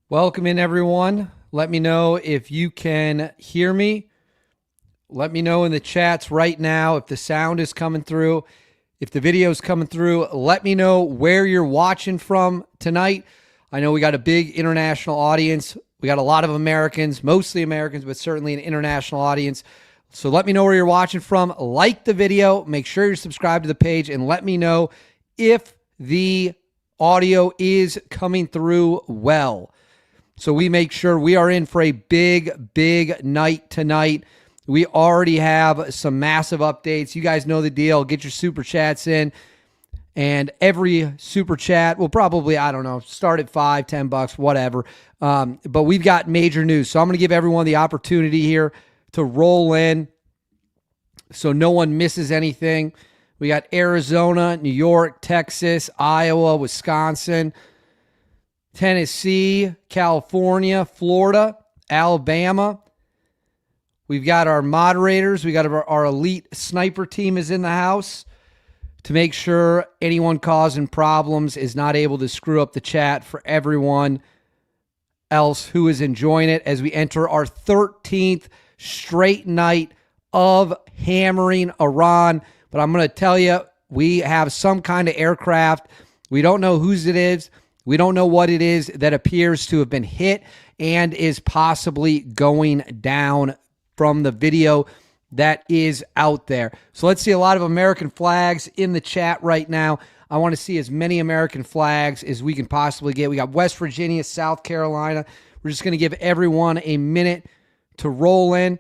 Welcome in, everyone. Let me know if you can hear me. Let me know in the chats right now if the sound is coming through, if the video is coming through. Let me know where you're watching from tonight. I know we got a big international audience. We got a lot of Americans, mostly Americans, but certainly an international audience. So let me know where you're watching from. Like the video. Make sure you're subscribed to the page, and let me know if the audio is coming through well. So we make sure we are in for a big night tonight. We already have some massive updates. You guys know the deal. Get your super chats in. And every super chat will probably, start at $5, $10, whatever. But we've got major news. So I'm going to give everyone the opportunity here to roll in so no one misses anything. We got Arizona, New York, Texas, Iowa, Wisconsin, Tennessee, California, Florida, Alabama. We've got our moderators. We got our elite sniper team is in the house to make sure anyone causing problems is not able to screw up the chat for everyone else who is enjoying it as we enter our 13th straight night of hammering Iran. But I'm going to tell you, we have some kind of aircraft. We don't know whose it is. We don't know what it is that appears to have been hit and is possibly going down from the video that is out there. So let's see a lot of American flags in the chat right now. I want to see as many American flags as we can possibly get. We got West Virginia, South Carolina. We're just going to give everyone a minute to roll in.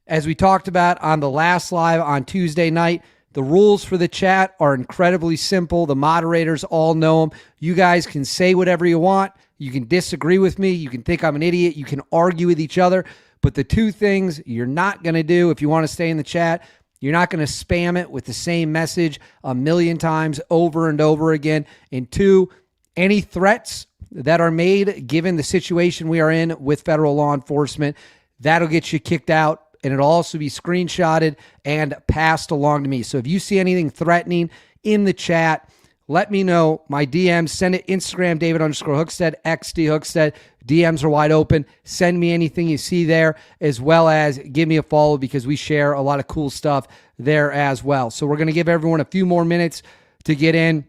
As we talked about on the last live on Tuesday night, the rules for the chat are incredibly simple. The moderators all know them. You guys can say whatever you want. You can disagree with me. You can think I'm an idiot. You can argue with each other. But the two things you're not going to do if you want to stay in the chat, you're not going to spam it with the same message a million times over and over again. And two, any threats that are made given the situation we are in with federal law enforcement, that'll get you kicked out. And it'll also be screenshotted and passed along to me. So if you see anything threatening in the chat, let me know. My DMs, send it Instagram, David_Hookstead, XD Hookstead. DMs are wide open. Send me anything you see there, as well as give me a follow because we share a lot of cool stuff there as well. So we're going to give everyone a few more minutes to get in,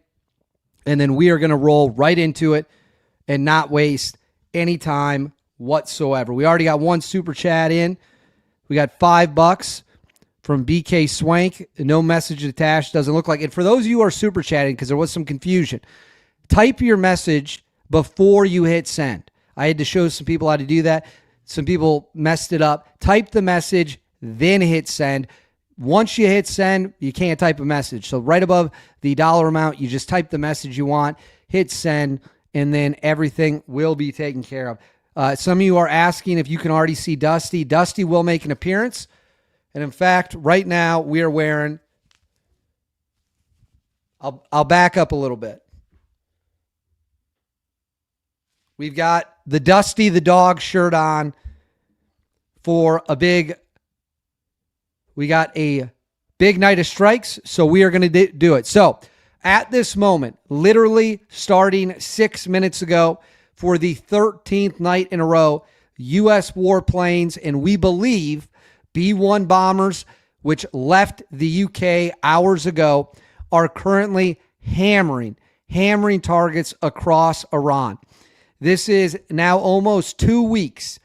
and then we are going to roll right into it and not waste any time whatsoever. We already got one super chat in. We got $5 from BK Swank. No message attached. Doesn't look like it. For those of you who are super chatting, because there was some confusion, type your message before you hit send. I had to show some people how to do that. Some people messed it up. Type the message, then hit send. Once you hit send, you can't type a message. So right above the dollar amount, you just type the message you want, hit send, and then everything will be taken care of. Some of you are asking if you can already see Dusty. Dusty will make an appearance. And in fact, right now we are wearing, I'll back up a little bit. We've got the Dusty the Dog shirt on for we got a big night of strikes, so we are going to do it. So at this moment, literally starting 6 minutes ago, for the 13th night in a row, U.S. warplanes, and we believe B-1 bombers, which left the U.K. hours ago, are currently hammering targets across Iran. This is now almost 2 weeks,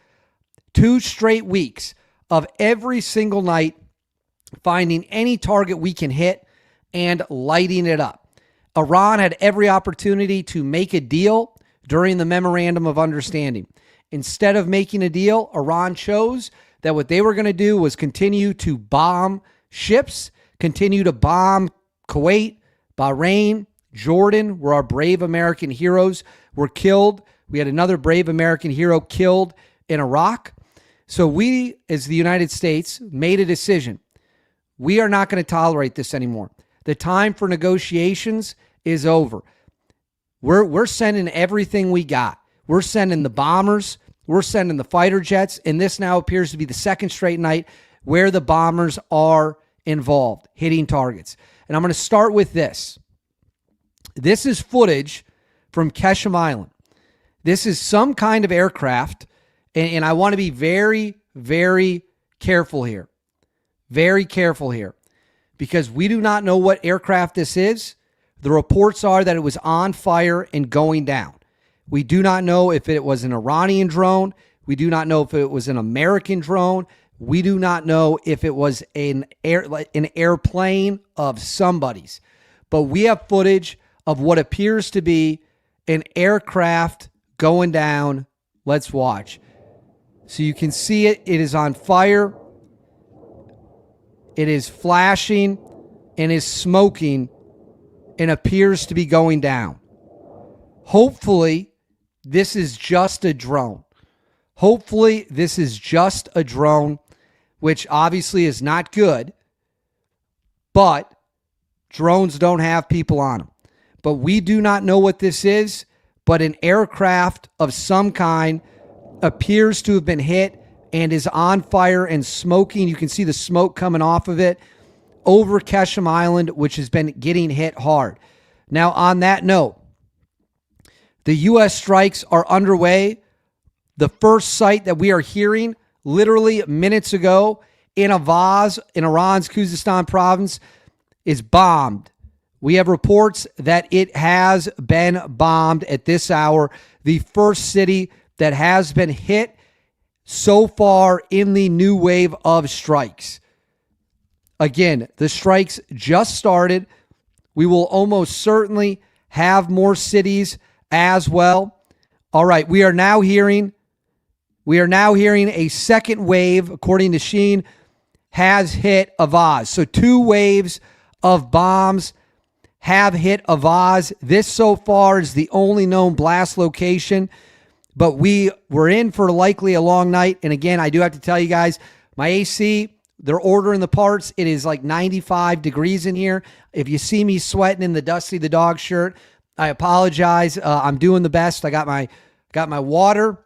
2 straight weeks of every single night finding any target we can hit and lighting it up. Iran had every opportunity to make a deal during the Memorandum of Understanding. Instead of making a deal, Iran chose that what they were going to do was continue to bomb ships, continue to bomb Kuwait, Bahrain, Jordan, where our brave American heroes were killed. We had another brave American hero killed in Iraq. So we, as the United States, made a decision. We are not going to tolerate this anymore. The time for negotiations is over. We're sending everything we got. We're sending the bombers. We're sending the fighter jets. And this now appears to be the second straight night where the bombers are involved, hitting targets. And I'm going to start with this. This is footage from Keshem Island. This is some kind of aircraft, and I want to be very, very careful here. Very careful here. Because we do not know what aircraft this is. The reports are that it was on fire and going down. We do not know if it was an Iranian drone. We do not know if it was an American drone. We do not know if it was an airplane of somebody's. But we have footage of what appears to be an aircraft going down. Let's watch. So you can see it. It is on fire. It is flashing and is smoking and appears to be going down. Hopefully, this is just a drone. Hopefully, this is just a drone, which obviously is not good, but drones don't have people on them. But we do not know what this is, but an aircraft of some kind appears to have been hit and is on fire and smoking. You can see the smoke coming off of it over Keshem Island, which has been getting hit hard. Now, on that note, the U.S. strikes are underway. The first site that we are hearing literally minutes ago in Avaz, in Iran's Khuzestan province, is bombed. We have reports that it has been bombed at this hour. The first city that has been hit so far in the new wave of strikes. Again, the strikes just started. We will almost certainly have more cities as well. All right, we are now hearing a second wave, according to Sheen, has hit Avaz. So 2 waves of bombs have hit Avaz. This so far is the only known blast location, but we were in for likely a long night. And again, I do have to tell you guys, my AC, they're ordering the parts. It is like 95 degrees in here. If you see me sweating in the Dusty the Dog shirt, I apologize. I'm doing the best. I got my water,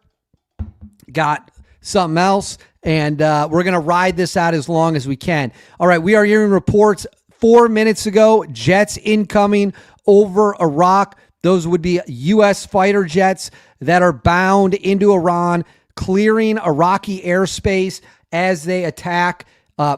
got something else, and we're going to ride this out as long as we can. All right, we are hearing reports 4 minutes ago, jets incoming over Iraq. Those would be U.S. fighter jets that are bound into Iran, clearing Iraqi airspace as they attack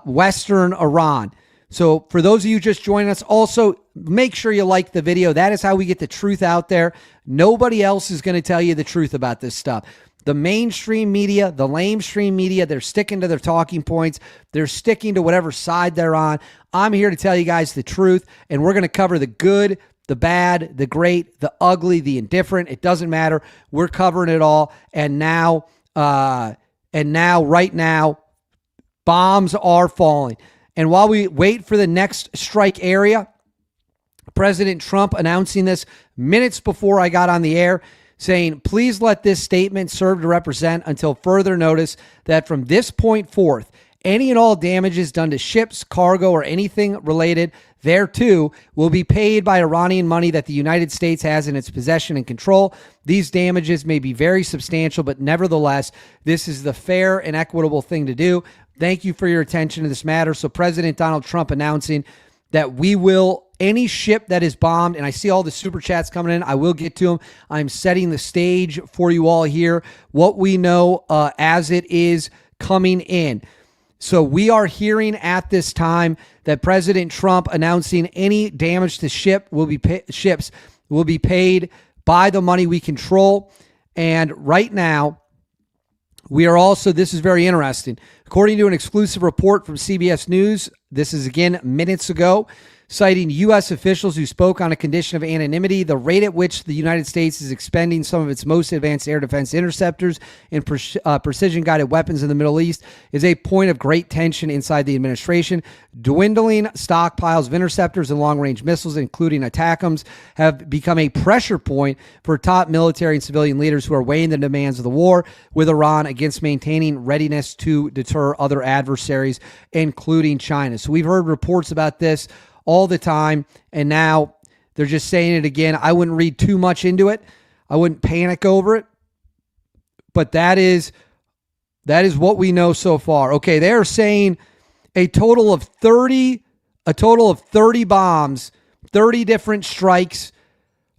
Western Iran. So for those of you just joining us, also make sure you like the video. That is how we get the truth out there. Nobody else is going to tell you the truth about this stuff. The mainstream media, the lamestream media, they're sticking to their talking points. They're sticking to whatever side they're on. I'm here to tell you guys the truth, and we're going to cover the good, the bad, the great, the ugly, the indifferent. It doesn't matter. We're covering it all. And now, right now, bombs are falling. And while we wait for the next strike area, President Trump announcing this minutes before I got on the air, saying, please let this statement serve to represent until further notice that from this point forth, any and all damages done to ships, cargo, or anything related thereto will be paid by Iranian money that the United States has in its possession and control. These damages may be very substantial, but nevertheless, this is the fair and equitable thing to do. Thank you for your attention to this matter. So President Donald Trump announcing that we will, any ship that is bombed, and I see all the super chats coming in, I will get to them. I'm setting the stage for you all here, what we know as it is coming in. So we are hearing at this time that President Trump announcing any damage to ships will be paid by the money we control. And right now, we are also, this is very interesting. According to an exclusive report from CBS News, this is again minutes ago, citing U.S. officials who spoke on a condition of anonymity, the rate at which the United States is expending some of its most advanced air defense interceptors and precision-guided weapons in the Middle East is a point of great tension inside the administration. Dwindling stockpiles of interceptors and long-range missiles, including ATACMS, have become a pressure point for top military and civilian leaders who are weighing the demands of the war with Iran against maintaining readiness to deter other adversaries, including China. So we've heard reports about this all the time, and now they're just saying it again. I wouldn't read too much into it. I wouldn't panic over it. But that is what we know so far. Okay, they're saying a total of 30 bombs, 30 different strikes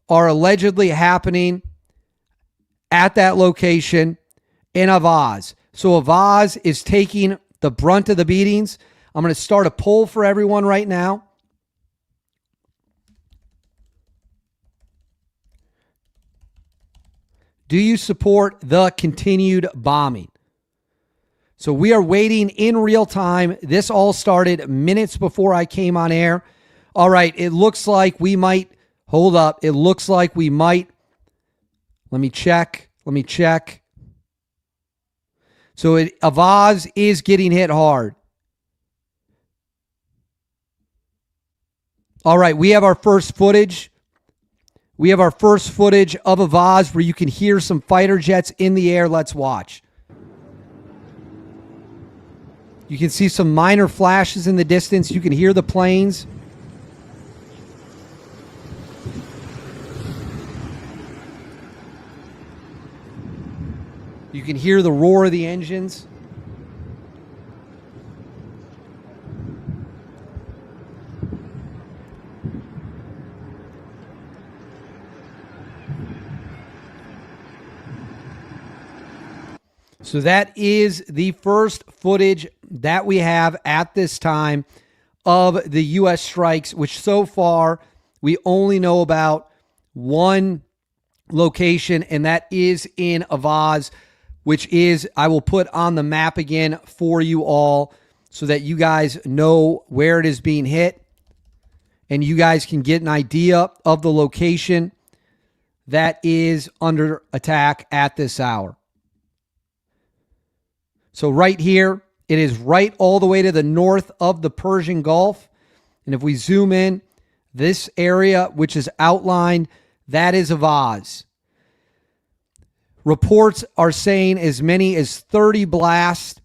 are allegedly happening at that location in Avaz. So Avaz is taking the brunt of the beatings. I'm going to start a poll for everyone right now. Do you support the continued bombing? So we are waiting in real time. This all started minutes before I came on air. All right, it looks like we might, hold up. It looks like we might, let me check. So Avaz is getting hit hard. All right, we have our first footage. We have our first footage of Avaz where you can hear some fighter jets in the air. Let's watch. You can see some minor flashes in the distance. You can hear the planes. You can hear the roar of the engines. So that is the first footage that we have at this time of the U.S. strikes, which so far we only know about one location, and that is in Avaz, which is, I will put on the map again for you all so that you guys know where it is being hit and you guys can get an idea of the location that is under attack at this hour. So right here, it is right all the way to the north of the Persian Gulf. And if we zoom in, this area, which is outlined, that is Avaz. Reports are saying as many as 30 blasts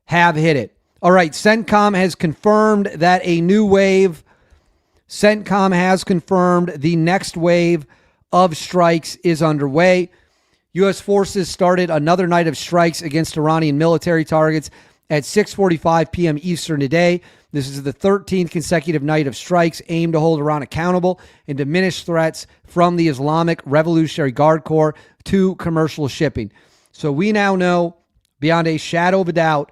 have hit it. All right, CENTCOM has confirmed that a new wave, CENTCOM has confirmed the next wave of strikes is underway. U.S. forces started another night of strikes against Iranian military targets at 6:45 p.m. Eastern today. This is the 13th consecutive night of strikes aimed to hold Iran accountable and diminish threats from the Islamic Revolutionary Guard Corps to commercial shipping. So we now know, beyond a shadow of a doubt,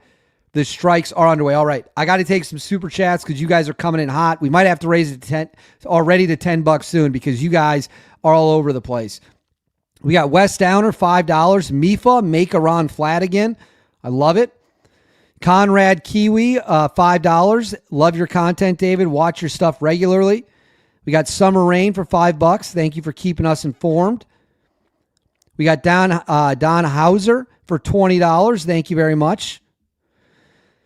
the strikes are underway. All right, I got to take some super chats because you guys are coming in hot. We might have to raise it to $10 soon because you guys are all over the place. We got West Downer, $5. Mifa, make Iran flat again. I love it. Conrad Kiwi, $5. Love your content, David. Watch your stuff regularly. We got Summer Rain for $5. Thank you for keeping us informed. We got Don Hauser for $20. Thank you very much.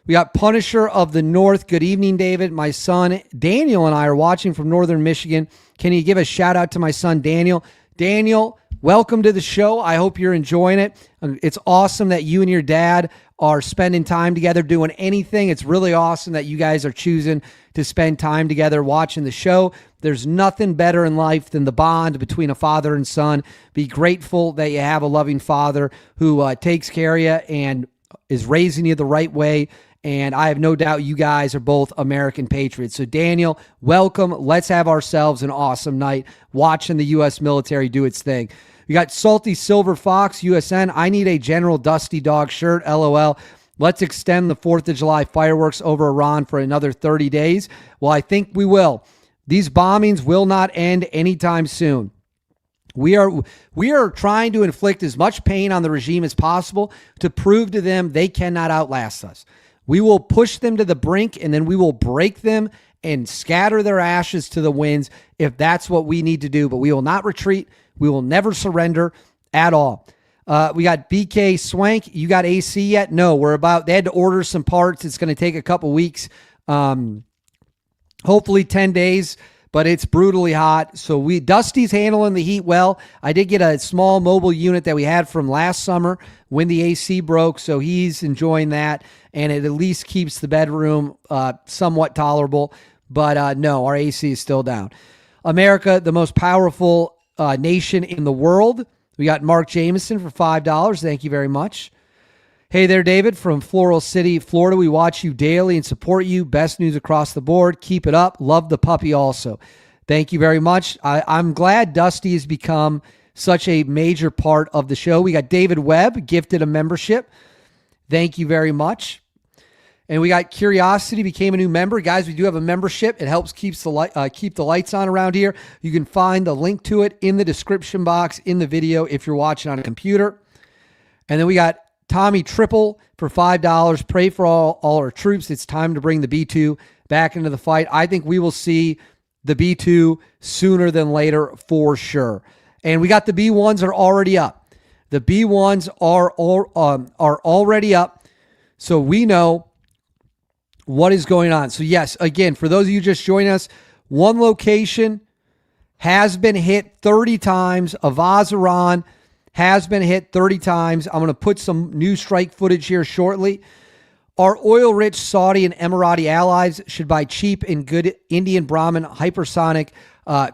We got Punisher of the North. Good evening, David. My son Daniel and I are watching from Northern Michigan. Can you give a shout out to my son Daniel? Daniel, welcome to the show. I hope you're enjoying it. It's awesome that you and your dad are spending time together doing anything. It's really awesome that you guys are choosing to spend time together watching the show. There's nothing better in life than the bond between a father and son. Be grateful that you have a loving father who takes care of you and is raising you the right way. And I have no doubt you guys are both American patriots. So Daniel, welcome. Let's have ourselves an awesome night watching the U.S. military do its thing. We got Salty Silver Fox, USN. I need a General Dusty Dog shirt, LOL. Let's extend the 4th of July fireworks over Iran for another 30 days. Well, I think we will. These bombings will not end anytime soon. We are trying to inflict as much pain on the regime as possible to prove to them they cannot outlast us. We will push them to the brink, and then we will break them and scatter their ashes to the winds if that's what we need to do. But we will not retreat. We will never surrender at all. We got BK Swank. You got AC yet? No, they had to order some parts. It's going to take a couple weeks, hopefully 10 days, but it's brutally hot. So Dusty's handling the heat well. I did get a small mobile unit that we had from last summer when the AC broke, so he's enjoying that, and it at least keeps the bedroom somewhat tolerable. But no, our AC is still down. America, the most powerful nation in the world. We got Mark Jameson for $5. Thank you very much. Hey there, David from Floral City, Florida. We watch you daily and support you. Best news across the board. Keep it up. Love the puppy also. Thank you very much. I'm glad Dusty has become such a major part of the show. We got David Webb gifted a membership. Thank you very much. And we got Curiosity became a new member. Guys, we do have a membership. It helps keep the lights on around here. You can find the link to it in the description box in the video if you're watching on a computer. And then we got Tommy Triple for $5. Pray for all our troops. It's time to bring the B2 back into the fight. I think we will see the B2 sooner than later for sure. And we got the B1s are already up. The B1s are already up. So we know what is going on. So yes, again, for those of you just joining us, one location has been hit 30 times. Avaz, Iran has been hit 30 times. I'm going to put some new strike footage here shortly. Our oil-rich Saudi and Emirati allies should buy cheap and good Indian Brahmin hypersonic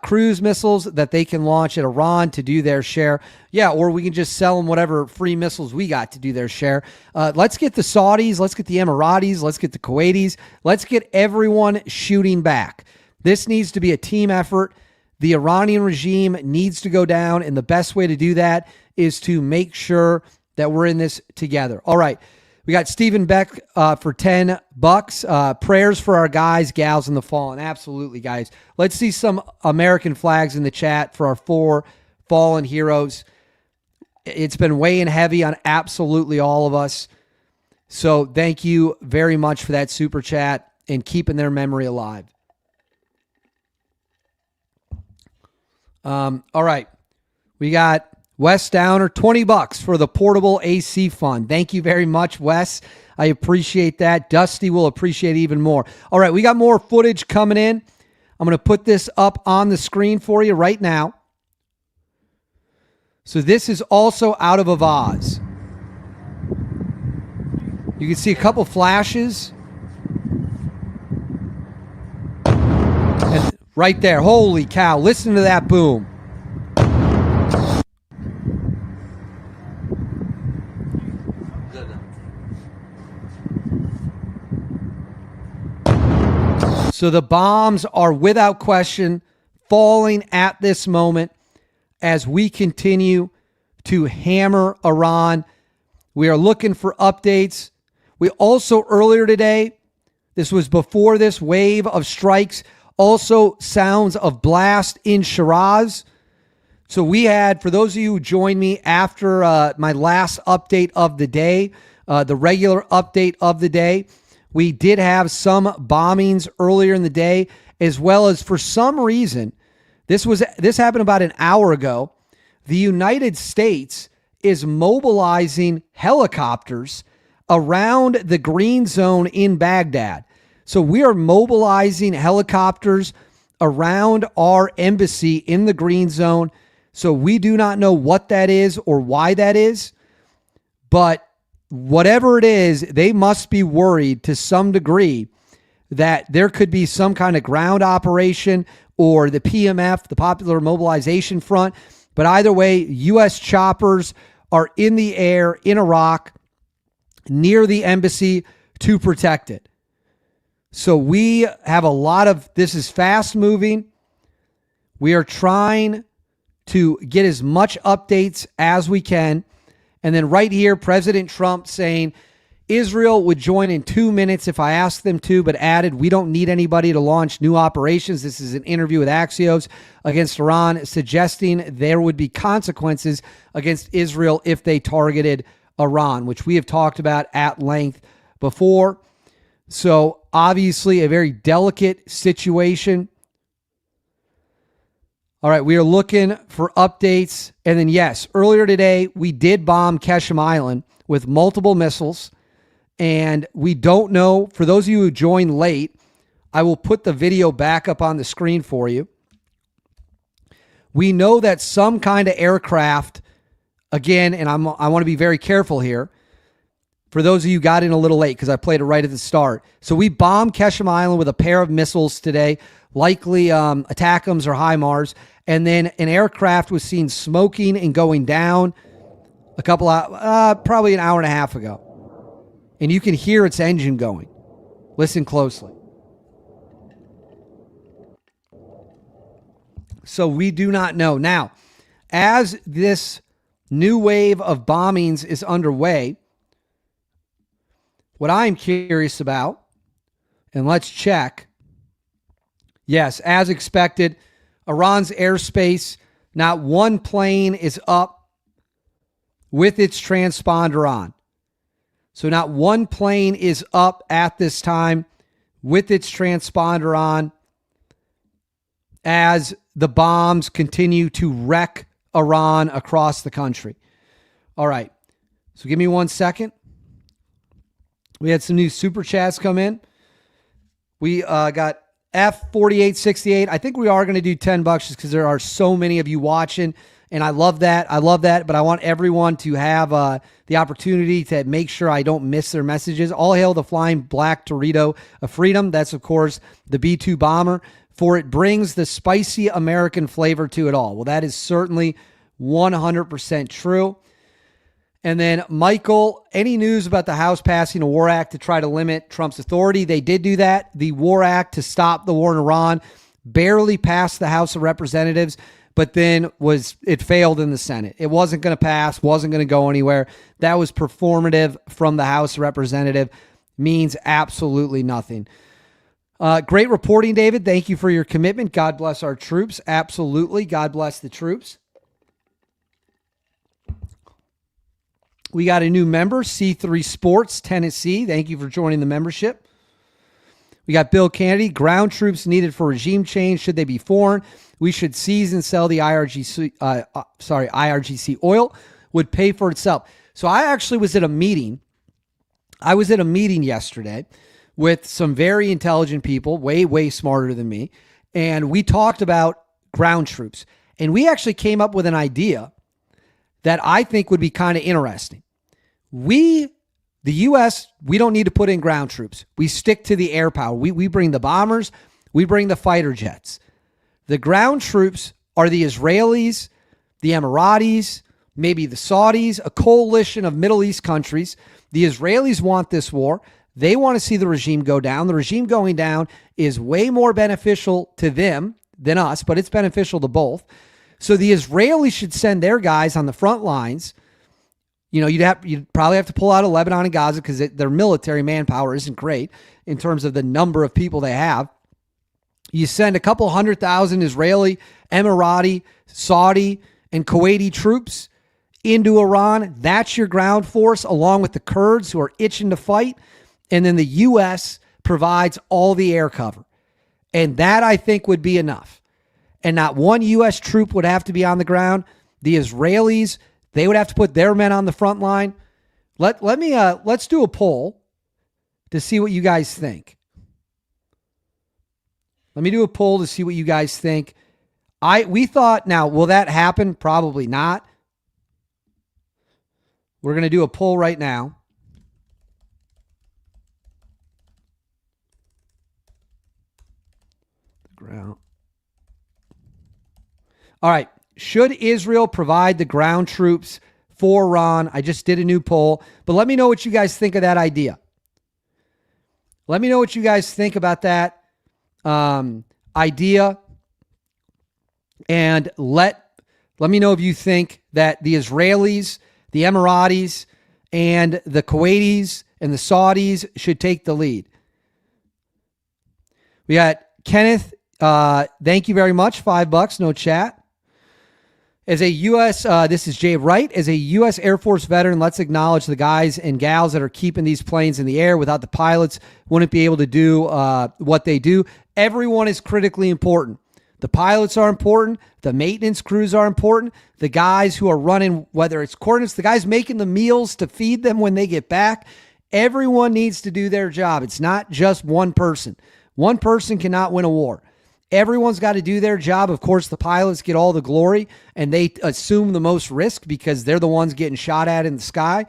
cruise missiles that they can launch at Iran to do their share. Yeah, or we can just sell them whatever free missiles we got to do their share. Let's get the Saudis, let's get the Emiratis, let's get the Kuwaitis, let's get everyone shooting back. This needs to be a team effort. The Iranian regime needs to go down, and the best way to do that is to make sure that we're in this together. All right. We got Stephen Beck for $10. Prayers for our guys, gals, and the fallen. Absolutely, guys. Let's see some American flags in the chat for our 4 fallen heroes. It's been weighing heavy on absolutely all of us. So thank you very much for that super chat and keeping their memory alive. All right. We got Wes Downer, $20 for the portable AC fund. Thank you very much, Wes. I appreciate that. Dusty will appreciate it even more. All right, we got more footage coming in. I'm going to put this up on the screen for you right now. So this is also out of Avaz. You can see a couple flashes. And right there. Holy cow. Listen to that boom. So the bombs are without question falling at this moment as we continue to hammer Iran. We are looking for updates. We also earlier today, this was before this wave of strikes, also sounds of blast in Shiraz. So we had, for those of you who joined me after my last update of the day, the regular update of the day, we did have some bombings earlier in the day, as well as for some reason, this happened about an hour ago. The United States is mobilizing helicopters around the green zone in Baghdad. So we are mobilizing helicopters around our embassy in the green zone. So we do not know what that is or why that is, but whatever it is, they must be worried to some degree that there could be some kind of ground operation or the PMF, the Popular Mobilization Front. But either way, U.S. choppers are in the air in Iraq near the embassy to protect it. So we have a lot of, this is fast moving. We are trying to get as much updates as we can. And then right here, President Trump saying Israel would join in 2 minutes if I asked them to, but added, we don't need anybody to launch new operations. This is an interview with Axios against Iran, suggesting there would be consequences against Israel if they targeted Iran, which we have talked about at length before. So obviously a very delicate situation. All right, we are looking for updates. And then, yes, earlier today, we did bomb Keshem Island with multiple missiles. And we don't know, for those of you who joined late, I will put the video back up on the screen for you. We know that some kind of aircraft, again, and I want to be very careful here, for those of you who got in a little late because I played it right at the start. So we bombed Keshem Island with a pair of missiles today, likely ATACMS or HIMARS, and then an aircraft was seen smoking and going down a couple of, probably an hour and a half ago. And you can hear its engine going. Listen closely. So we do not know. Now, as this new wave of bombings is underway, what I'm curious about, and let's check. Yes, as expected, Iran's airspace, not one plane is up with its transponder on. So not one plane is up at this time with its transponder on as the bombs continue to wreck Iran across the country. All right. So give me 1 second. We had some new super chats come in. We got F4868. I think we are going to do $10 just because there are so many of you watching. And I love that. But I want everyone to have the opportunity to make sure I don't miss their messages. All hail the flying black Dorito of freedom. That's, of course, the B-2 bomber. For it brings the spicy American flavor to it all. Well, that is certainly 100% true. And then, Michael, any news about the House passing a war act to try to limit Trump's authority? They did do that. The war act to stop the war in Iran barely passed the House of Representatives, but then it failed in the Senate. It wasn't going to pass, wasn't going to go anywhere. That was performative from the House of Representatives, means absolutely nothing. Great reporting, David. Thank you for your commitment. God bless our troops. Absolutely. God bless the troops. We got a new member, C3 Sports, Tennessee. Thank you for joining the membership. We got Bill Kennedy. Ground troops needed for regime change. Should they be foreign? We should seize and sell the IRGC oil. Would pay for itself. So I actually was at a meeting. I was at a meeting yesterday with some very intelligent people, way, way smarter than me. And we talked about ground troops. And we actually came up with an idea that I think would be kind of interesting. The U.S., we don't need to put in ground troops. We stick to the air power. We bring the bombers. We bring the fighter jets. The ground troops are the Israelis, the Emiratis, maybe the Saudis, a coalition of Middle East countries. The Israelis want this war. They want to see the regime go down. The regime going down is way more beneficial to them than us, but it's beneficial to both. So the Israelis should send their guys on the front lines. You know, you'd probably have to pull out of Lebanon and Gaza because their military manpower isn't great in terms of the number of people they have. You send a couple 100,000 Israeli, Emirati, Saudi, and Kuwaiti troops into Iran. That's your ground force, along with the Kurds who are itching to fight. And then the U.S. provides all the air cover. And that, I think, would be enough. And not one U.S. troop would have to be on the ground. The Israelis, they would have to put their men on the front line. Let's do a poll to see what you guys think. Let me do a poll to see what you guys think. We thought, now, will that happen? Probably not. We're going to do a poll right now. Ground. All right. Should Israel provide the ground troops for Iran? I just did a new poll, but let me know what you guys think of that idea. Let me know what you guys think about that idea. And let me know if you think that the Israelis, the Emiratis, and the Kuwaitis and the Saudis should take the lead. We got Kenneth. Thank you very much. $5, no chat. As a U.S., this is Jay Wright. As a U.S. Air Force veteran, let's acknowledge the guys and gals that are keeping these planes in the air. Without the pilots, wouldn't be able to do what they do. Everyone is critically important. The pilots are important. The maintenance crews are important. The guys who are running, whether it's coordinates, the guys making the meals to feed them when they get back. Everyone needs to do their job. It's not just one person. One person cannot win a war. Everyone's got to do their job. Of course, the pilots get all the glory and they assume the most risk because they're the ones getting shot at in the sky.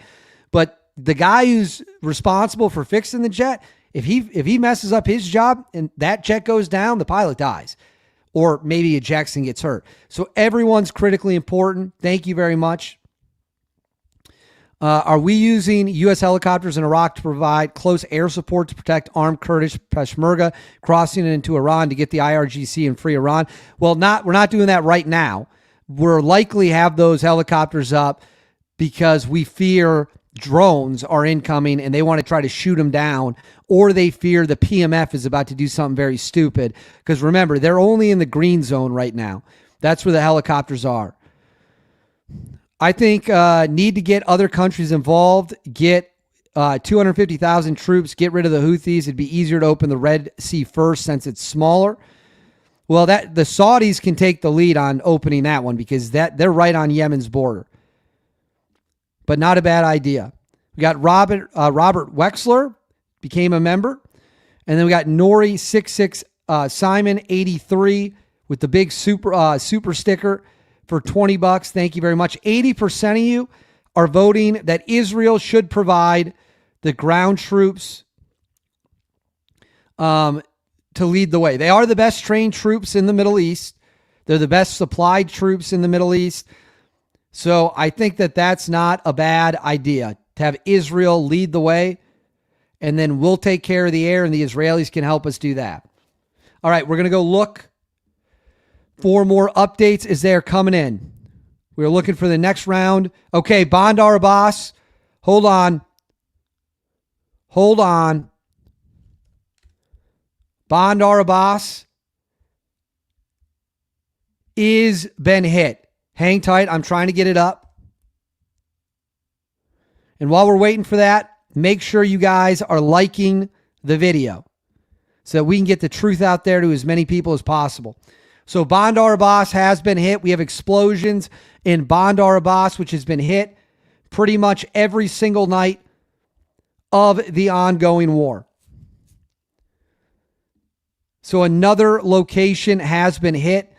But the guy who's responsible for fixing the jet, if he messes up his job and that jet goes down, the pilot dies or maybe ejects and gets hurt. So everyone's critically important. Thank you very much. Are we using U.S. helicopters in Iraq to provide close air support to protect armed Kurdish Peshmerga crossing into Iran to get the IRGC and free Iran? Well, we're not doing that right now, we're likely have those helicopters up because we fear drones are incoming and they want to try to shoot them down, or they fear the PMF is about to do something very stupid. Because remember, they're only in the green zone right now. That's where the helicopters are. I think need to get other countries involved, get 250,000 troops, get rid of the Houthis. It'd be easier to open the Red Sea first since it's smaller. Well, that the Saudis can take the lead on opening that one because they're right on Yemen's border. But not a bad idea. We got Robert Wexler became a member, and then we got Nori 66 Simon 83 with the big super sticker for $20. Thank you very much. 80% of you are voting that Israel should provide the ground troops to lead the way. They are the best trained troops in the Middle East. They're the best supplied troops in the Middle East. So I think that that's not a bad idea to have Israel lead the way, and then we'll take care of the air and the Israelis can help us do that. All right, we're going to go look for more updates as they're coming in. We're looking for the next round. Okay, Bandar Abbas. Hold on. Bandar Abbas is been hit. Hang tight. I'm trying to get it up. And while we're waiting for that, make sure you guys are liking the video so that we can get the truth out there to as many people as possible. So Bandar Abbas has been hit. We have explosions in Bandar Abbas, which has been hit pretty much every single night of the ongoing war. So another location has been hit.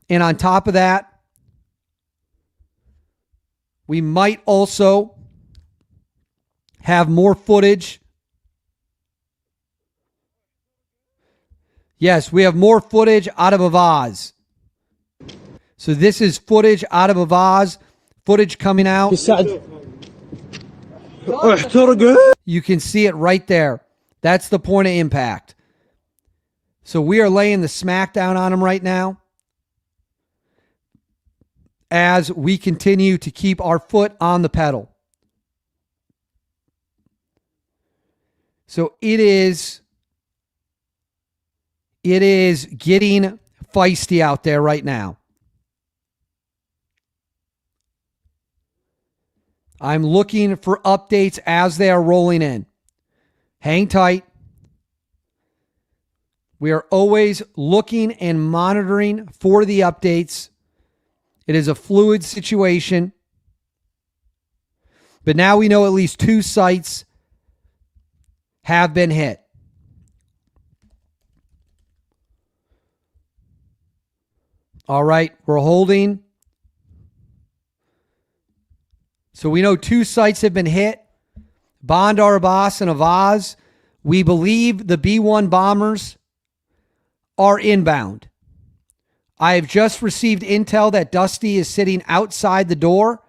And on top of that, we might also have more footage. Yes, we have more footage out of Avaz. So this is footage out of Avaz. Footage coming out. You can see it right there. That's the point of impact. So we are laying the smackdown on them right now as we continue to keep our foot on the pedal. So it is getting feisty out there right now. I'm looking for updates as they are rolling in. Hang tight. We are always looking and monitoring for the updates. It is a fluid situation. But now we know at least 2 sites have been hit. All right, we're holding. So we know 2 sites have been hit. Bandar Abbas and Avaz. We believe the B-1 bombers are inbound. I have just received intel that Dusty is sitting outside the door,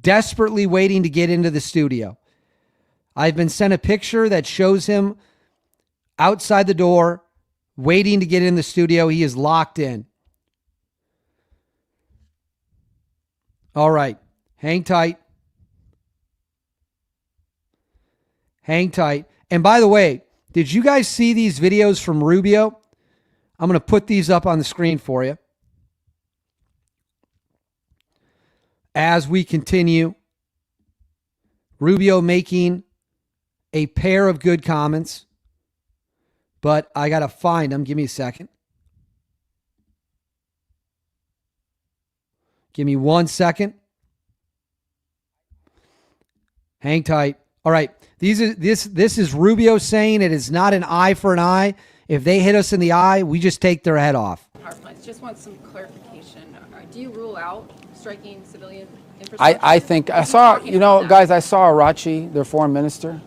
desperately waiting to get into the studio. I've been sent a picture that shows him outside the door, waiting to get in the studio. He is locked in. All right. Hang tight. Hang tight. And by the way, did you guys see these videos from Rubio? I'm going to put these up on the screen for you. As we continue, Rubio making a pair of good comments, but I got to find them. Give me a second. Give me 1 second. Hang tight. All right. This is Rubio saying it is not an eye for an eye. If they hit us in the eye, we just take their head off. I just want some clarification. Do you rule out striking civilian infrastructure? I think I saw, guys, I saw Arachi, their foreign minister,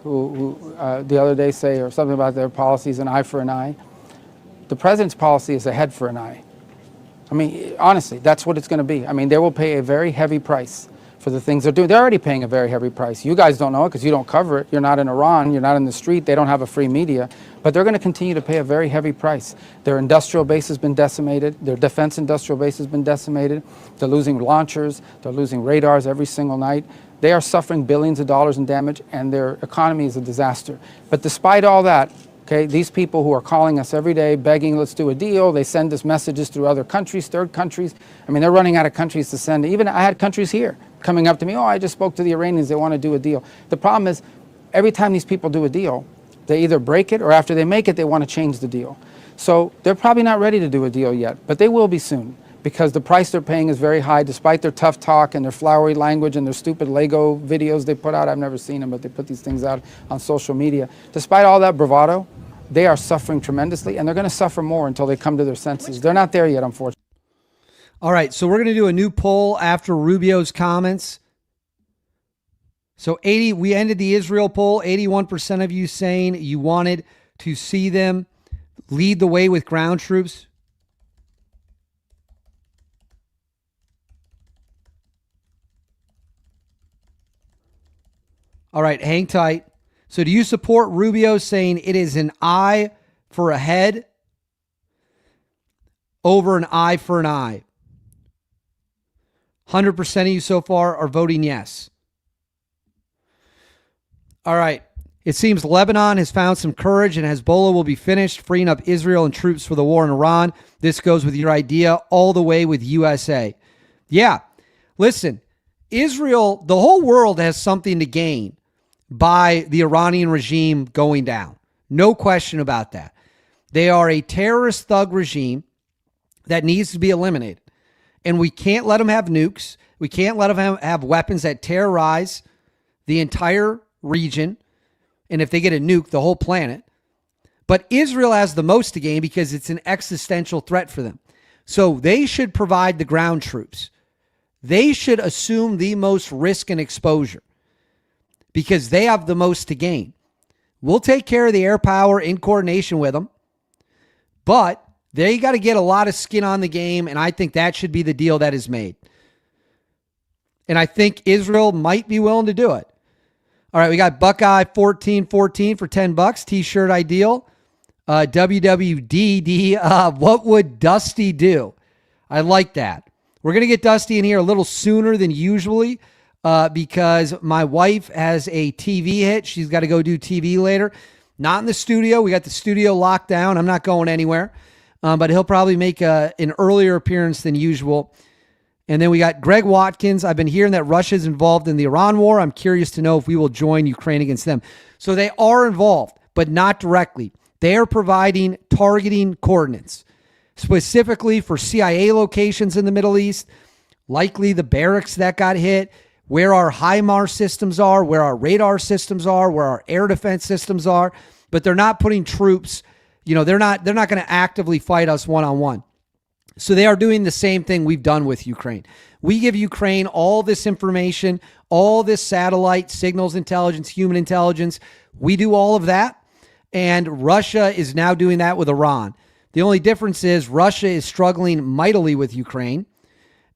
who the other day say or something about their policies, an eye for an eye. The president's policy is a head for an eye. I mean, honestly, that's what it's going to be. I mean, they will pay a very heavy price for the things they're doing. They're already paying a very heavy price. You guys don't know it because you don't cover it. You're not in Iran. You're not in the street. They don't have a free media. But they're going to continue to pay a very heavy price. Their industrial base has been decimated. Their defense industrial base has been decimated. They're losing launchers. They're losing radars every single night. They are suffering billions of dollars in damage, and their economy is a disaster. But despite all that, okay, these people who are calling us every day, begging, let's do a deal, they send us messages through other countries, third countries. I mean, they're running out of countries to send. Even I had countries here coming up to me, oh, I just spoke to the Iranians, they want to do a deal. The problem is, every time these people do a deal, they either break it, or after they make it, they want to change the deal. So they're probably not ready to do a deal yet, but they will be soon, because the price they're paying is very high, despite their tough talk and their flowery language and their stupid Lego videos they put out. I've never seen them, but they put these things out on social media. Despite all that bravado, they are suffering tremendously, and they're going to suffer more until they come to their senses. They're not there yet, unfortunately. All right, so we're going to do a new poll after Rubio's comments. So we ended the Israel poll, 81% of you saying you wanted to see them lead the way with ground troops. All right, hang tight. So do you support Rubio saying it is an eye for a head over an eye for an eye? 100% of you so far are voting yes. All right. It seems Lebanon has found some courage and Hezbollah will be finished freeing up Israel and troops for the war in Iran. This goes with your idea all the way with USA. Yeah. Listen, Israel, the whole world has something to gain by the Iranian regime going down. No question about that. They are a terrorist thug regime that needs to be eliminated. And we can't let them have nukes. We can't let them have weapons that terrorize the entire region. And if they get a nuke, the whole planet. But Israel has the most to gain because it's an existential threat for them. So they should provide the ground troops. They should assume the most risk and exposure because they have the most to gain. We'll take care of the air power in coordination with them, but they got to get a lot of skin on the game, and I think that should be the deal that is made. And I think Israel might be willing to do it. All right, we got Buckeye 1414 for $10. T-shirt ideal. WWDD, what would Dusty do? I like that. We're going to get Dusty in here a little sooner than usually because my wife has a TV hit. She's got to go do TV later. Not in the studio. We got the studio locked down. I'm not going anywhere. But he'll probably make an earlier appearance than usual. And then we got Greg Watkins. I've been hearing that Russia is involved in the Iran war. I'm curious to know if we will join Ukraine against them. So they are involved, but not directly. They are providing targeting coordinates, specifically for CIA locations in the Middle East, likely the barracks that got hit, where our HIMARS systems are, where our radar systems are, where our air defense systems are. But they're not putting troops. You know, they're not going to actively fight us one-on-one. So they are doing the same thing we've done with Ukraine. We give Ukraine all this information, all this satellite signals intelligence, human intelligence. We do all of that. And Russia is now doing that with Iran. The only difference is Russia is struggling mightily with Ukraine.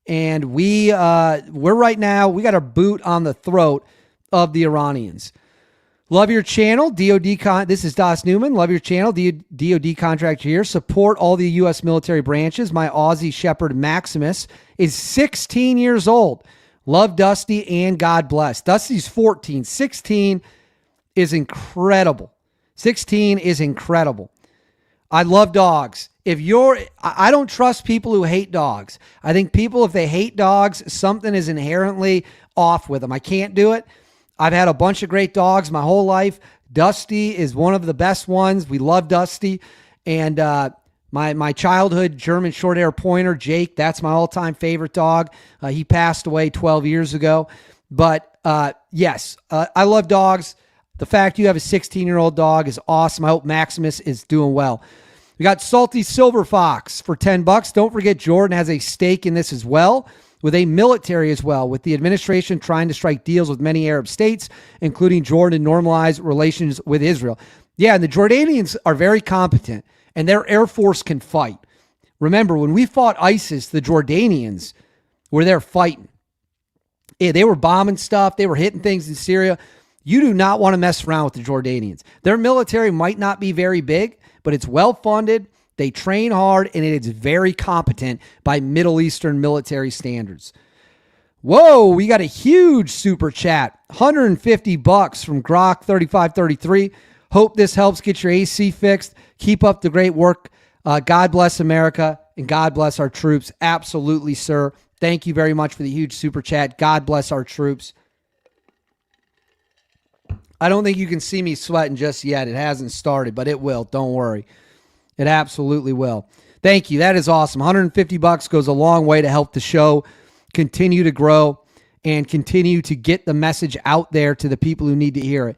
And we're right now, we got our boot on the throat of the Iranians. Love your channel, DoD. This is Das Newman. Love your channel, DoD contractor here. Support all the U.S. military branches. My Aussie Shepherd Maximus is 16 years old. Love Dusty and God bless. Dusty's 14. 16 is incredible. 16 is incredible. I love dogs. I don't trust people who hate dogs. I think people, if they hate dogs, something is inherently off with them. I can't do it. I've had a bunch of great dogs my whole life. Dusty is one of the best ones. We love Dusty. And my childhood German short hair pointer, Jake, that's my all-time favorite dog. He passed away 12 years ago. But yes, I love dogs. The fact you have a 16-year-old dog is awesome. I hope Maximus is doing well. We got Salty Silver Fox for $10. Don't forget Jordan has a stake in this as well, with a military as well, with the administration trying to strike deals with many Arab states, including Jordan, to normalize relations with Israel. Yeah, and the Jordanians are very competent, and their Air Force can fight. Remember, when we fought ISIS, the Jordanians were there fighting. Yeah, they were bombing stuff. They were hitting things in Syria. You do not want to mess around with the Jordanians. Their military might not be very big, but it's well-funded. They train hard, and it is very competent by Middle Eastern military standards. Whoa, we got a huge super chat. $150 from Grok3533. Hope this helps get your AC fixed. Keep up the great work. God bless America, and God bless our troops. Absolutely, sir. Thank you very much for the huge super chat. God bless our troops. I don't think you can see me sweating just yet. It hasn't started, but it will. Don't worry. It absolutely will. Thank you. That is awesome. $150 goes a long way to help the show continue to grow and continue to get the message out there to the people who need to hear it.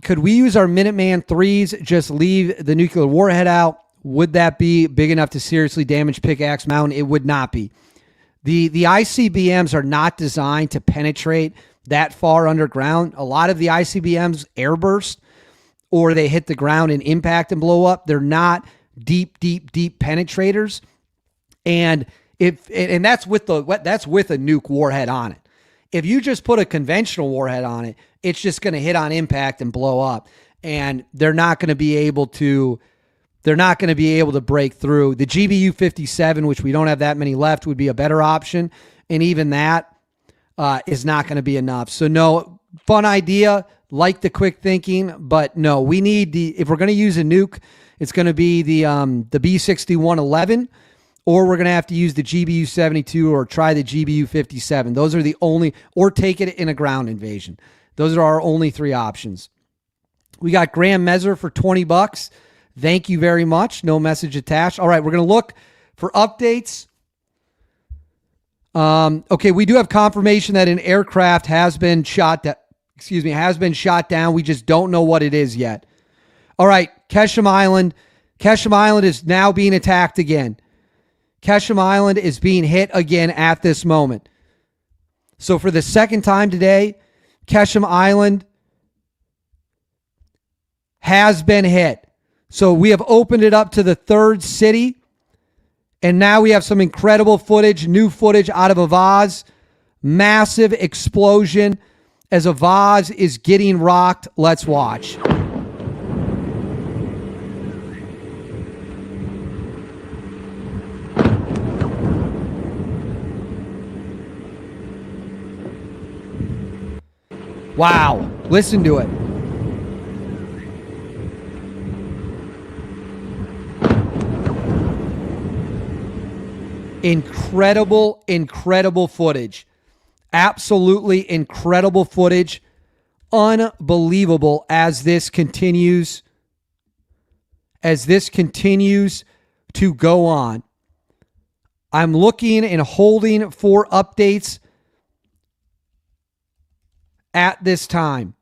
Could we use our Minuteman threes, just leave the nuclear warhead out? Would that be big enough to seriously damage Pickaxe Mountain? It would not be. The ICBMs are not designed to penetrate that far underground. A lot of the ICBMs airburst, or they hit the ground and impact and blow up. They're not deep penetrators. And that's with a nuke warhead on it. If you just put a conventional warhead on it, it's just going to hit on impact and blow up. And they're not going to be able to break through. The GBU-57, which we don't have that many left, would be a better option. And even that is not going to be enough. So no, fun idea, like the quick thinking, but no, we need if we're going to use a nuke, it's going to be the B-6111, or we're going to have to use the GBU-72 or try the GBU-57. Those are the only, or take it in a ground invasion. Those are our only three options. We got Graham Mezer for $20. Thank you very much. No message attached. All right, we're going to look for updates. Okay, we do have confirmation that an aircraft has been shot down. We just don't know what it is yet. All right, Keshem Island. Keshem Island is now being attacked again. Keshem Island is being hit again at this moment. So for the second time today, Keshem Island has been hit. So we have opened it up to the third city. And now we have some incredible footage, new footage out of a vase. Massive explosion as a vase is getting rocked. Let's watch. Wow. Listen to it. Incredible footage. Absolutely incredible footage. Unbelievable as this continues to go on. I'm looking and holding for updates at this time.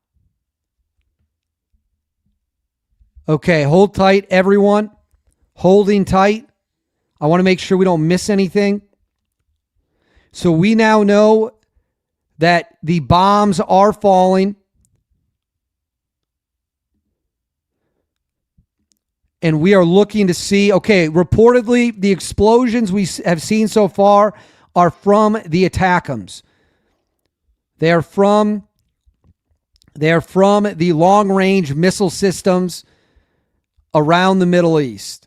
Okay, hold tight, everyone. Holding tight. I want to make sure we don't miss anything. So we now know that the bombs are falling. And we are looking to see, okay, reportedly the explosions we have seen so far are from the ATACMS. They are from the long-range missile systems around the Middle East.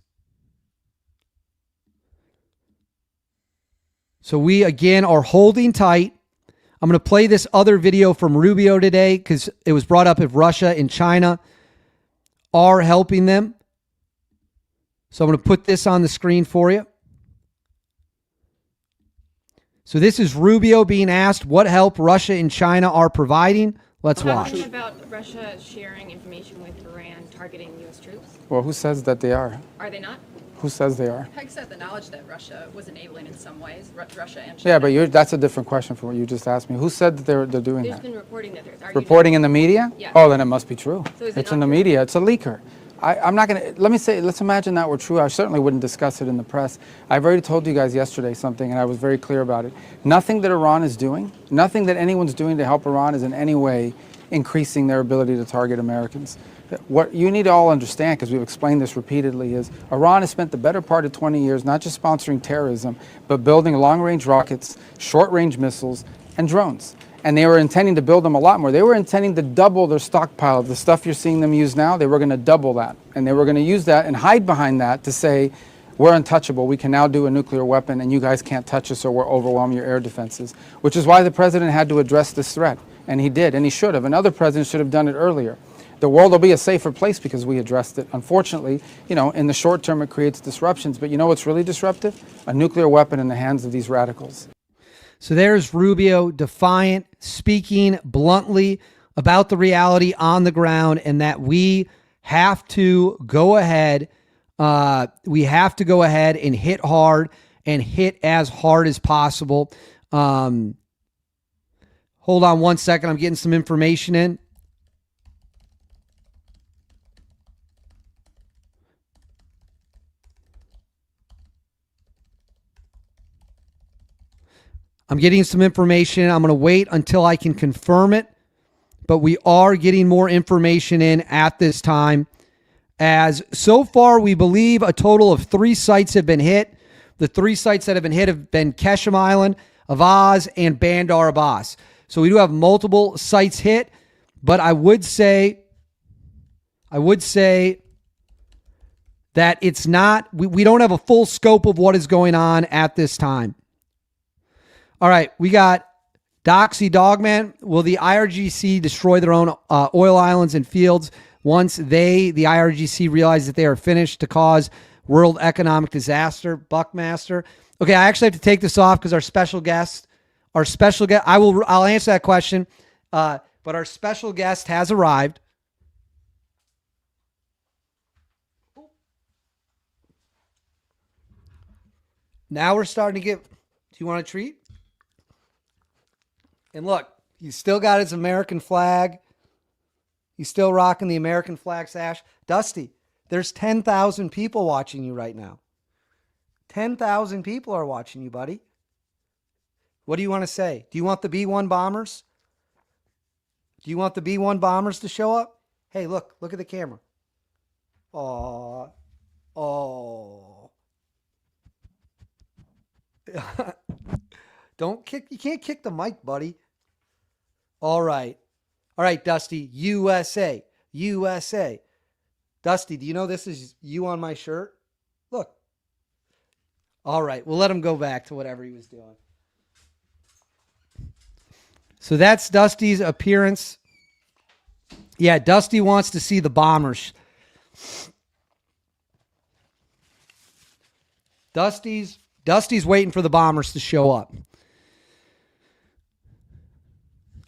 So we, again, are holding tight. I'm going to play this other video from Rubio today because it was brought up if Russia and China are helping them. So I'm going to put this on the screen for you. So this is Rubio being asked what help Russia and China are providing. Let's watch. Talking about Russia sharing information with Iran targeting U.S. troops? Well, who says that they are? Are they not? Who says they are? Peg said the knowledge that Russia was enabling in some ways, Russia and China. Yeah, but that's a different question from what you just asked me. Who said that they're doing There's that? been reporting that there's Reporting in the media? Yeah. Oh, then it must be true. So is it It's not in the true? media. It's a leaker. I'm not going to, let's imagine that were true. I certainly wouldn't discuss it in the press. I've already told you guys yesterday something, and I was very clear about it. Nothing that Iran is doing, nothing that anyone's doing to help Iran is in any way increasing their ability to target Americans. What you need to all understand, because we've explained this repeatedly, is Iran has spent the better part of 20 years not just sponsoring terrorism, but building long-range rockets, short-range missiles, and drones. And they were intending to build them a lot more. They were intending to double their stockpile. The stuff you're seeing them use now, they were going to double that. And they were going to use that and hide behind that to say, we're untouchable. We can now do a nuclear weapon, and you guys can't touch us or we'll overwhelm your air defenses, which is why the president had to address this threat. And he did, and he should have. And other presidents should have done it earlier. The world will be a safer place because we addressed it. Unfortunately, in the short term, it creates disruptions. But you know what's really disruptive? A nuclear weapon in the hands of these radicals. So there's Rubio, defiant, speaking bluntly about the reality on the ground, and that we have to go ahead. We have to go ahead and hit hard and hit as hard as possible. Hold on one second. I'm getting some information in. I'm getting some information. I'm going to wait until I can confirm it, but we are getting more information in at this time. As so far, we believe a total of 3 sites have been hit. The 3 sites that have been hit have been Keshem Island, Avaz, and Bandar Abbas. So we do have multiple sites hit, but I would say that it's not, we don't have a full scope of what is going on at this time. All right, we got Doxy Dogman. Will the IRGC destroy their own oil islands and fields once the IRGC, realize that they are finished to cause world economic disaster? Buckmaster. Okay, I actually have to take this off because our special guest, I'll answer that question, but our special guest has arrived. Now we're starting to get, do you want a treat? And look, he's still got his American flag. He's still rocking the American flag sash. Dusty, there's 10,000 people watching you right now. 10,000 people are watching you, buddy. What do you want to say? Do you want the B-1 bombers? Do you want the B-1 bombers to show up? Hey, look at the camera. Oh. You can't kick the mic, buddy. All right, Dusty, USA. Dusty, do you know this is you on my shirt? Look. All right, we'll let him go back to whatever he was doing. So that's Dusty's appearance. Yeah, Dusty wants to see the bombers. Dusty's waiting for the bombers to show up.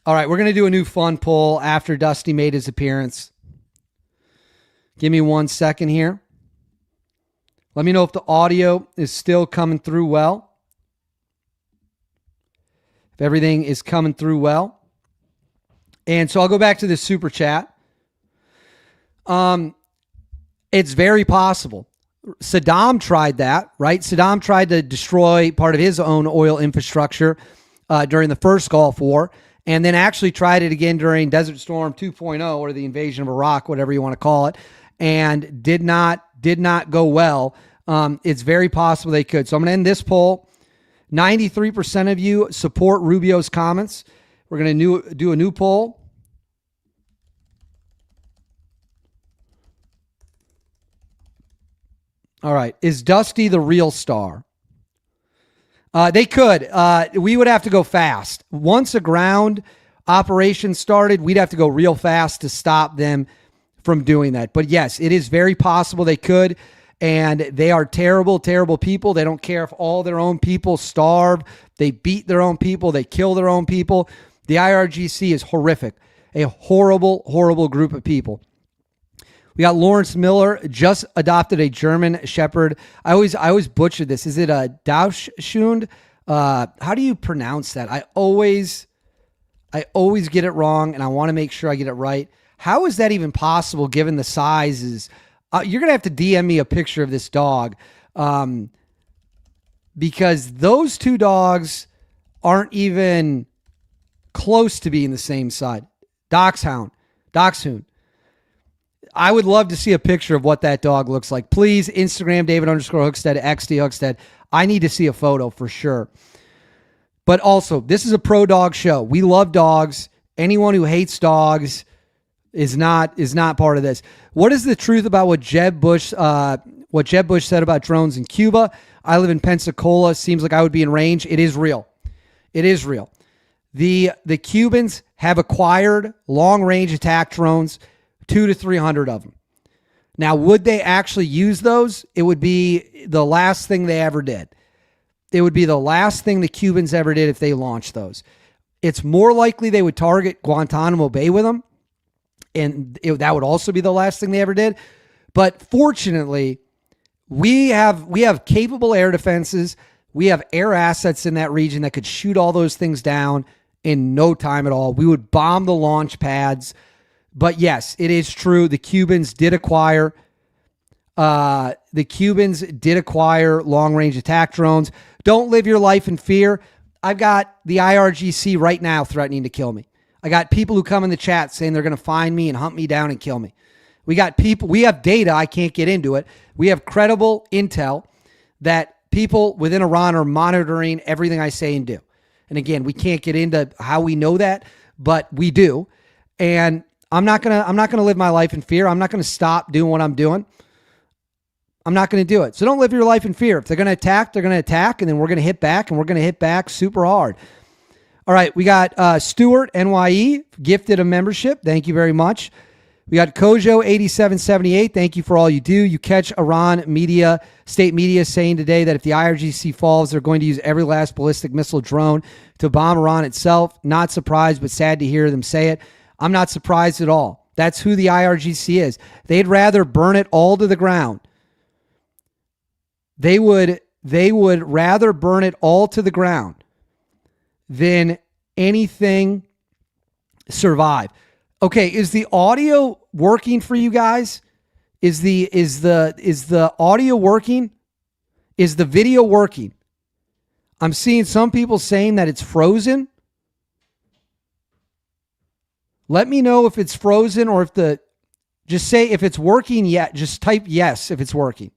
All right, we're going to do a new fun poll after Dusty made his appearance. Give me 1 second here. Let me know if the audio is still coming through well. If everything is coming through well. And so I'll go back to the super chat. It's very possible. Saddam tried that, right? Saddam tried to destroy part of his own oil infrastructure during the first Gulf War, and then actually tried it again during Desert Storm 2.0, or the invasion of Iraq, whatever you want to call it, and did not go well. It's very possible they could. So I'm going to end this poll. 93% of you support Rubio's comments. We're going to do a new poll. All right. Is Dusty the real star? They could. We would have to go fast. Once a ground operation started, we'd have to go real fast to stop them from doing that. But yes, it is very possible they could. And they are terrible, terrible people. They don't care if all their own people starve. They beat their own people. They kill their own people. The IRGC is horrific. A horrible, horrible group of people. We got Lawrence Miller, just adopted a German Shepherd. I always butcher this. Is it a Dauschhund? How do you pronounce that? I always get it wrong, and I want to make sure I get it right. How is that even possible given the sizes? You're going to have to DM me a picture of this dog, because those two dogs aren't even close to being the same size. Dachshund. I would love to see a picture of what that dog looks like. Please, Instagram, David_Hookstead, XD Hookstead. I need to see a photo for sure. But also, this is a pro dog show. We love dogs. Anyone who hates dogs is not part of this. What is the truth about what Jeb Bush said about drones in Cuba? I live in Pensacola. Seems like I would be in range. It is real. It is real. The Cubans have acquired long-range attack drones, 200 to 300 of them. Now, would they actually use those? It would be the last thing they ever did. It would be the last thing the Cubans ever did if they launched those. It's more likely they would target Guantanamo Bay with them, and that would also be the last thing they ever did. But fortunately, we have capable air defenses. We have air assets in that region that could shoot all those things down in no time at all. We would bomb the launch pads. But yes, it is true. The Cubans did acquire long-range attack drones. Don't live your life in fear. I've got the IRGC right now threatening to kill me. I got people who come in the chat saying they're going to find me and hunt me down and kill me. We have data. I can't get into it. We have credible intel that people within Iran are monitoring everything I say and do. And again, we can't get into how we know that, but we do. And I'm not gonna live my life in fear. I'm not gonna stop doing what I'm doing. I'm not gonna do it. So don't live your life in fear. If they're gonna attack, they're gonna attack, and then we're gonna hit back, and we're gonna hit back super hard. All right, we got Stuart NYE gifted a membership. Thank you very much. We got Kojo 8778. Thank you for all you do. You catch Iran media, state media saying today that if the IRGC falls, they're going to use every last ballistic missile drone to bomb Iran itself. Not surprised, but sad to hear them say it. I'm not surprised at all. That's who the IRGC is. They'd rather burn it all to the ground. They would rather burn it all to the ground than anything survive. Okay, is the audio working for you guys? Is the audio working? Is the video working? I'm seeing some people saying that it's frozen. Let me know if it's frozen or just say if it's working yet. Just type yes if it's working.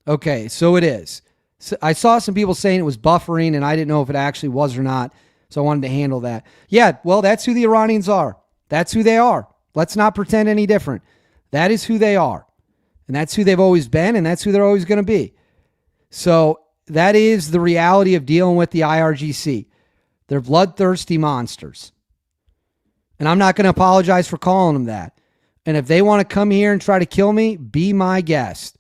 Okay, so it is. So I saw some people saying it was buffering and I didn't know if it actually was or not. So I wanted to handle that. Yeah, well, that's who the Iranians are. That's who they are. Let's not pretend any different. That is who they are. And that's who they've always been, and that's who they're always going to be. So that is the reality of dealing with the IRGC. They're bloodthirsty monsters. And I'm not going to apologize for calling them that. And if they want to come here and try to kill me, be my guest.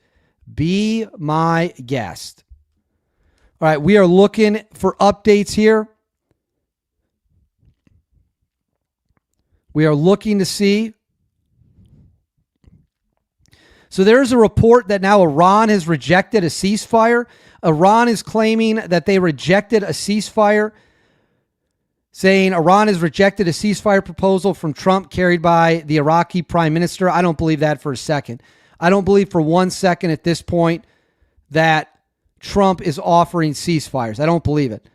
Be my guest. All right, we are looking for updates here. We are looking to see. So there's a report that now Iran has rejected a ceasefire. Iran is claiming that they rejected a ceasefire, saying Iran has rejected a ceasefire proposal from Trump carried by the Iraqi prime minister. I don't believe that for a second. I don't believe for 1 second at this point that Trump is offering ceasefires. I don't believe it.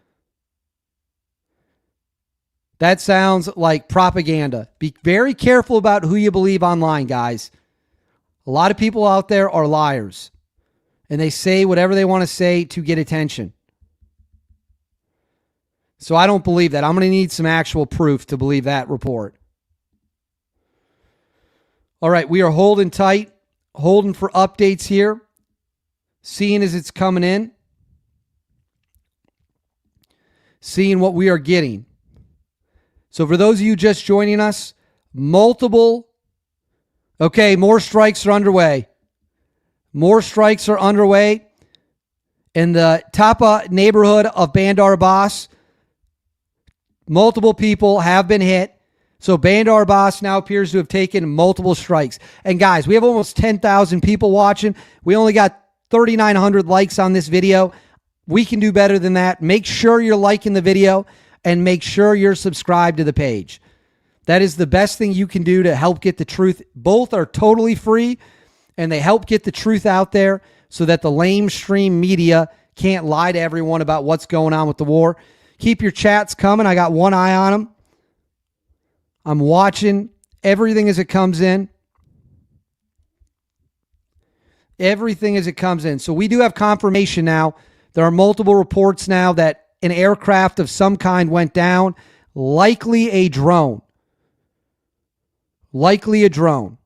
That sounds like propaganda. Be very careful about who you believe online, guys. A lot of people out there are liars, and they say whatever they want to say to get attention. So I don't believe that. I'm going to need some actual proof to believe that report. All right, we are holding tight, holding for updates here, seeing as it's coming in, seeing what we are getting. So for those of you just joining us, more strikes are underway. More strikes are underway in the Tapa neighborhood of Bandar Abbas. Multiple people have been hit. So Bandar Abbas now appears to have taken multiple strikes. And guys, we have almost 10,000 people watching. We only got 3,900 likes on this video. We can do better than that. Make sure you're liking the video and make sure you're subscribed to the page. That is the best thing you can do to help get the truth. Both are totally free, and they help get the truth out there so that the lamestream media can't lie to everyone about what's going on with the war. Keep your chats coming. I got one eye on them. I'm watching everything as it comes in. Everything as it comes in. So we do have confirmation now There are multiple reports now that an aircraft of some kind went down, likely a drone. Likely a drone.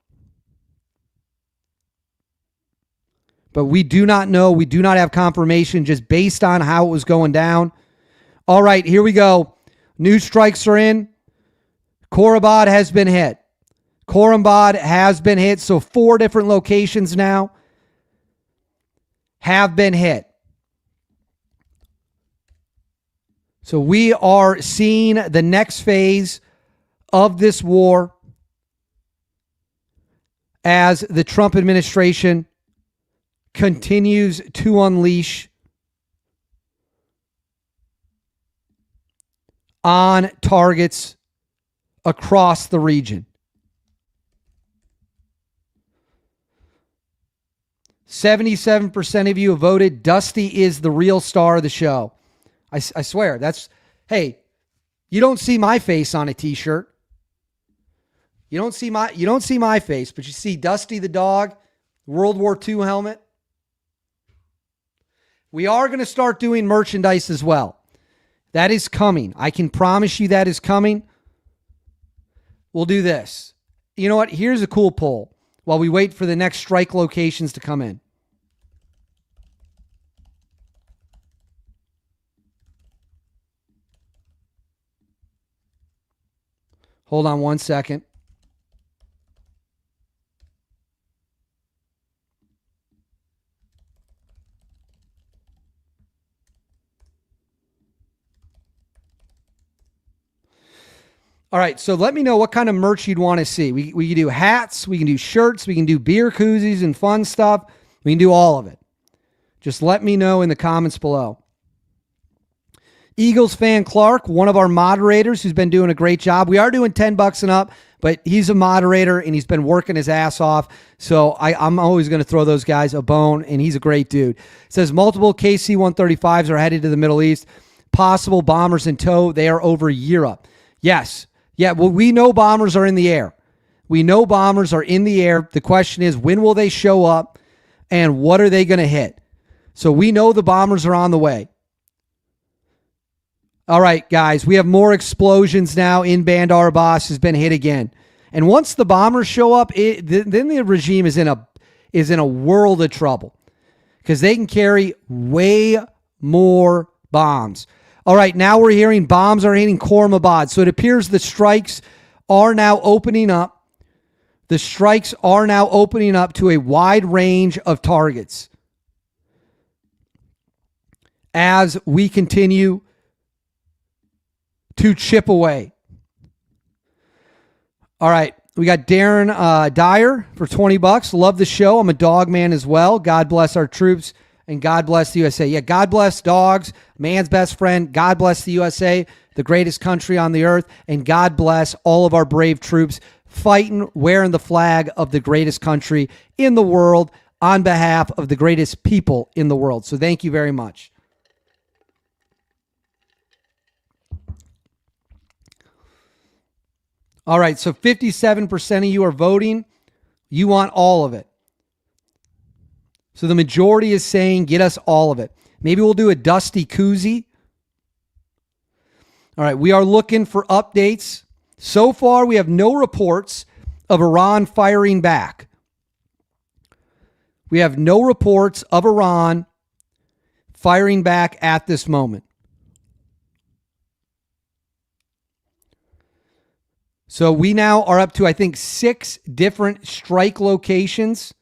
But we do not know. We do not have confirmation just based on how it was going down. All right, here we go. New strikes are in. Korabad has been hit. Korabad has been hit. So 4 different locations now have been hit. So we are seeing the next phase of this war as the Trump administration continues to unleash on targets across the region. 77% of you have voted Dusty is the real star of the show. I swear, hey, you don't see my face on a t-shirt. You don't see my face, but you see Dusty the dog, World War II helmet. We are going to start doing merchandise as well. That is coming. I can promise you that is coming. We'll do this. You know what? Here's a cool poll while we wait for the next strike locations to come in. Hold on one second. All right, so let me know what kind of merch you'd want to see. We can do hats, we can do shirts, we can do beer koozies and fun stuff. We can do all of it. Just let me know in the comments below. Eagles fan Clark, one of our moderators who's been doing a great job. We are doing $10 and up, but he's a moderator and he's been working his ass off. So I'm always going to throw those guys a bone, and he's a great dude. It says multiple KC-135s are headed to the Middle East. Possible bombers in tow. They are over Europe. Yes. Yeah, well, we know bombers are in the air. We know bombers are in the air. The question is, when will they show up and what are they going to hit? So we know the bombers are on the way. All right, guys, we have more explosions now in Bandar Abbas has been hit again. And once the bombers show up, then the regime is in a world of trouble because they can carry way more bombs. All right, now we're hearing bombs are hitting Kormabad. So it appears the strikes are now opening up. The strikes are now opening up to a wide range of targets as we continue to chip away. All right, we got Darren Dyer for $20. Love the show. I'm a dog man as well. God bless our troops. And God bless the USA. Yeah, God bless dogs, man's best friend. God bless the USA, the greatest country on the earth. And God bless all of our brave troops fighting, wearing the flag of the greatest country in the world on behalf of the greatest people in the world. So thank you very much. All right, so 57% of you are voting. You want all of it. So the majority is saying, get us all of it. Maybe we'll do a Dusty koozie. All right, we are looking for updates. So far, we have no reports of Iran firing back. We have no reports of Iran firing back at this moment. So we now are up to, I think, 6 different strike locations.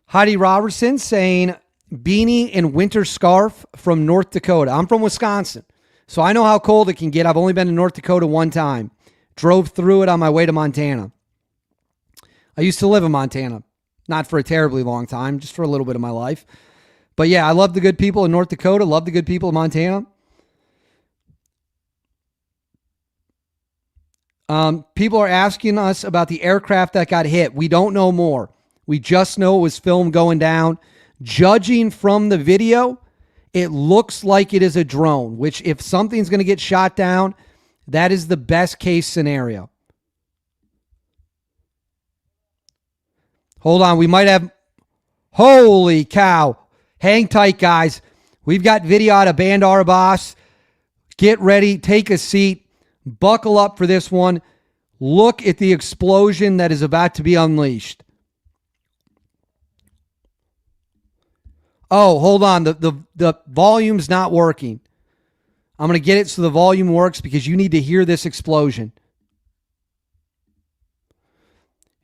Heidi Robertson saying beanie and winter scarf from North Dakota. I'm from Wisconsin, so I know how cold it can get. I've only been to North Dakota one time. Drove through it on my way to Montana. I used to live in Montana. Not for a terribly long time, just for a little bit of my life. But yeah, I love the good people in North Dakota. Love the good people in Montana. People are asking us about the aircraft that got hit. We don't know more. We just know it was film going down. Judging from the video, it looks like it is a drone, which if something's going to get shot down, that is the best case scenario. Hold on. We might have Holy cow. Hang tight, guys. We've got video out of Bandar Abbas. Get ready. Take a seat. Buckle up for this one. Look at the explosion that is about to be unleashed. Oh, hold on. The volume's not working. I'm going to get it so the volume works because you need to hear this explosion.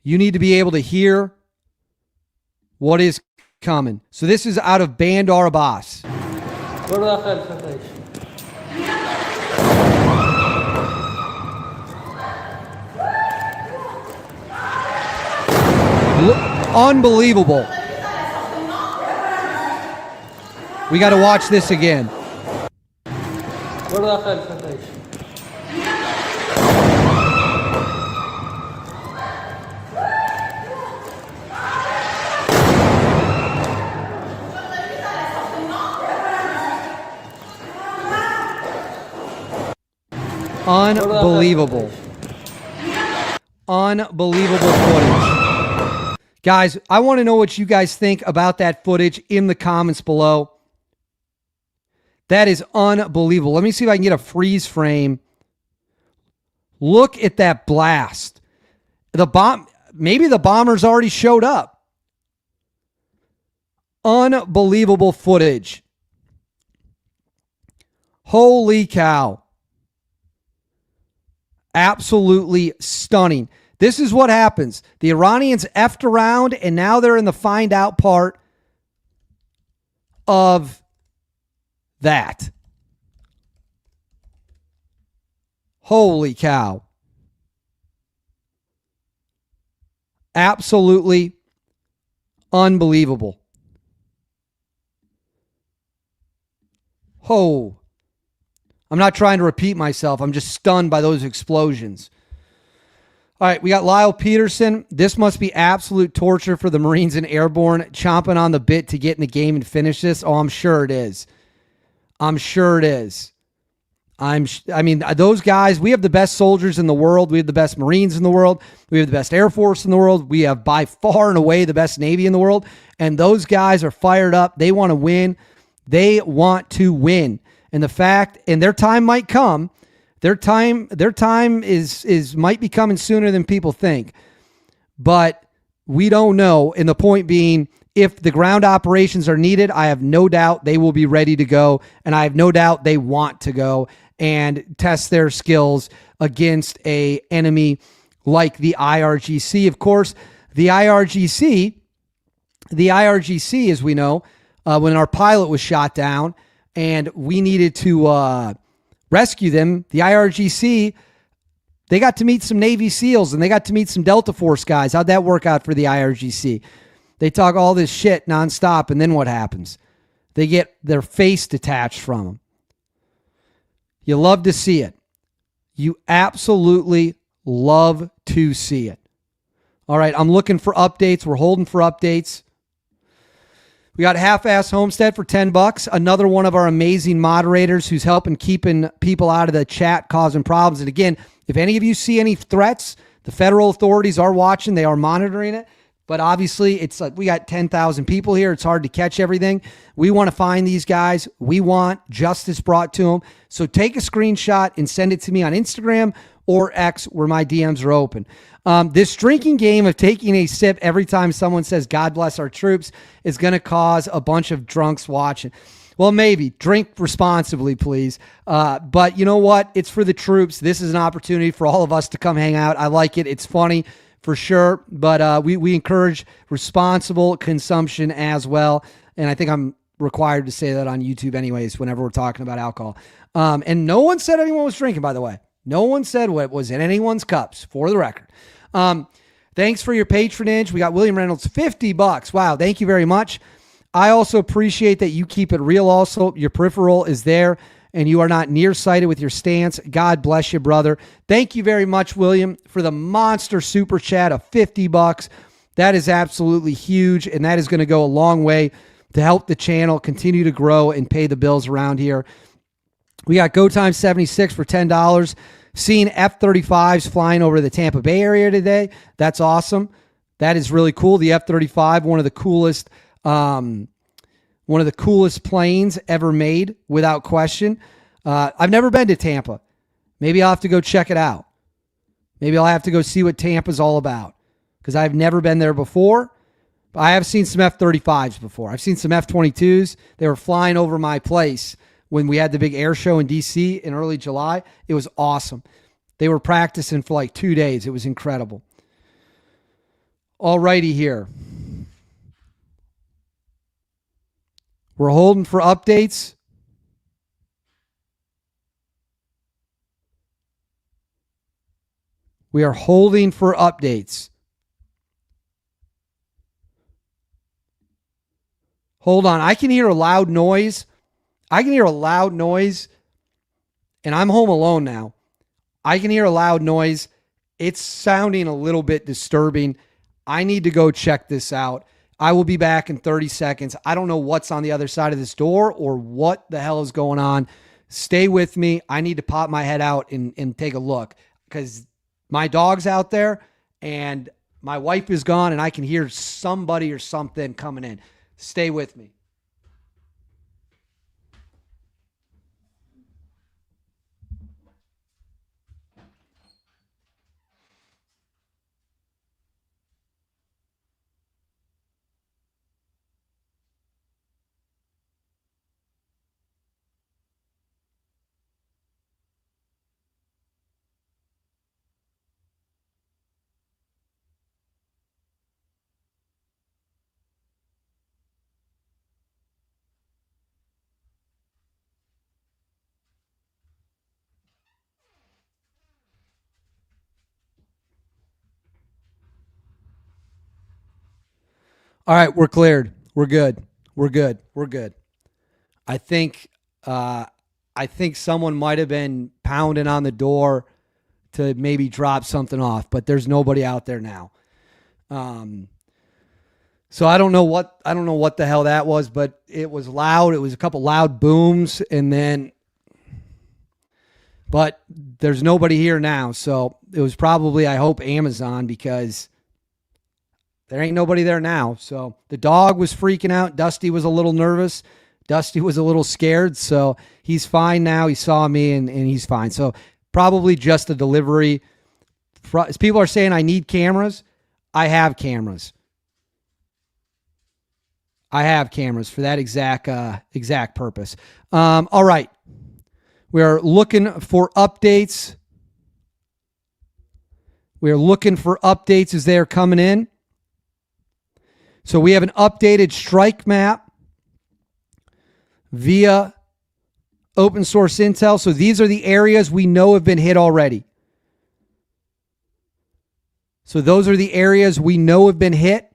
You need to be able to hear what is coming. So this is out of Bandar Abbas. Unbelievable. We got to watch this again. Unbelievable. Unbelievable footage. Guys, I want to know what you guys think about that footage in the comments below. That is unbelievable. Let me see if I can get a freeze frame. Look at that blast. Maybe the bombers already showed up. Unbelievable footage. Holy cow. Absolutely stunning. This is what happens. The Iranians effed around, and now they're in the find out part of that. Holy cow. Absolutely unbelievable. Oh. I'm not trying to repeat myself. I'm just stunned by those explosions. All right, we got Lyle Peterson. This must be absolute torture for the Marines and Airborne, chomping on the bit to get in the game and finish this. Oh, I'm sure it is. I'm sure it is. I mean, those guys, we have the best soldiers in the world. We have the best Marines in the world. We have the best Air Force in the world. We have by far and away the best Navy in the world. And those guys are fired up. They want to win. They want to win. And the fact, and their time might come. Their time is might be coming sooner than people think. But we don't know. And the point being, if the ground operations are needed, I have no doubt they will be ready to go. And I have no doubt they want to go and test their skills against a enemy like the IRGC. Of course, the IRGC, as we know, when our pilot was shot down, and we needed to rescue them, the IRGC, they got to meet some Navy SEALs and they got to meet some Delta Force guys. How'd that work out for the IRGC? They talk all this shit nonstop, and then what happens? They get their face detached from them. You love to see it. You absolutely love to see it. All right, I'm looking for updates. We're holding for updates. We got Half-Ass Homestead for $10. Another one of our amazing moderators who's helping keeping people out of the chat, causing problems. And again, if any of you see any threats, the federal authorities are watching. They are monitoring it. But obviously, it's like we got 10,000 people here. It's hard to catch everything. We want to find these guys. We want justice brought to them. So take a screenshot and send it to me on Instagram or X, where my DMs are open. This drinking game of taking a sip every time someone says, God bless our troops, is going to cause a bunch of drunks watching. Well, maybe. Drink responsibly, please. But you know what? It's for the troops. This is an opportunity for all of us to come hang out. I like it. It's funny for sure. But we encourage responsible consumption as well. And I think I'm required to say that on YouTube anyways whenever we're talking about alcohol. And no one said anyone was drinking, by the way. No one said what was in anyone's cups, for the record. Thanks for your patronage. We got William Reynolds, $50. Wow, thank you very much. I also appreciate that you keep it real also. Your peripheral is there, and you are not nearsighted with your stance. God bless you, brother. Thank you very much, William, for the monster super chat of $50. That is absolutely huge, and that is going to go a long way to help the channel continue to grow and pay the bills around here. We got Go Time 76 for $10. Seeing F-35s flying over the Tampa Bay area today. That's awesome. That is really cool. The F-35, one of the coolest One of the coolest planes ever made, without question. I've never been to Tampa. Maybe I'll have to go check it out. Maybe I'll have to go see what Tampa's all about, because I've never been there before. I have seen some F-35s before. I've seen some F-22s. They were flying over my place when we had the big air show in D.C. in early July. It was awesome. They were practicing for like 2 days. It was incredible. All righty here. We're holding for updates. We are holding for updates. Hold on. I can hear a loud noise. And I'm home alone now. I can hear a loud noise. It's sounding a little bit disturbing. I need to go check this out. I will be back in 30 seconds. I don't know what's on the other side of this door or what the hell is going on. Stay with me. I need to pop my head out and take a look, because my dog's out there and my wife is gone and I can hear somebody or something coming in. Stay with me. All right, we're cleared. We're good. We're good. We're good. I think someone might have been pounding on the door to maybe drop something off, but there's nobody out there now. So I don't know what the hell that was, but it was loud. It was a couple loud booms, but there's nobody here now. So it was probably, I hope, Amazon, because there ain't nobody there now. So the dog was freaking out. Dusty was a little nervous. Dusty was a little scared. So he's fine now. He saw me and he's fine. So probably just a delivery. People are saying I need cameras. I have cameras. I have cameras for that exact purpose. All right. We are looking for updates. We are looking for updates as they are coming in. So we have an updated strike map via open source intel. So these are the areas we know have been hit already. So those are the areas we know have been hit.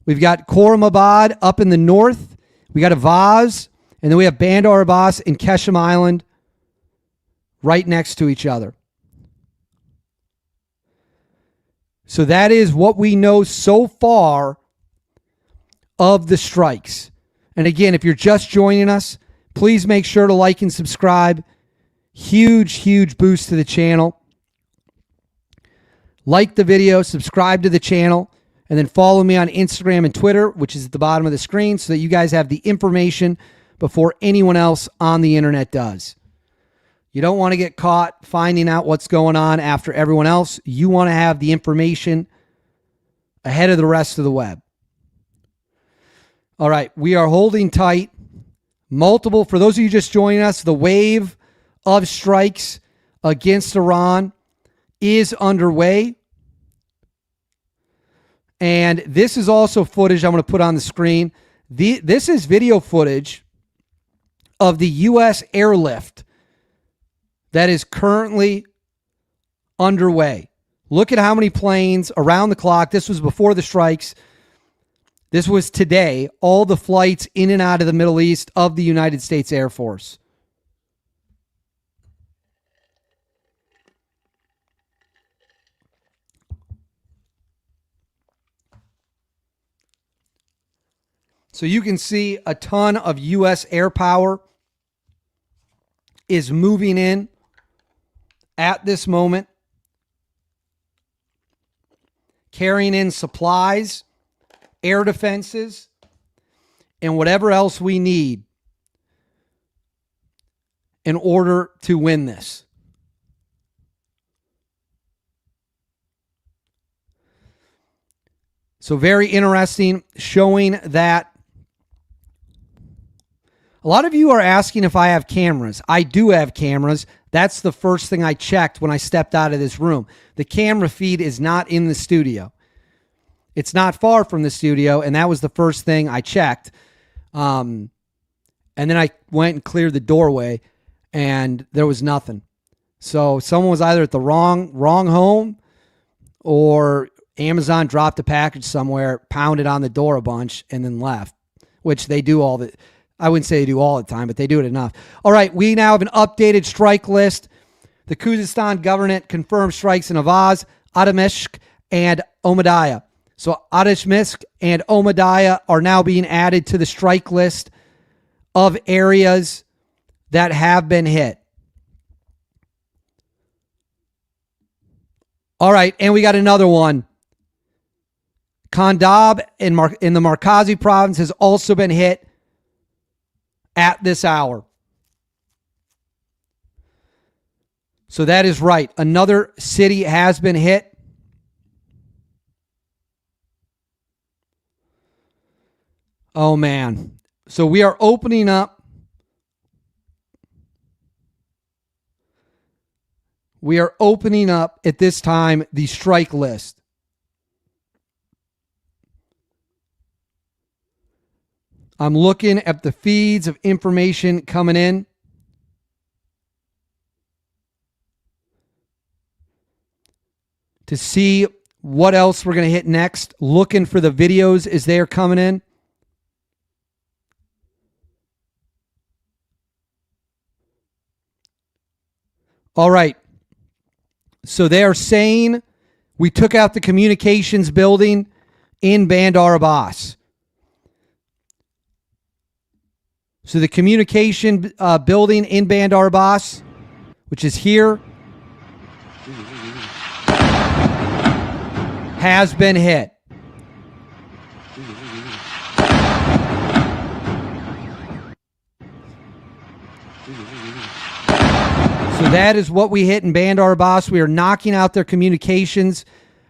We've got Koramabad up in the north. We got Avaz, and then we have Bandar Abbas and Kesham Island right next to each other. So that is what we know so far of the strikes. And again, if you're just joining us, please make sure to like and subscribe. Huge, huge boost to the channel. Like the video, subscribe to the channel, and then follow me on Instagram and Twitter, which is at the bottom of the screen, so that you guys have the information before anyone else on the internet does. You don't want to get caught finding out what's going on after everyone else. You want to have the information ahead of the rest of the web. All right, we are holding tight. For those of you just joining us, the wave of strikes against Iran is underway. And this is also footage I'm going to put on the screen. This is video footage of the U.S. airlift that is currently underway. Look at how many planes around the clock. This was before the strikes. This was today. All the flights in and out of the Middle East of the United States Air Force. So you can see a ton of U.S. air power is moving in at this moment, carrying in supplies air defenses, and whatever else we need in order to win this. So very interesting, showing that a lot of you are asking if I have cameras. I do have cameras. That's the first thing I checked when I stepped out of this room. The camera feed is not in the studio. It's not far from the studio, and that was the first thing I checked. And then I went and cleared the doorway, and there was nothing. So someone was either at the wrong home, or Amazon dropped a package somewhere, pounded on the door a bunch, and then left, which they do all the... I wouldn't say they do all the time, but they do it enough. All right, we now have an updated strike list. The Khuzestan government confirmed strikes in Avaz, Adamishk, and Omadaya. So Adamishk and Omadaya are now being added to the strike list of areas that have been hit. All right, and we got another one. Khandab in the Markazi province has also been hit at this hour. So that is right. Another city has been hit. Oh, man. So we are opening up. We are opening up at this time the strike list. I'm looking at the feeds of information coming in. To see what else we're going to hit next. Looking for the videos as they are coming in. All right. So they are saying we took out the communications building in Bandar Abbas. So the communication building in Bandar Abbas, which is here, has been hit. So that is what we hit in Bandar Abbas. We are knocking out their communications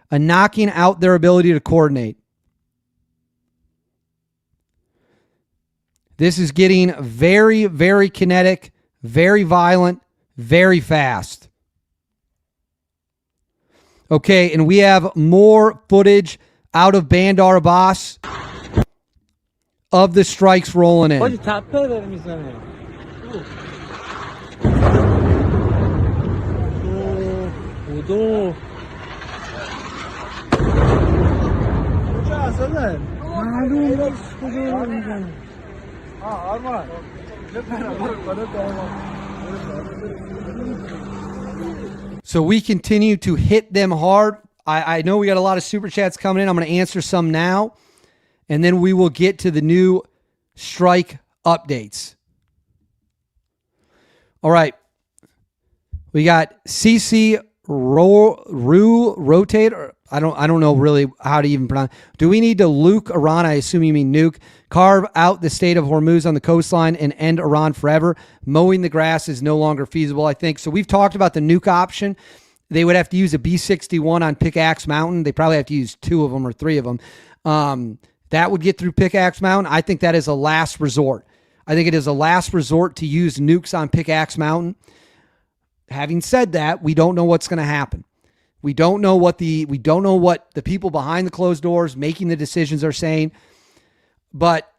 and knocking out their ability to coordinate. This is getting very, very kinetic, very violent, very fast. Okay, and we have more footage out of Bandar Abbas of the strikes rolling in. So we continue to hit them hard. I know we got a lot of super chats coming in. I'm going to answer some now, and then we will get to the new strike updates. All right. We got CC rotate. I don't know really how to even pronounce. Do we need to nuke Iran? I assume you mean nuke. Carve out the state of Hormuz on the coastline and end Iran forever. Mowing the grass is no longer feasible, I think. So we've talked about the nuke option. They would have to use a B-61 on Pickaxe Mountain. They probably have to use 2 of them or 3 of them. That would get through Pickaxe Mountain. I think that is a last resort. I think it is a last resort to use nukes on Pickaxe Mountain. Having said that, we don't know what's going to happen. We don't know what the people behind the closed doors making the decisions are saying. But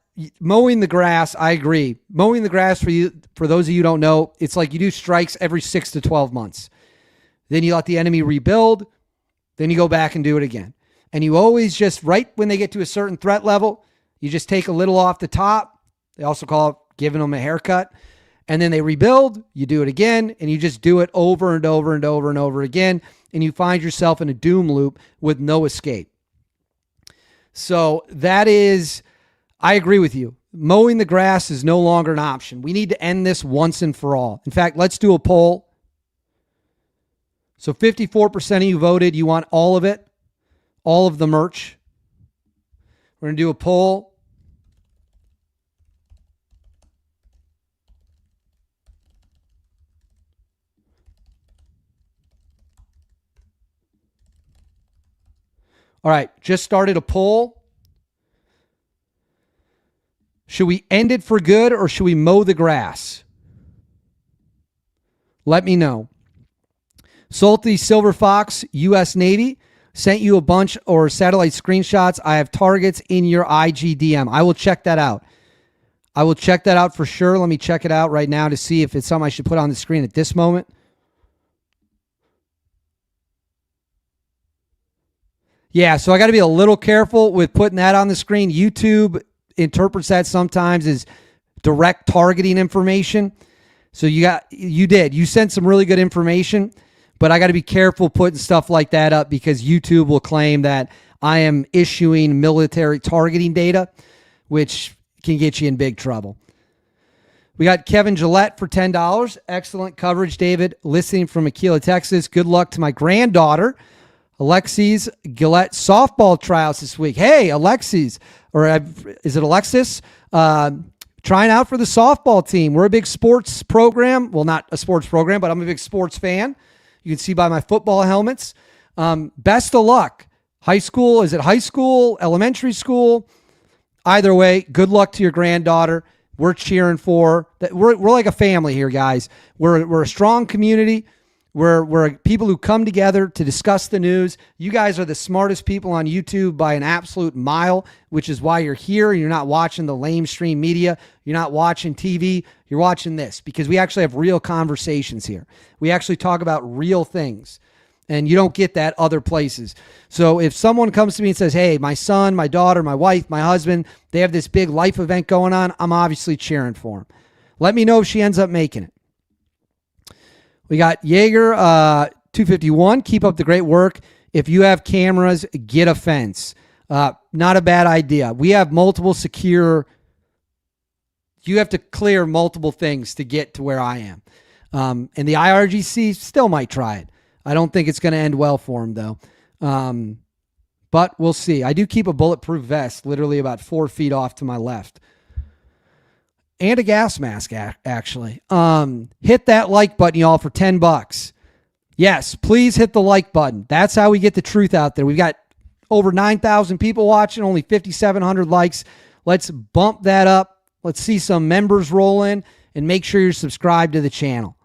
mowing the grass, I agree. Mowing the grass, for those of you who don't know, it's like you do strikes every 6 to 12 months. Then you let the enemy rebuild. Then you go back and do it again. And you always just, right when they get to a certain threat level, you just take a little off the top. They also call it giving them a haircut. And then they rebuild, you do it again, and you just do it over and over and over and over again, and you find yourself in a doom loop with no escape. So that is, I agree with you. Mowing the grass is no longer an option. We need to end this once and for all. In fact, let's do a poll. So 54% of you voted you want all of it, all of the merch. We're going to do a poll. All right, just started a poll. Should we end it for good or should we mow the grass? Let me know. Salty Silver Fox, U.S. Navy, sent you a bunch or satellite screenshots. I have targets in your IG DM. I will check that out. I will check that out for sure. Let me check it out right now to see if it's something I should put on the screen at this moment. Yeah, so I got to be a little careful with putting that on the screen. YouTube interprets that sometimes as direct targeting information. So you sent some really good information, but I got to be careful putting stuff like that up because YouTube will claim that I am issuing military targeting data, which can get you in big trouble. We got Kevin Gillette for $10. Excellent coverage, David. Listening from Aquila, Texas. Good luck to my granddaughter. Alexis Gillette softball tryouts this week. Hey, Alexis, or is it Alexis? Trying out for the softball team. We're a big sports program. Well, not a sports program, but I'm a big sports fan. You can see by my football helmets. Best of luck. High school, is it high school, elementary school? Either way, good luck to your granddaughter. We're cheering for that. We're like a family here, guys. We're a strong community. We're people who come together to discuss the news. You guys are the smartest people on YouTube by an absolute mile, which is why you're here. You're not watching the lamestream media. You're not watching TV. You're watching this because we actually have real conversations here. We actually talk about real things, and you don't get that other places. So if someone comes to me and says, hey, my son, my daughter, my wife, my husband, they have this big life event going on, I'm obviously cheering for them. Let me know if she ends up making it. We got Jaeger 251. Keep up the great work. If you have cameras, get a fence. Not a bad idea. We have multiple secure. You have to clear multiple things to get to where I am. And the IRGC still might try it. I don't think it's going to end well for him, though. But we'll see. I do keep a bulletproof vest literally about 4 feet off to my left. And a gas mask, actually. Hit that like button, y'all, for $10. Yes, please hit the like button. That's how we get the truth out there. We've got over 9,000 people watching, only 5,700 likes. Let's bump that up. Let's see some members roll in, and make sure you're subscribed to the channel.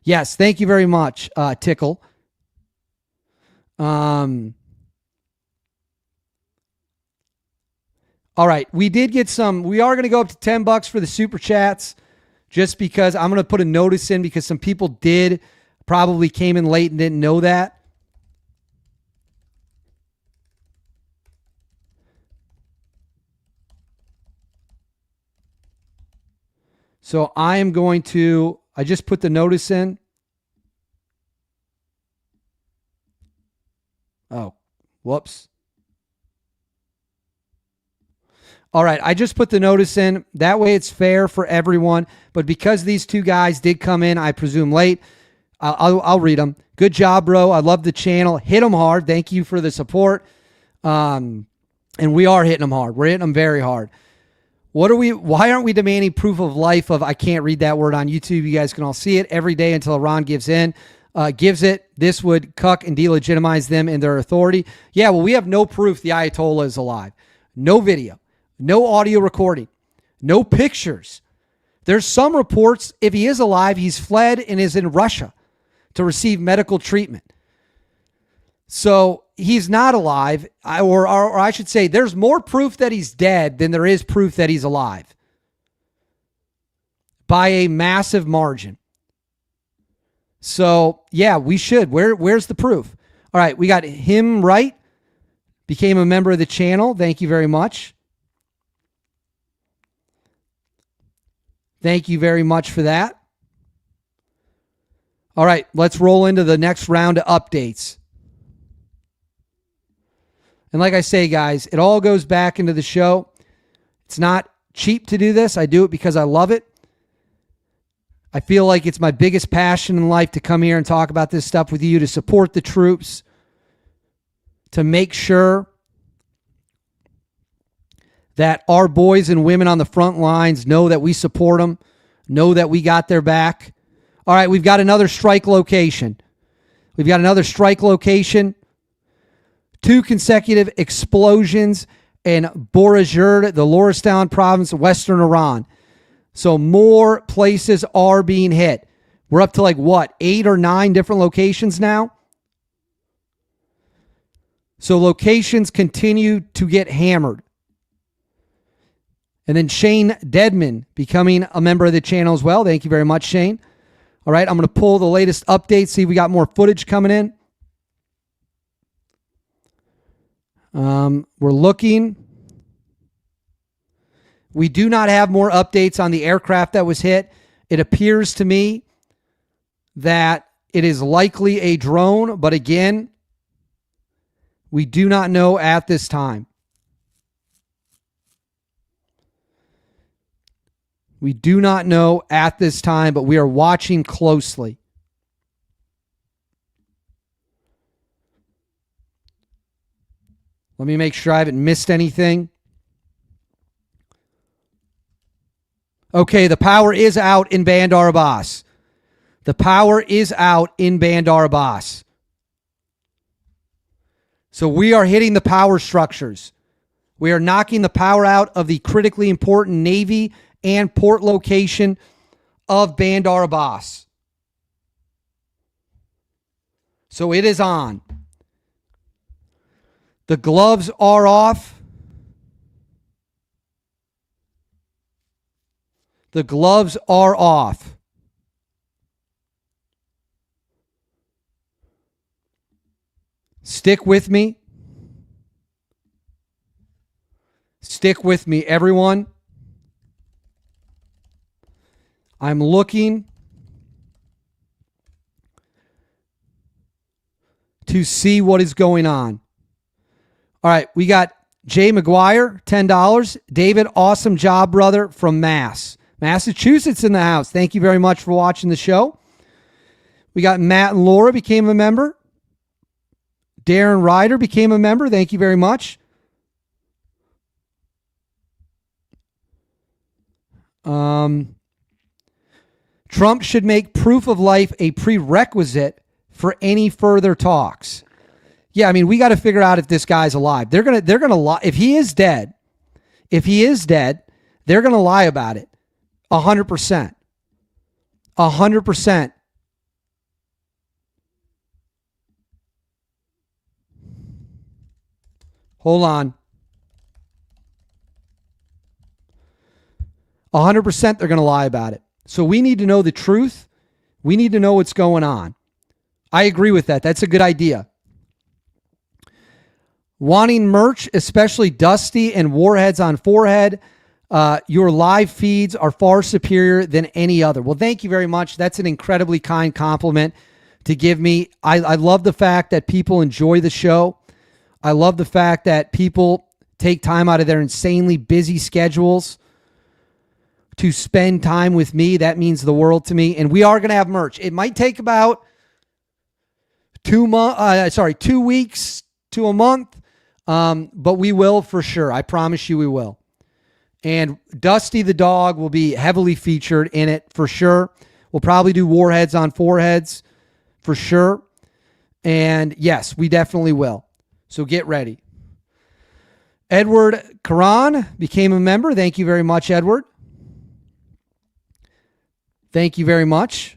Yes, thank you very much, Tickle. All right, we did get some. We are going to go up to $10 for the super chats, just because I'm going to put a notice in because some people probably came in late and didn't know that. So I just put the notice in. Oh, whoops. All right, I just put the notice in. That way it's fair for everyone. But because these two guys did come in, I presume late, I'll read them. Good job, bro. I love the channel. Hit them hard. Thank you for the support. And we are hitting them hard. We're hitting them very hard. Why aren't we demanding proof of life of, I can't read that word on YouTube. You guys can all see it every day until Iran gives it. This would cuck and delegitimize them in their authority. Yeah, well, we have no proof the Ayatollah is alive. No video. No audio recording. No pictures. There's some reports, if he is alive, he's fled and is in Russia to receive medical treatment. So he's not alive, or I should say there's more proof that he's dead than there is proof that he's alive. By a massive margin. So, yeah, we should. Where's the proof? All right, we got him right. Became a member of the channel. Thank you very much. Thank you very much for that. All right, let's roll into the next round of updates. And like I say, guys, it all goes back into the show. It's not cheap to do this. I do it because I love it. I feel like it's my biggest passion in life to come here and talk about this stuff with you, to support the troops, to make sure that our boys and women on the front lines know that we support them, know that we got their back. All right, we've got another strike location. We've got another strike location. 2 consecutive explosions in Borazherd, the Loristan province, western Iran. So more places are being hit. We're up to like what, 8 or 9 different locations now? So locations continue to get hammered. And then Shane Deadman becoming a member of the channel as well. Thank you very much, Shane. All right, I'm going to pull the latest updates, see if we got more footage coming in. We're looking. We do not have more updates on the aircraft that was hit. It appears to me that it is likely a drone, but again, we do not know at this time. We do not know at this time, but we are watching closely. Let me make sure I haven't missed anything. Okay, the power is out in Bandar Abbas. The power is out in Bandar Abbas. So we are hitting the power structures. We are knocking the power out of the critically important Navy and port location of Bandar Abbas. So it is on. The gloves are off. The gloves are off. Stick with me. Stick with me, everyone. I'm looking to see what is going on. All right, we got Jay McGuire, $10. David, awesome job, brother, from Massachusetts in the house. Thank you very much for watching the show. We got Matt and Laura became a member. Darren Ryder became a member. Thank you very much. Trump should make proof of life a prerequisite for any further talks. Yeah, I mean, we got to figure out if this guy's alive. They're gonna lie. If he is dead, they're gonna lie about it. 100%. 100%. Hold on. 100% they're going to lie about it. So we need to know the truth. We need to know what's going on. I agree with that. That's a good idea. Wanting merch, especially Dusty and Warheads on Forehead. Your live feeds are far superior than any other. Well, thank you very much. That's an incredibly kind compliment to give me. I love the fact that people enjoy the show. I love the fact that people take time out of their insanely busy schedules to spend time with me. That means the world to me. And we are going to have merch. It might take about 2 weeks to a month, but we will for sure. I promise you we will. And Dusty the dog will be heavily featured in it for sure. We'll probably do Warheads on Foreheads for sure. And yes, we definitely will. So get ready. Edward Karan became a member. Thank you very much, Edward. Thank you very much.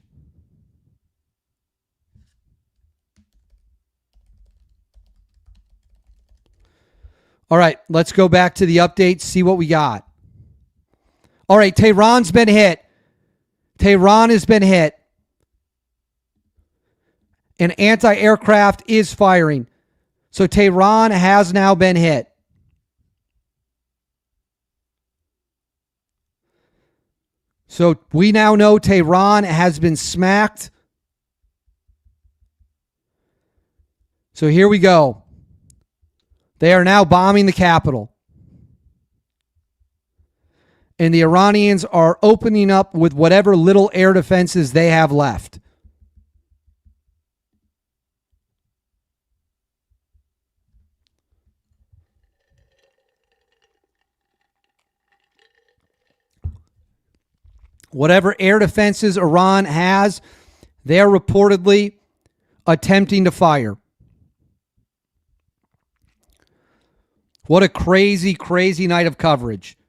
All right, let's go back to the updates, see what we got. All right, Tehran's been hit. Tehran has been hit. An anti-aircraft is firing. So Tehran has now been hit. So we now know Tehran has been smacked. So here we go. They are now bombing the capital. And the Iranians are opening up with whatever little air defenses they have left. Whatever air defenses Iran has, they're reportedly attempting to fire. What a crazy, crazy night of coverage.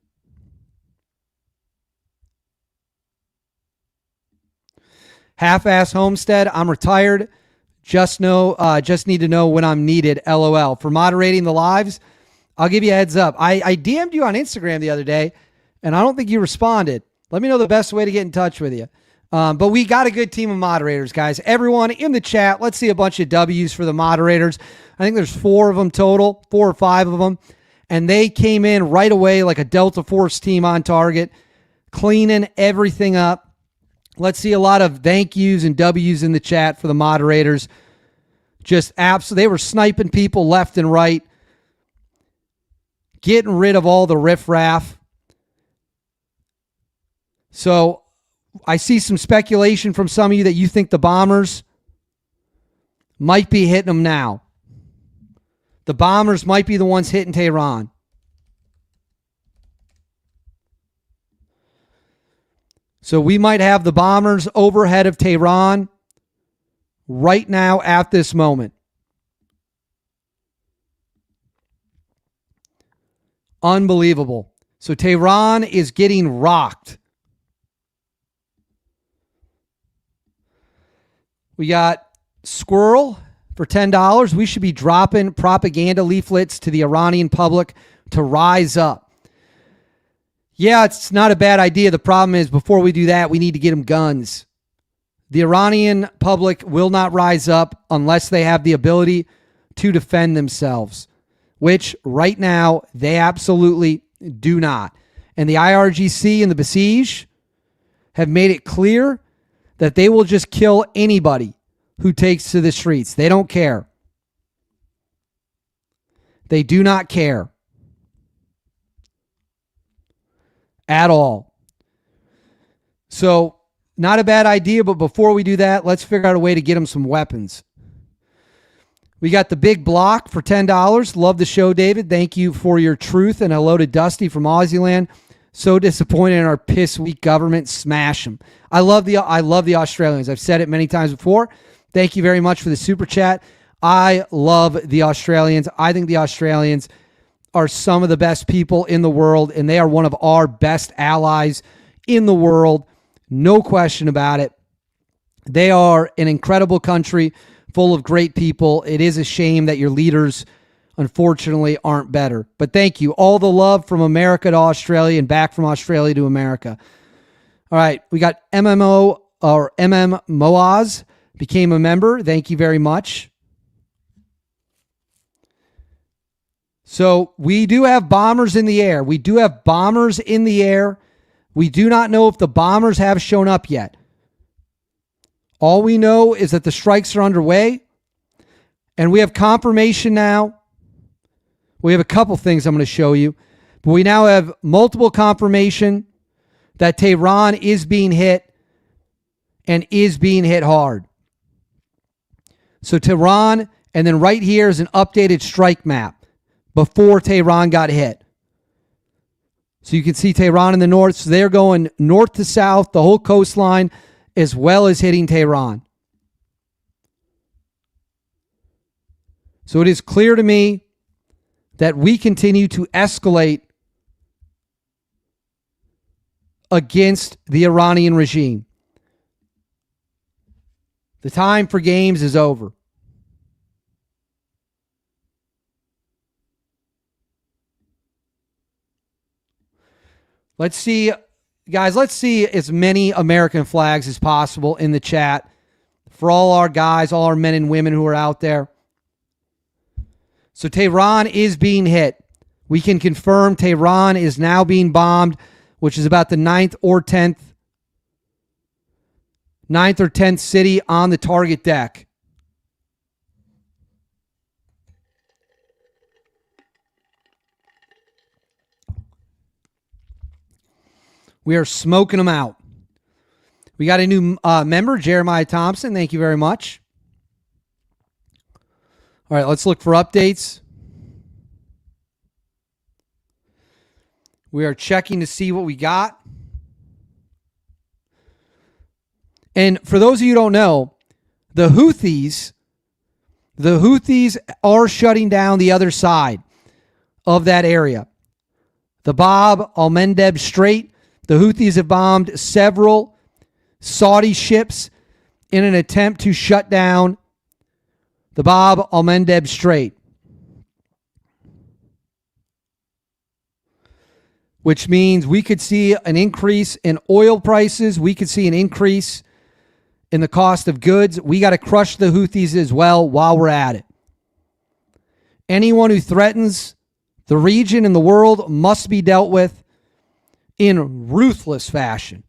Half-ass Homestead, I'm retired. Just need to know when I'm needed. LOL. For moderating the lives, I'll give you a heads up. I DM'd you on Instagram the other day, and I don't think you responded. Let me know the best way to get in touch with you. But we got a good team of moderators, guys. Everyone in the chat, let's see a bunch of W's for the moderators. I think there's 4 of them total, 4 or 5 of them. And they came in right away like a Delta Force team on target, cleaning everything up. Let's see a lot of thank yous and W's in the chat for the moderators. Just absolutely, they were sniping people left and right, getting rid of all the riffraff. So I see some speculation from some of you that you think the bombers might be hitting them now. The bombers might be the ones hitting Tehran. So we might have the bombers overhead of Tehran right now at this moment. Unbelievable. So Tehran is getting rocked. We got Squirrel for $10. We should be dropping propaganda leaflets to the Iranian public to rise up. Yeah, it's not a bad idea. The problem is, before we do that, we need to get them guns. The Iranian public will not rise up unless they have the ability to defend themselves, which right now they absolutely do not. And the IRGC and the Basij have made it clear that they will just kill anybody who takes to the streets. They don't care. They do not care at all. So, not a bad idea, but before we do that, let's figure out a way to get them some weapons. We got the big block for $10. Love the show, David. Thank you for your truth. And hello to Dusty from Aussieland. So disappointed in our piss weak government. Smash them. I love the Australians. I've said it many times before. Thank you very much for the super chat. I love the Australians. I think the Australians are some of the best people in the world, and they are one of our best allies in the world. No question about it. They are an incredible country full of great people. It is a shame that your leaders, unfortunately, aren't better. But thank you. All the love from America to Australia and back from Australia to America. All right, we got MMO or MM Moaz became a member. Thank you very much. So we do have bombers in the air. We do have bombers in the air. We do not know if the bombers have shown up yet. All we know is that the strikes are underway, and we have confirmation now. We have a couple things I'm going to show you, but we now have multiple confirmation that Tehran is being hit and is being hit hard. So Tehran, and then right here is an updated strike map before Tehran got hit. So you can see Tehran in the north. So they're going north to south, the whole coastline, as well as hitting Tehran. So it is clear to me that we continue to escalate against the Iranian regime. The time for games is over. Let's see, guys, let's see as many American flags as possible in the chat for all our guys, all our men and women who are out there. So Tehran is being hit. We can confirm Tehran is now being bombed, which is about the 9th or 10th city on the target deck. We are smoking them out. We got a new member, Jeremiah Thompson. Thank you very much. All right, let's look for updates. We are checking to see what we got. And for those of you who don't know, the Houthis are shutting down the other side of that area. The Bab al-Mandeb Strait, the Houthis have bombed several Saudi ships in an attempt to shut down the Bab al-Mandeb Strait, which means we could see an increase in oil prices. We could see an increase in the cost of goods. We got to crush the Houthis as well while we're at it. Anyone who threatens the region and the world must be dealt with in ruthless fashion.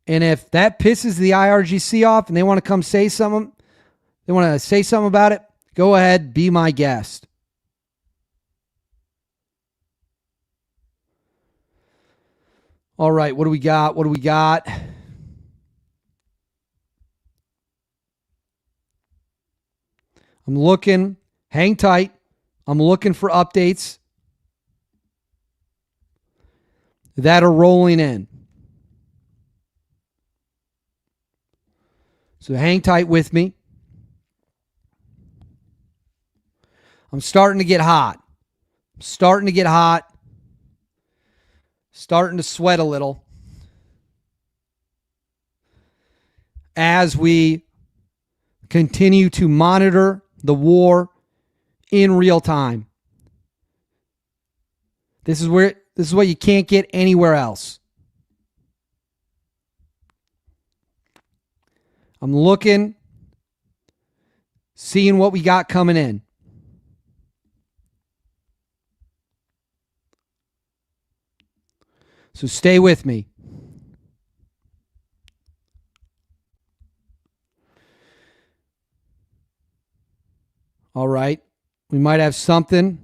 And if that pisses the IRGC off and they want to come say something, about it, go ahead, be my guest. All right, what do we got? I'm looking. Hang tight. I'm looking for updates that are rolling in. So hang tight with me. I'm starting to get hot. Starting to sweat a little as we continue to monitor the war in real time. This is what you can't get anywhere else. I'm looking, seeing what we got coming in. So stay with me. All right. We might have something.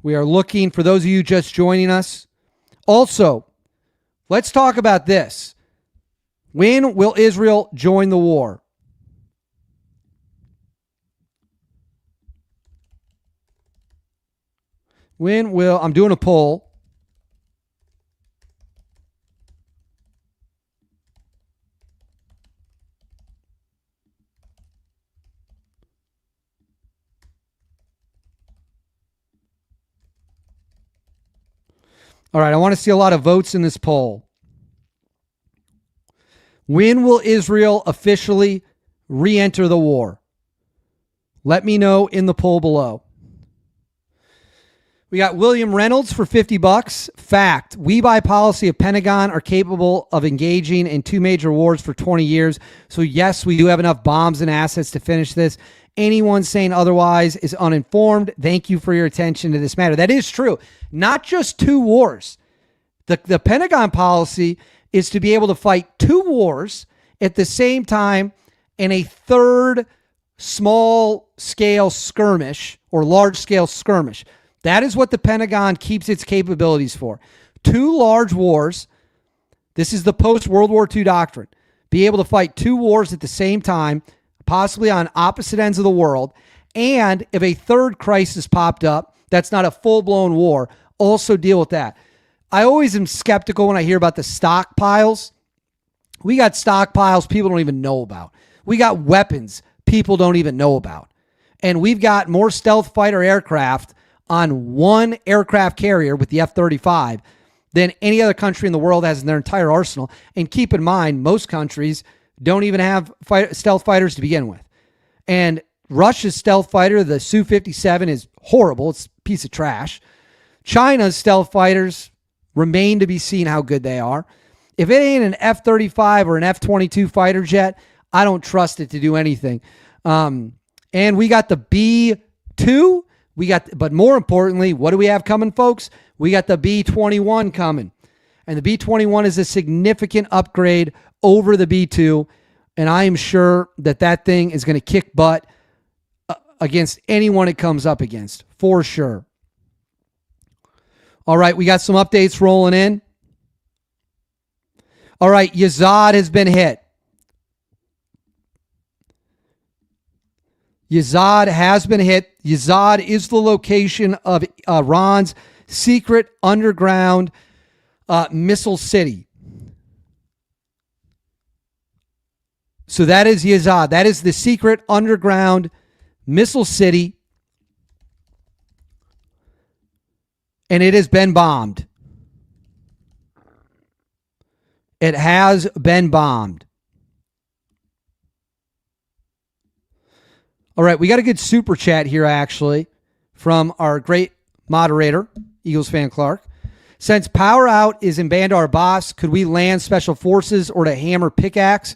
We are looking for those of you just joining us. Also, let's talk about this. When will Israel join the war? I'm doing a poll. All right, I want to see a lot of votes in this poll. When will Israel officially re-enter the war? Let me know in the poll below. We got William Reynolds for $50. Fact, we by policy of Pentagon are capable of engaging in 2 major wars for 20 years. So yes, we do have enough bombs and assets to finish this. Anyone saying otherwise is uninformed. Thank you for your attention to this matter. That is true. Not just 2 wars. The Pentagon policy is to be able to fight 2 wars at the same time in a third small-scale skirmish or large-scale skirmish. That is what the Pentagon keeps its capabilities for. 2 large wars. This is the post-World War II doctrine. Be able to fight 2 wars at the same time, possibly on opposite ends of the world. And if a third crisis popped up, that's not a full-blown war, also deal with that. I always am skeptical when I hear about the stockpiles. We got stockpiles people don't even know about. We got weapons people don't even know about. And we've got more stealth fighter aircraft on one aircraft carrier with the F-35 than any other country in the world has in their entire arsenal. And keep in mind, most countries don't even have stealth fighters to begin with. And Russia's stealth fighter, the Su-57, is horrible. It's a piece of trash. China's stealth fighters remain to be seen how good they are. If it ain't an F-35 or an F-22 fighter jet, I don't trust it to do anything. And we got the B-2. But more importantly, what do we have coming, folks? We got the B-21 coming. And the B-21 is a significant upgrade over the B-2. And I am sure that thing is going to kick butt against anyone it comes up against, for sure. All right, we got some updates rolling in. All right, Yazad has been hit. Yazd has been hit. Yazd is the location of Iran's secret underground missile city. So that is Yazd. That is the secret underground missile city. And it has been bombed. It has been bombed. All right, we got a good super chat here, actually, from our great moderator, Eagles fan Clark. Since power out is in Bandar Abbas, could we land special forces or to hammer pickaxe?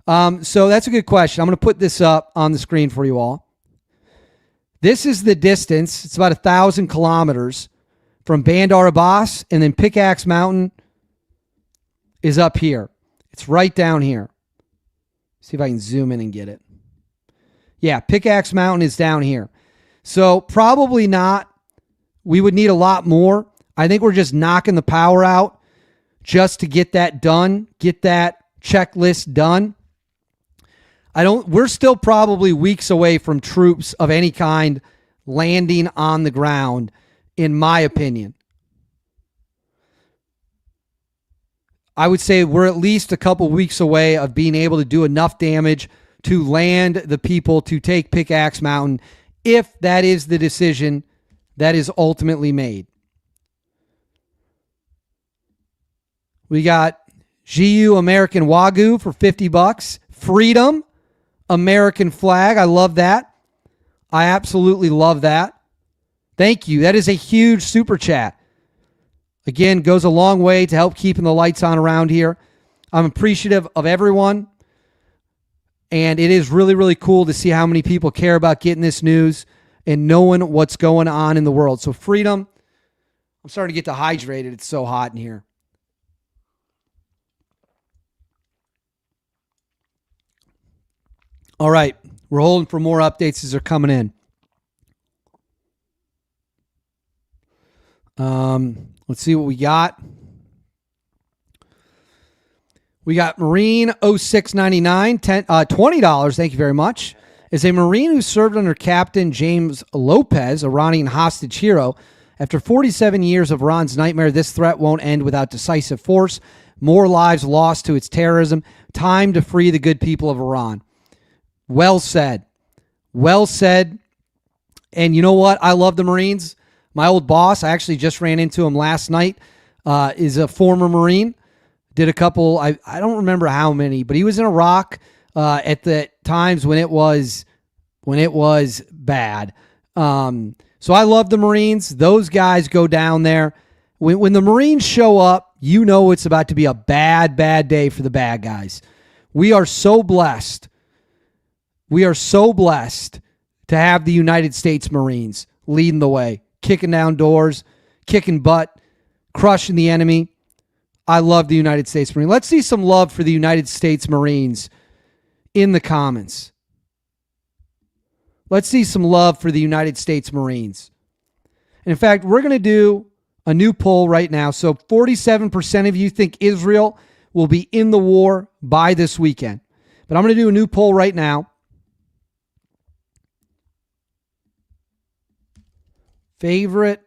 So that's a good question. I'm going to put this up on the screen for you all. This is the distance. It's about 1,000 kilometers from Bandar Abbas, and then Pickaxe Mountain is up here. It's right down here. See if I can zoom in and get it. Yeah, Pickaxe Mountain is down here. So probably not. We would need a lot more. I think we're just knocking the power out just to get that done, get that checklist done. We're still probably weeks away from troops of any kind landing on the ground, in my opinion. I would say we're at least a couple weeks away of being able to do enough damage to land the people to take Pickaxe Mountain, if that is the decision that is ultimately made. We got GU American Wagyu for $50. Freedom American flag. I love that. I absolutely love that. Thank you. That is a huge super chat. Again, goes a long way to help keeping the lights on around here. I'm appreciative of everyone. And it is really, really cool to see how many people care about getting this news and knowing what's going on in the world. So freedom. I'm starting to get dehydrated. It's so hot in here. All right. We're holding for more updates as they're coming in. Let's see what we got. We got Marine 0699, $20. Thank you very much. Is a Marine who served under Captain James Lopez, Iranian hostage hero. After 47 years of Iran's nightmare, this threat won't end without decisive force. More lives lost to its terrorism. Time to free the good people of Iran. Well said. Well said. And you know what? I love the Marines. My old boss, I actually just ran into him last night, is a former Marine. Did a couple, I don't remember how many, but he was in Iraq at the times when it was bad. So I love the Marines. Those guys go down there. When the Marines show up, you know it's about to be a bad, bad day for the bad guys. We are so blessed. We are so blessed to have the United States Marines leading the way, kicking down doors, kicking butt, crushing the enemy. I love the United States Marine. Let's see some love for the United States Marines in the comments. Let's see some love for the United States Marines. And in fact, we're going to do a new poll right now. So 47% of you think Israel will be in the war by this weekend. But I'm going to do a new poll right now. Favorite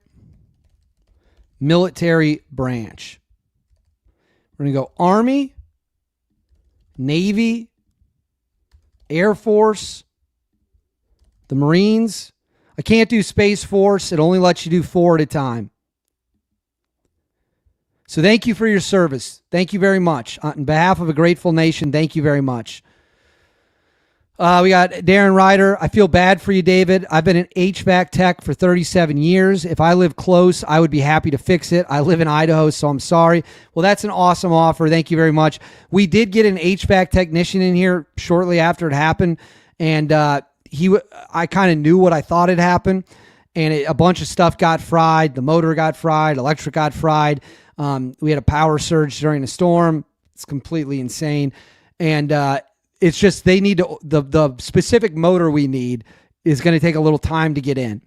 military branch. We're going to go Army, Navy, Air Force, the Marines. I can't do Space Force. It only lets you do 4 at a time. So thank you for your service. Thank you very much. On behalf of a grateful nation, thank you very much. We got Darren Ryder. I feel bad for you, David. I've been an HVAC tech for 37 years. If I lived close, I would be happy to fix it. I live in Idaho, so I'm sorry. Well, that's an awesome offer. Thank you very much. We did get an HVAC technician in here shortly after it happened, and I kind of knew what I thought had happened, and a bunch of stuff got fried. The motor got fried. Electric got fried. We had a power surge during a storm. It's completely insane, and it's just they need to, the specific motor we need is going to take a little time to get in.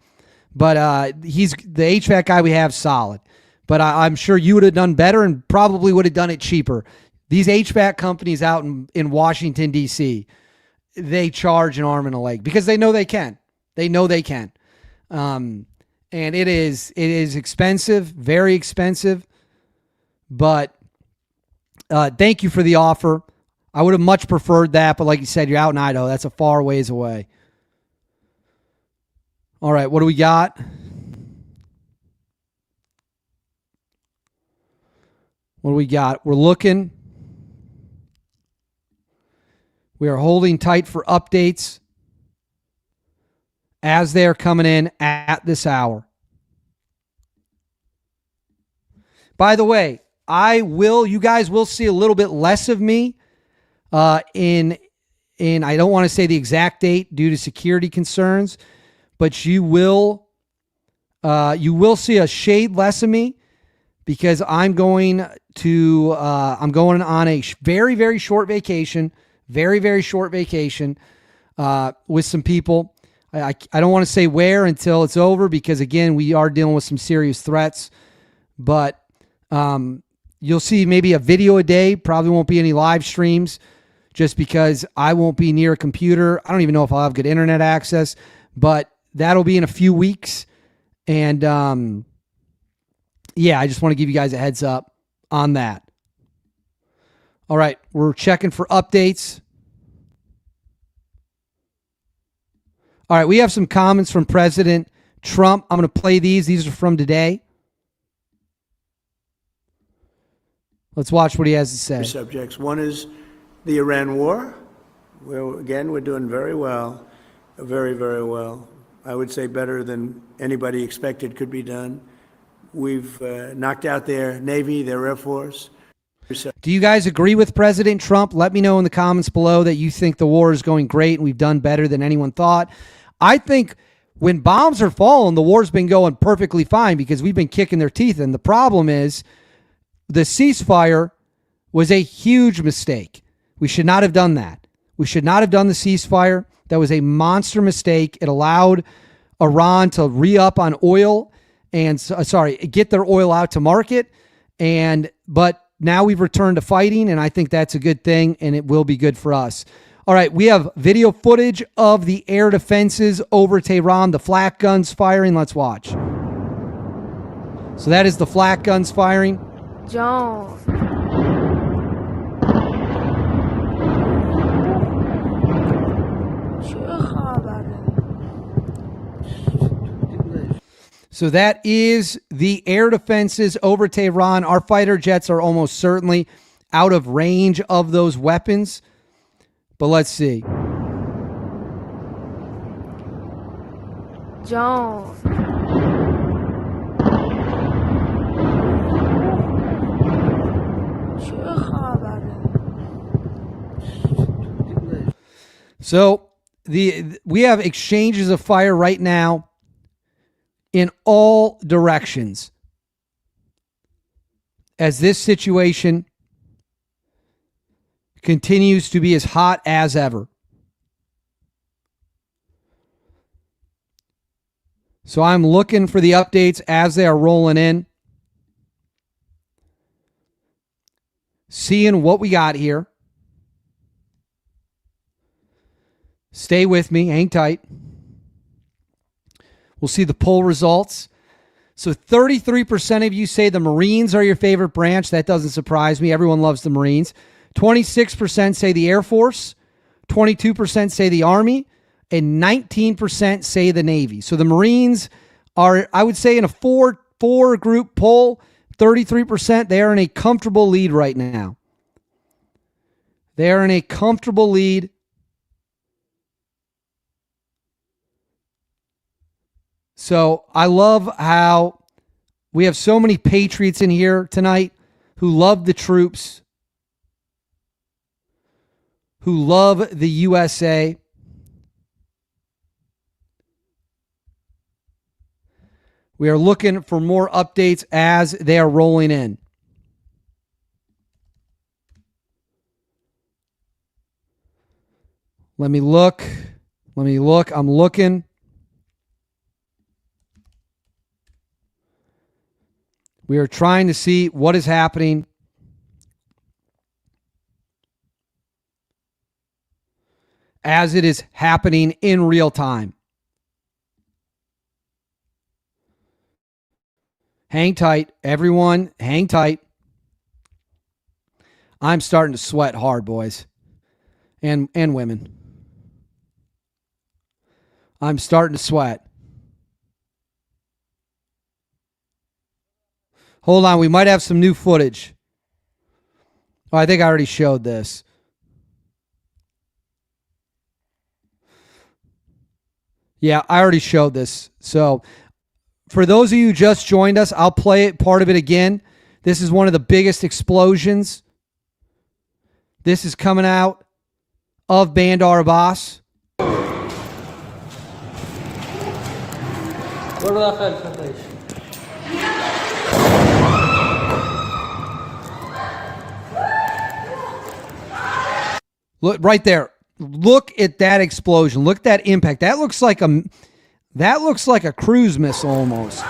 But he's the HVAC guy we have solid. But I'm sure you would have done better and probably would have done it cheaper. These HVAC companies out in Washington, D.C., they charge an arm and a leg because they know they can. They know they can. And it is expensive, very expensive. But thank you for the offer. I would have much preferred that, but like you said, you're out in Idaho. That's a far ways away. All right, what do we got? What do we got? We're looking. We are holding tight for updates as they are coming in at this hour. By the way, you guys will see a little bit less of me in I don't want to say the exact date due to security concerns, but you will see a shade less of me because I'm going on a very, very short vacation, with some people. I don't want to say where until it's over because, again, we are dealing with some serious threats. But you'll see maybe a video a day. Probably won't be any live streams just because I won't be near a computer. I don't even know if I'll have good internet access, but that'll be in a few weeks. And yeah, I just want to give you guys a heads up on that. All right, we're checking for updates. All right, we have some comments from President Trump. I'm going to play these. These are from today. Let's watch what he has to say. Subjects. One is the Iran war, where, again, we're doing very well, very, very well. I would say better than anybody expected could be done. We've knocked out their Navy, their Air Force. Do you guys agree with President Trump? Let me know in the comments below that you think the war is going great and we've done better than anyone thought. I think when bombs are falling, the war's been going perfectly fine because we've been kicking their teeth in. The problem is the ceasefire was a huge mistake. We should not have done that. We should not have done the ceasefire. That was a monster mistake. It allowed Iran to re-up on oil and get their oil out to market. But now we've returned to fighting, and I think that's a good thing, and it will be good for us. All right, we have video footage of the air defenses over Tehran, the flak guns firing. Let's watch. So that is the flak guns firing. John. So that is the air defenses over Tehran. Our fighter jets are almost certainly out of range of those weapons. But let's see. John. So we have exchanges of fire right now in all directions as this situation continues to be as hot as ever. So I'm looking for the updates as they are rolling in, seeing what we got here. Stay with me, hang tight. We'll see the poll results. So 33% of you say the Marines are your favorite branch. That doesn't surprise me. Everyone loves the Marines. 26% say the Air Force. 22% say the Army. And 19% say the Navy. So the Marines are, I would say, in a four group poll, 33%. They are in a comfortable lead right now. They are in a comfortable lead. So I love how we have so many patriots in here tonight who love the troops, who love the USA. We are looking for more updates as they are rolling in. Let me look. I'm looking. We are trying to see what is happening. as it is happening in real time. Hang tight, everyone. Hang tight. I'm starting to sweat hard, boys and women. I'm starting to sweat. Hold on, we might have some new footage. Oh, I think I already showed this. Yeah, I already showed this. So for those of you who just joined us, I'll play it, part of it again. This is one of the biggest explosions. This is coming out of Bandar Abbas. Look right there. Look at that explosion. Look at that impact. That looks like a cruise missile almost.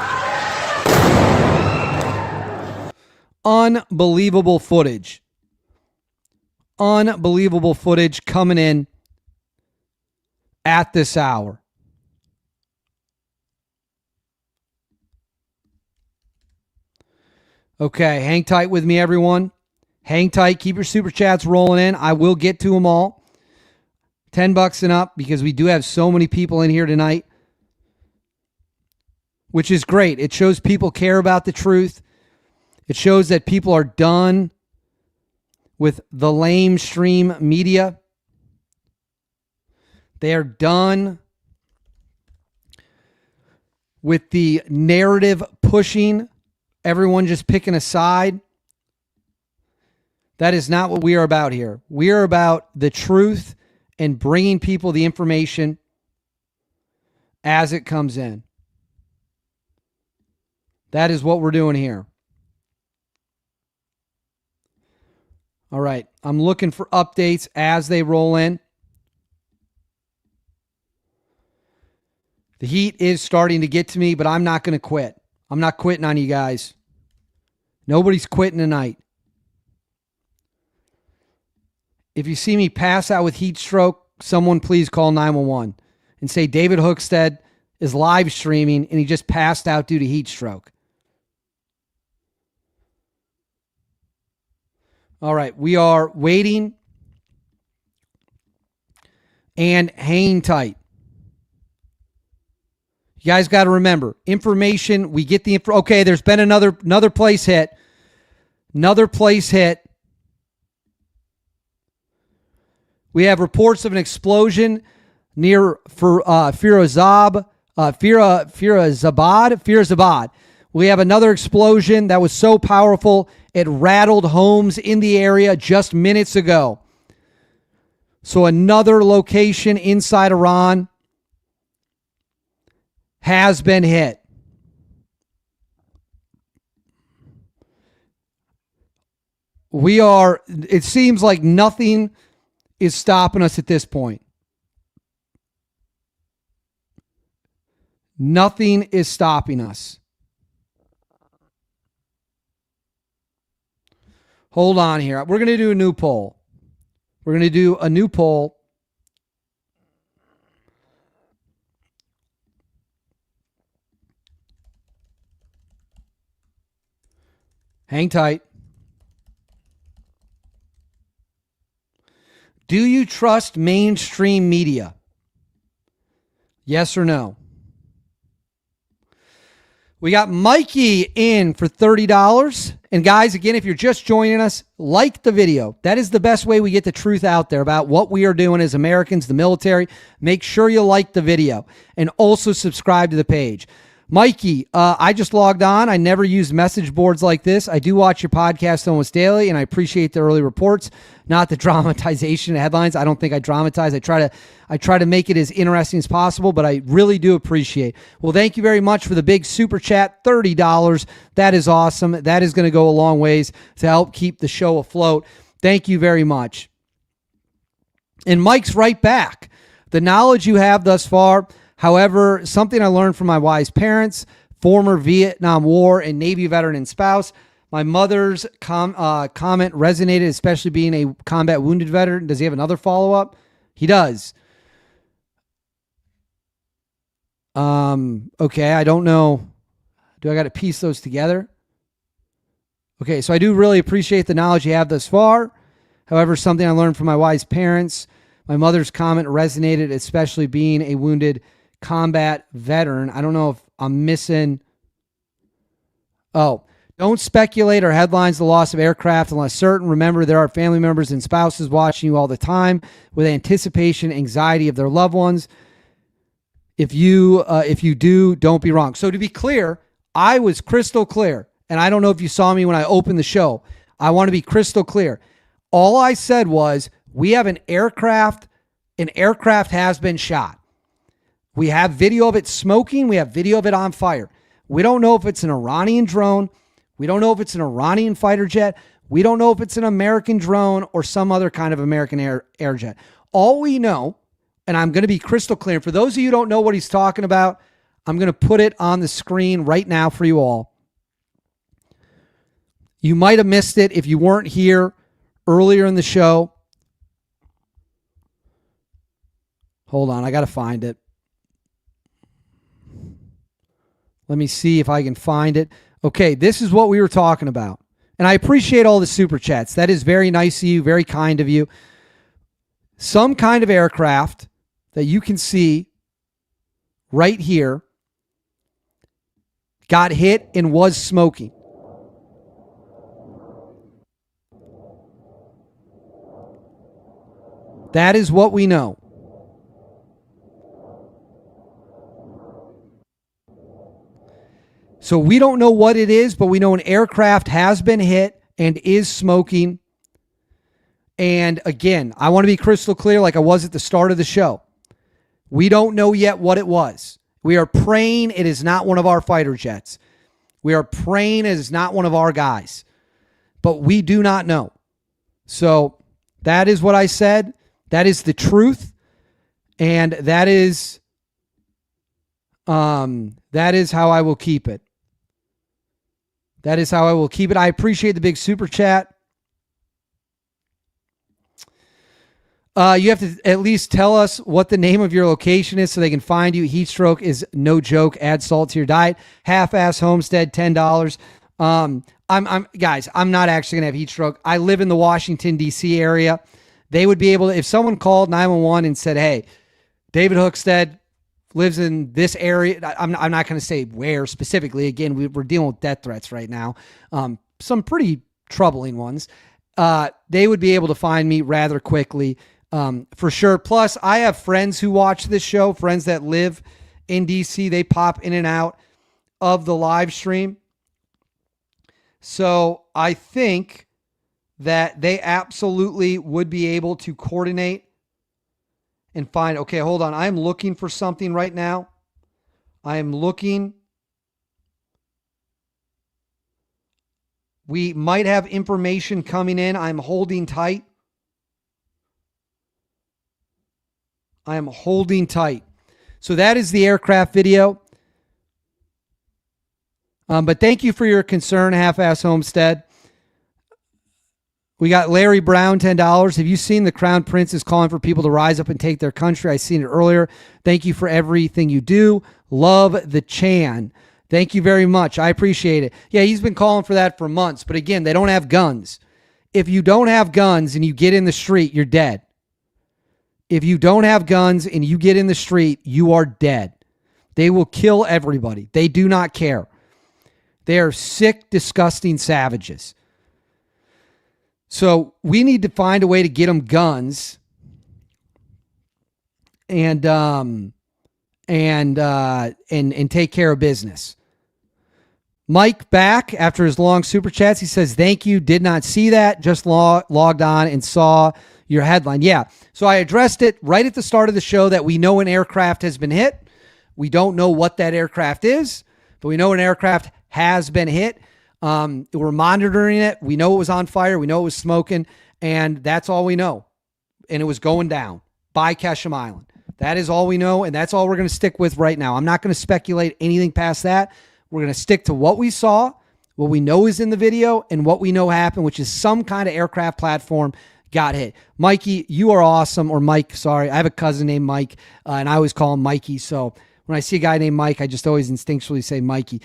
Unbelievable footage. Unbelievable footage coming in at this hour. Okay, hang tight with me, everyone. Hang tight. Keep your super chats rolling in. I will get to them all. $10 and up, because we do have so many people in here tonight, which is great. It shows people care about the truth. It shows that people are done with the lamestream media. They are done with the narrative pushing, everyone just picking a side. That is not what we are about here. We are about the truth and bringing people the information as it comes in. That is what we're doing here. All right. I'm looking for updates as they roll in. The heat is starting to get to me, but I'm not going to quit. I'm not quitting on you guys. Nobody's quitting tonight. If you see me pass out with heat stroke, someone please call 911 and say David Hookstead is live streaming and he just passed out due to heat stroke. All right, we are waiting and hanging tight. You guys got to remember, information, we get the info. Okay, there's been another place hit. Another place hit. We have reports of an explosion near Firozabad. We have another explosion that was so powerful it rattled homes in the area just minutes ago. So another location inside Iran has been hit. It seems like nothing is stopping us at this point. Nothing is stopping us. Hold on here. We're going to do a new poll. We're going to do a new poll. Hang tight. Do you trust mainstream media? Yes or no? We got Mikey in for $30. And guys, again, if you're just joining us, like the video. That is the best way we get the truth out there about what we are doing as Americans, the military. Make sure you like the video and also subscribe to the page. Mikey, I just logged on. I never use message boards like this. I do watch your podcast almost daily, and I appreciate the early reports, not the dramatization headlines. I don't think I dramatize. I try to make it as interesting as possible, but I really do appreciate. Well, thank you very much for the big super chat, $30. That is awesome. That is going to go a long ways to help keep the show afloat. Thank you very much. And Mike's right back. The knowledge you have thus far, however, something I learned from my wise parents, former Vietnam War and Navy veteran and spouse. My mother's comment resonated, especially being a combat wounded veteran. Does he have another follow-up? He does. Okay, I don't know. Do I got to piece those together? Okay, so I do really appreciate the knowledge you have thus far. However, something I learned from my wise parents, my mother's comment resonated, especially being a wounded combat veteran. I don't know if I'm missing. Oh, don't speculate or headlines the loss of aircraft unless certain. Remember, there are family members and spouses watching you all the time with anticipation, anxiety of their loved ones. If you do, don't be wrong. So to be clear, I was crystal clear. And I don't know if you saw me when I opened the show. I want to be crystal clear. All I said was, we have an aircraft. An aircraft has been shot. We have video of it smoking. We have video of it on fire. We don't know if it's an Iranian drone. We don't know if it's an Iranian fighter jet. We don't know if it's an American drone or some other kind of American air jet. All we know, and I'm going to be crystal clear, for those of you who don't know what he's talking about, I'm going to put it on the screen right now for you all. You might have missed it if you weren't here earlier in the show. Hold on, I got to find it. Let me see if I can find it. Okay, this is what we were talking about. And I appreciate all the super chats. That is very nice of you, very kind of you. Some kind of aircraft that you can see right here got hit and was smoking. That is what we know. So we don't know what it is, but we know an aircraft has been hit and is smoking. And again, I want to be crystal clear like I was at the start of the show. We don't know yet what it was. We are praying it is not one of our fighter jets. We are praying it is not one of our guys. But we do not know. So that is what I said. That is the truth. And that is how I will keep it. That is how I will keep it. I appreciate the big super chat. You have to at least tell us what the name of your location is so they can find you. Heat stroke is no joke. Add salt to your diet. Half-ass homestead, $10. Guys, I'm not actually gonna have heat stroke. I live in the Washington, D.C. area. They would be able to, if someone called 911 and said, hey, David Hookstead lives in this area. I'm not going to say where specifically. Again, we're dealing with death threats right now. Some pretty troubling ones. They would be able to find me rather quickly, for sure. Plus, I have friends who watch this show, friends that live in DC. They pop in and out of the live stream. So I think that they absolutely would be able to coordinate and find, okay, hold on. I'm looking for something right now. I am looking. We might have information coming in. I'm holding tight. I am holding tight. So that is the aircraft video. But thank you for your concern, Half-Ass Homestead. We got Larry Brown, $10. Have you seen the Crown Prince is calling for people to rise up and take their country? I seen it earlier. Thank you for everything you do. Love the Chan. Thank you very much. I appreciate it. Yeah, he's been calling for that for months. But again, they don't have guns. If you don't have guns and you get in the street, you're dead. If you don't have guns and you get in the street, you are dead. They will kill everybody. They do not care. They are sick, disgusting savages. So we need to find a way to get them guns and take care of business. Mike back after his long super chats. He says, thank you. Did not see that. Just logged on and saw your headline. Yeah. So I addressed it right at the start of the show that we know an aircraft has been hit. We don't know what that aircraft is, but we know an aircraft has been hit. We're monitoring it. We know it was on fire. We know it was smoking, and that's all we know. And it was going down by Ketchum Island. That is all we know, and that's all we're going to stick with right now. I'm not going to speculate anything past that. We're going to stick to what we saw, what we know is in the video, and what we know happened, which is some kind of aircraft platform got hit. Mikey, you are awesome. Or Mike, sorry. I have a cousin named Mike, and I always call him Mikey, so When I see a guy named Mike, I just always instinctually say Mikey.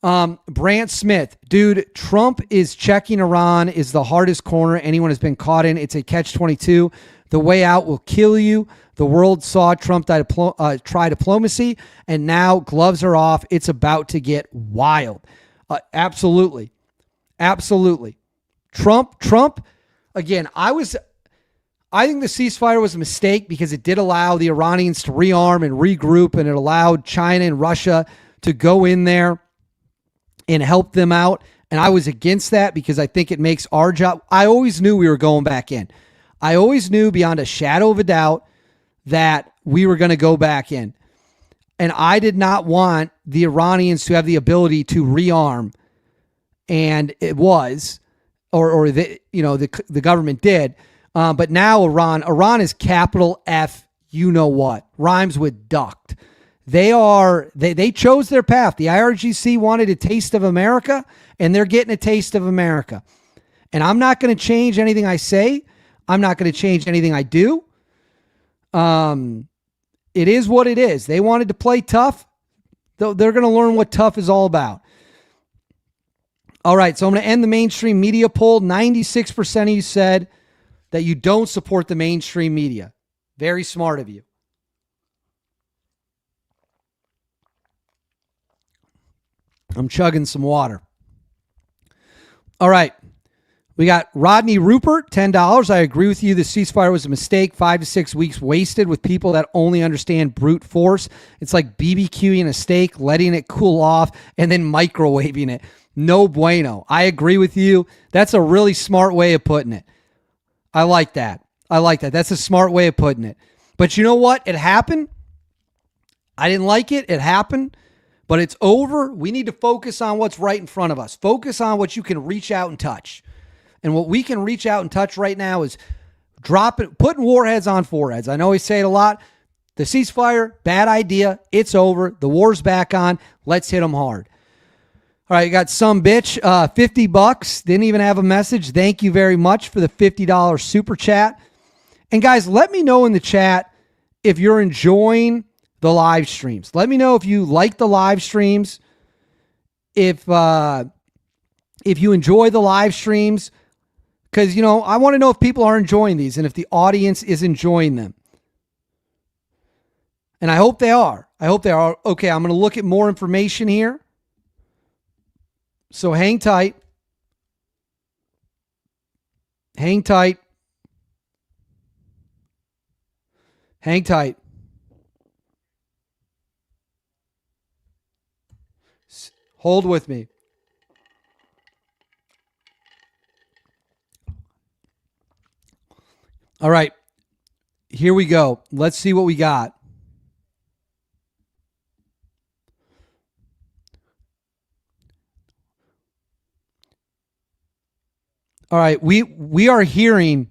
Brant Smith, dude, Trump is checking Iran is the hardest corner anyone has been caught in. It's a catch-22. The way out will kill you. The world saw Trump try diplomacy, and now gloves are off. It's about to get wild. Absolutely. Absolutely. Trump, again, I think the ceasefire was a mistake because it did allow the Iranians to rearm and regroup, and it allowed China and Russia to go in there and help them out. And I was against that because I think it makes our job. I always knew we were going back in. I always knew beyond a shadow of a doubt that we were going to go back in. And I did not want the Iranians to have the ability to rearm. And it was, or the government did. But now Iran is capital F, you know what, rhymes with ducked. They chose their path. The IRGC wanted a taste of America, and they're getting a taste of America. And I'm not going to change anything I say. I'm not going to change anything I do. It is what it is. They wanted to play tough. They're going to learn what tough is all about. All right, so I'm going to end the mainstream media poll. 96% of you said that you don't support the mainstream media. Very smart of you. I'm chugging some water. All right. We got Rodney Rupert, $10. I agree with you. The ceasefire was a mistake. 5 to 6 weeks wasted with people that only understand brute force. It's like BBQing a steak, letting it cool off, and then microwaving it. No bueno. I agree with you. That's a really smart way of putting it. I like that. That's a smart way of putting it. But you know what? It happened. I didn't like it. It happened. But it's over. We need to focus on what's right in front of us. Focus on what you can reach out and touch. And what we can reach out and touch right now is putting warheads on foreheads. I know we say it a lot. The ceasefire, bad idea. It's over. The war's back on. Let's hit them hard. All right, you got some bitch, $50. Didn't even have a message. Thank you very much for the $50 super chat. And guys, let me know in the chat if you're enjoying the live streams. Let me know if you like the live streams. If you enjoy the live streams, because, I want to know if people are enjoying these and if the audience is enjoying them. And I hope they are. Okay, I'm going to look at more information here. So hang tight. Hang tight. Hang tight. Hold with me. All right. Here we go. Let's see what we got. All right, we are hearing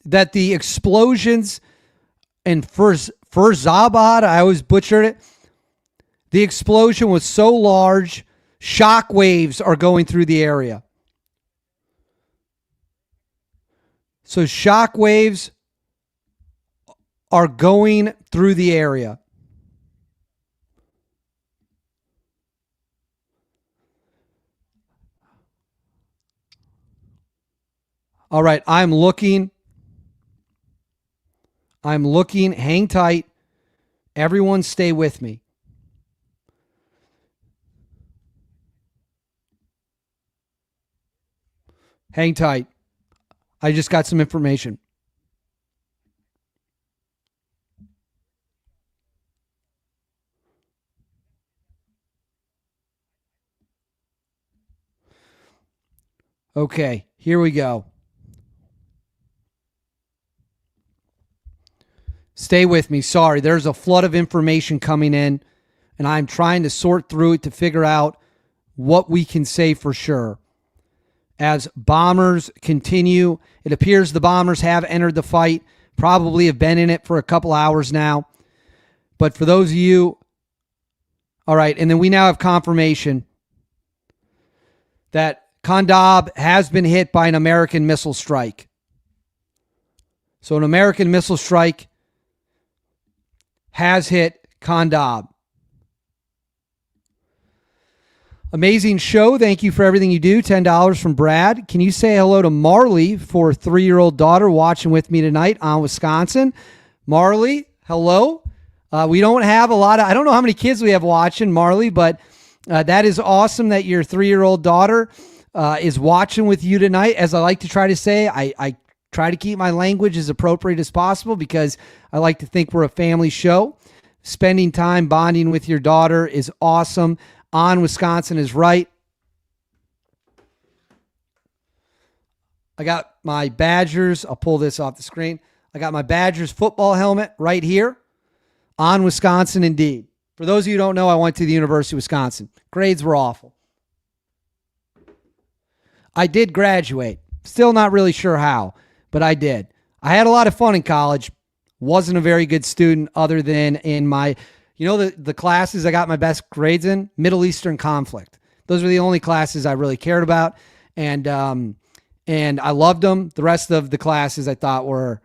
that the explosions in Firzabad, I always butchered it. The explosion was so large, shock waves are going through the area. So shock waves are going through the area. All right, I'm looking. Hang tight. Everyone stay with me. Hang tight. I just got some information. Okay, here we go. Stay with me. Sorry, there's a flood of information coming in, and I'm trying to sort through it to figure out what we can say for sure. As bombers continue, it appears the bombers have entered the fight, probably have been in it for a couple hours now. But for those of you, all right, and then we now have confirmation that Kandahar has been hit by an American missile strike. So an American missile strike has hit Kandahar. Amazing show. Thank you for everything you do. $10 from Brad. Can you say hello to Marley for 3-year-old daughter watching with me tonight on Wisconsin? Marley, hello. We don't have a lot of, I don't know how many kids we have watching, Marley, but that is awesome that your 3-year-old daughter is watching with you tonight. As I like to try to say, I try to keep my language as appropriate as possible because I like to think we're a family show. Spending time bonding with your daughter is awesome. On Wisconsin is right. I got my Badgers. I'll pull this off the screen. I got my Badgers football helmet right here. On Wisconsin, indeed. For those of you who don't know, I went to the University of Wisconsin. Grades were awful. I did graduate. Still not really sure how, but I did. I had a lot of fun in college. Wasn't a very good student other than in my... You know, the classes I got my best grades in? Middle Eastern conflict. Those were the only classes I really cared about. And I loved them. The rest of the classes I thought were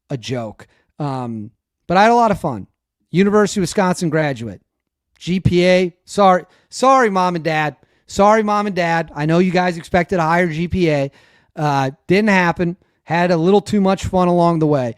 a joke. But I had a lot of fun. University of Wisconsin graduate. GPA. Sorry, Mom and Dad. Sorry, Mom and Dad. I know you guys expected a higher GPA. Didn't happen. Had a little too much fun along the way.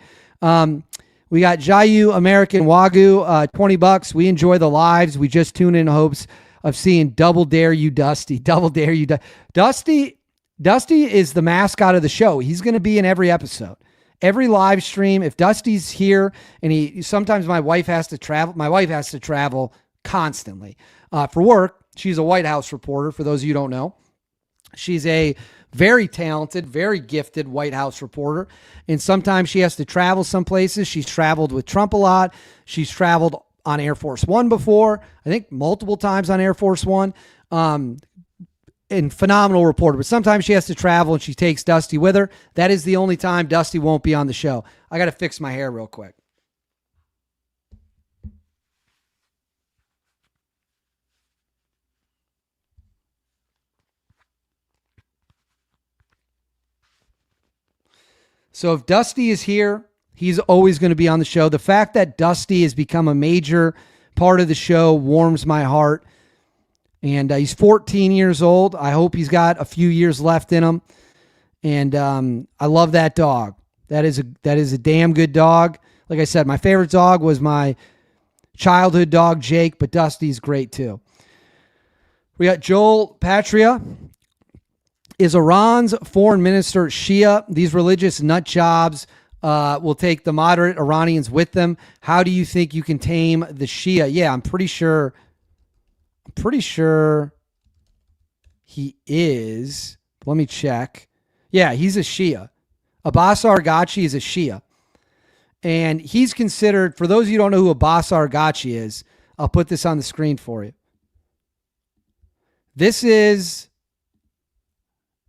We got Jayu American Wagyu, $20. We enjoy the lives. We just tune in hopes of seeing Double Dare You, Dusty. Double Dare You, Dusty. Dusty is the mascot of the show. He's going to be in every episode, every live stream. If Dusty's here, and sometimes my wife has to travel. My wife has to travel constantly for work. She's a White House reporter. For those of you who don't know, she's a very talented, very gifted White House reporter. And sometimes she has to travel some places. She's traveled with Trump a lot. She's traveled on Air Force One before, I think multiple times on Air Force One. And phenomenal reporter. But sometimes she has to travel and she takes Dusty with her. That is the only time Dusty won't be on the show. I got to fix my hair real quick. So if Dusty is here, he's always going to be on the show. The fact that Dusty has become a major part of the show warms my heart. And he's 14 years old. I hope he's got a few years left in him. And I love that dog. That is a damn good dog. Like I said, my favorite dog was my childhood dog, Jake, but Dusty's great too. We got Joel Patria. Is Iran's foreign minister Shia? These religious nut jobs will take the moderate Iranians with them. How do you think you can tame the Shia? Yeah, I'm pretty sure he is. Let me check. Yeah, he's a Shia. Abbas Arghachi is a Shia. And he's considered, for those of you who don't know who Abbas Arghachi is, I'll put this on the screen for you. This is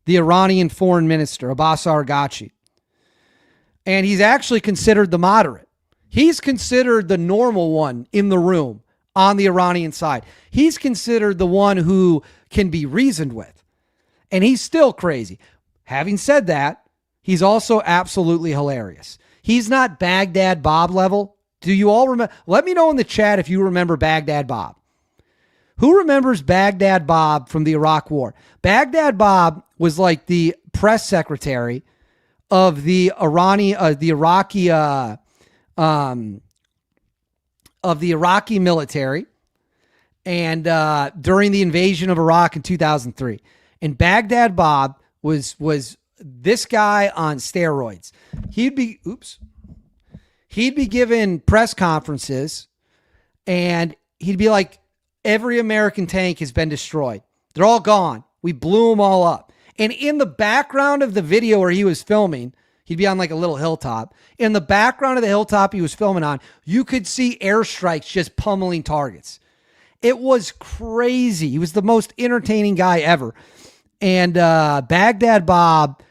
the Iranian foreign minister, Abbas Arghachi. And he's actually considered the moderate. He's considered the normal one in the room on the Iranian side. He's considered the one who can be reasoned with. And he's still crazy. Having said that, he's also absolutely hilarious. He's not Baghdad Bob level. Do you all remember? Let me know in the chat if you remember Baghdad Bob. Who remembers Baghdad Bob from the Iraq War? Baghdad Bob was like the press secretary of the Iraqi military, and during the invasion of Iraq in 2003. And Baghdad Bob was this guy on steroids. He'd be given press conferences, and he'd be like, every American tank has been destroyed. They're all gone. We blew them all up. And in the background of the video where he was filming, he'd be on like a little hilltop. In the background of the hilltop he was filming on, you could see airstrikes just pummeling targets. It was crazy. He was the most entertaining guy ever. And Baghdad Bob,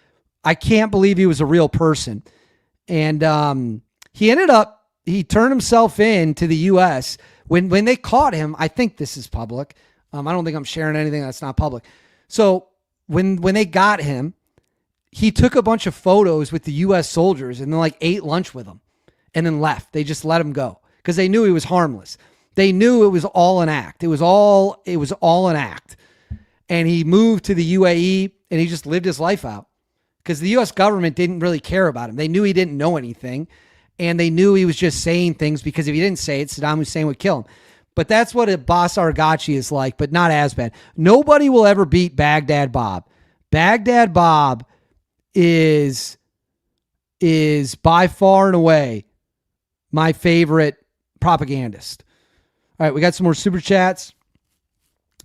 I can't believe he was a real person. And he turned himself in to the U.S. When they caught him. I think this is public. I don't think I'm sharing anything that's not public. So when they got him, he took a bunch of photos with the U.S. soldiers and then like ate lunch with them and then left. They just let him go because they knew he was harmless. They knew it was all an act. It was all an act. And he moved to the UAE and he just lived his life out because the U.S. government didn't really care about him. They knew he didn't know anything, and they knew he was just saying things because if he didn't say it, Saddam Hussein would kill him. But that's what a Abbas Arghachi is like, but not as bad. Nobody will ever beat Baghdad Bob. Baghdad Bob is by far and away my favorite propagandist. All right, we got some more super chats.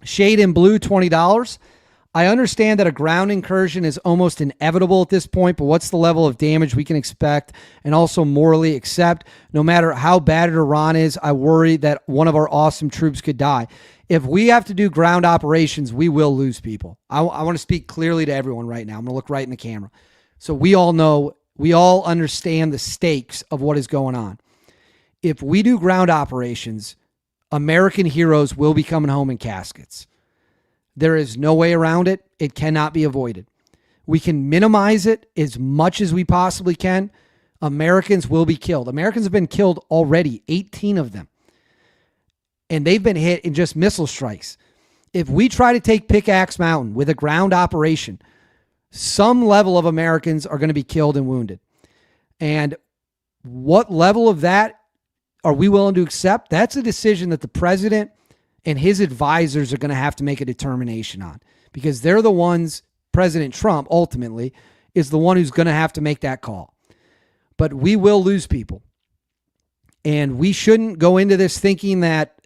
Shade in Blue, $20. I understand that a ground incursion is almost inevitable at this point, but what's the level of damage we can expect and also morally accept? No matter how bad Iran is, I worry that one of our awesome troops could die. If we have to do ground operations, we will lose people. I want to speak clearly to everyone right now. I'm going to look right in the camera. So we all know, we all understand the stakes of what is going on. If we do ground operations, American heroes will be coming home in caskets. There is no way around it. It cannot be avoided. We can minimize it as much as we possibly can. Americans will be killed. Americans have been killed already, 18 of them. And they've been hit in just missile strikes. If we try to take Pickaxe Mountain with a ground operation, some level of Americans are going to be killed and wounded. And what level of that are we willing to accept? That's a decision that the president and his advisors are going to have to make a determination on, because they're the ones, President Trump ultimately is the one who's going to have to make that call. But we will lose people. And we shouldn't go into this thinking that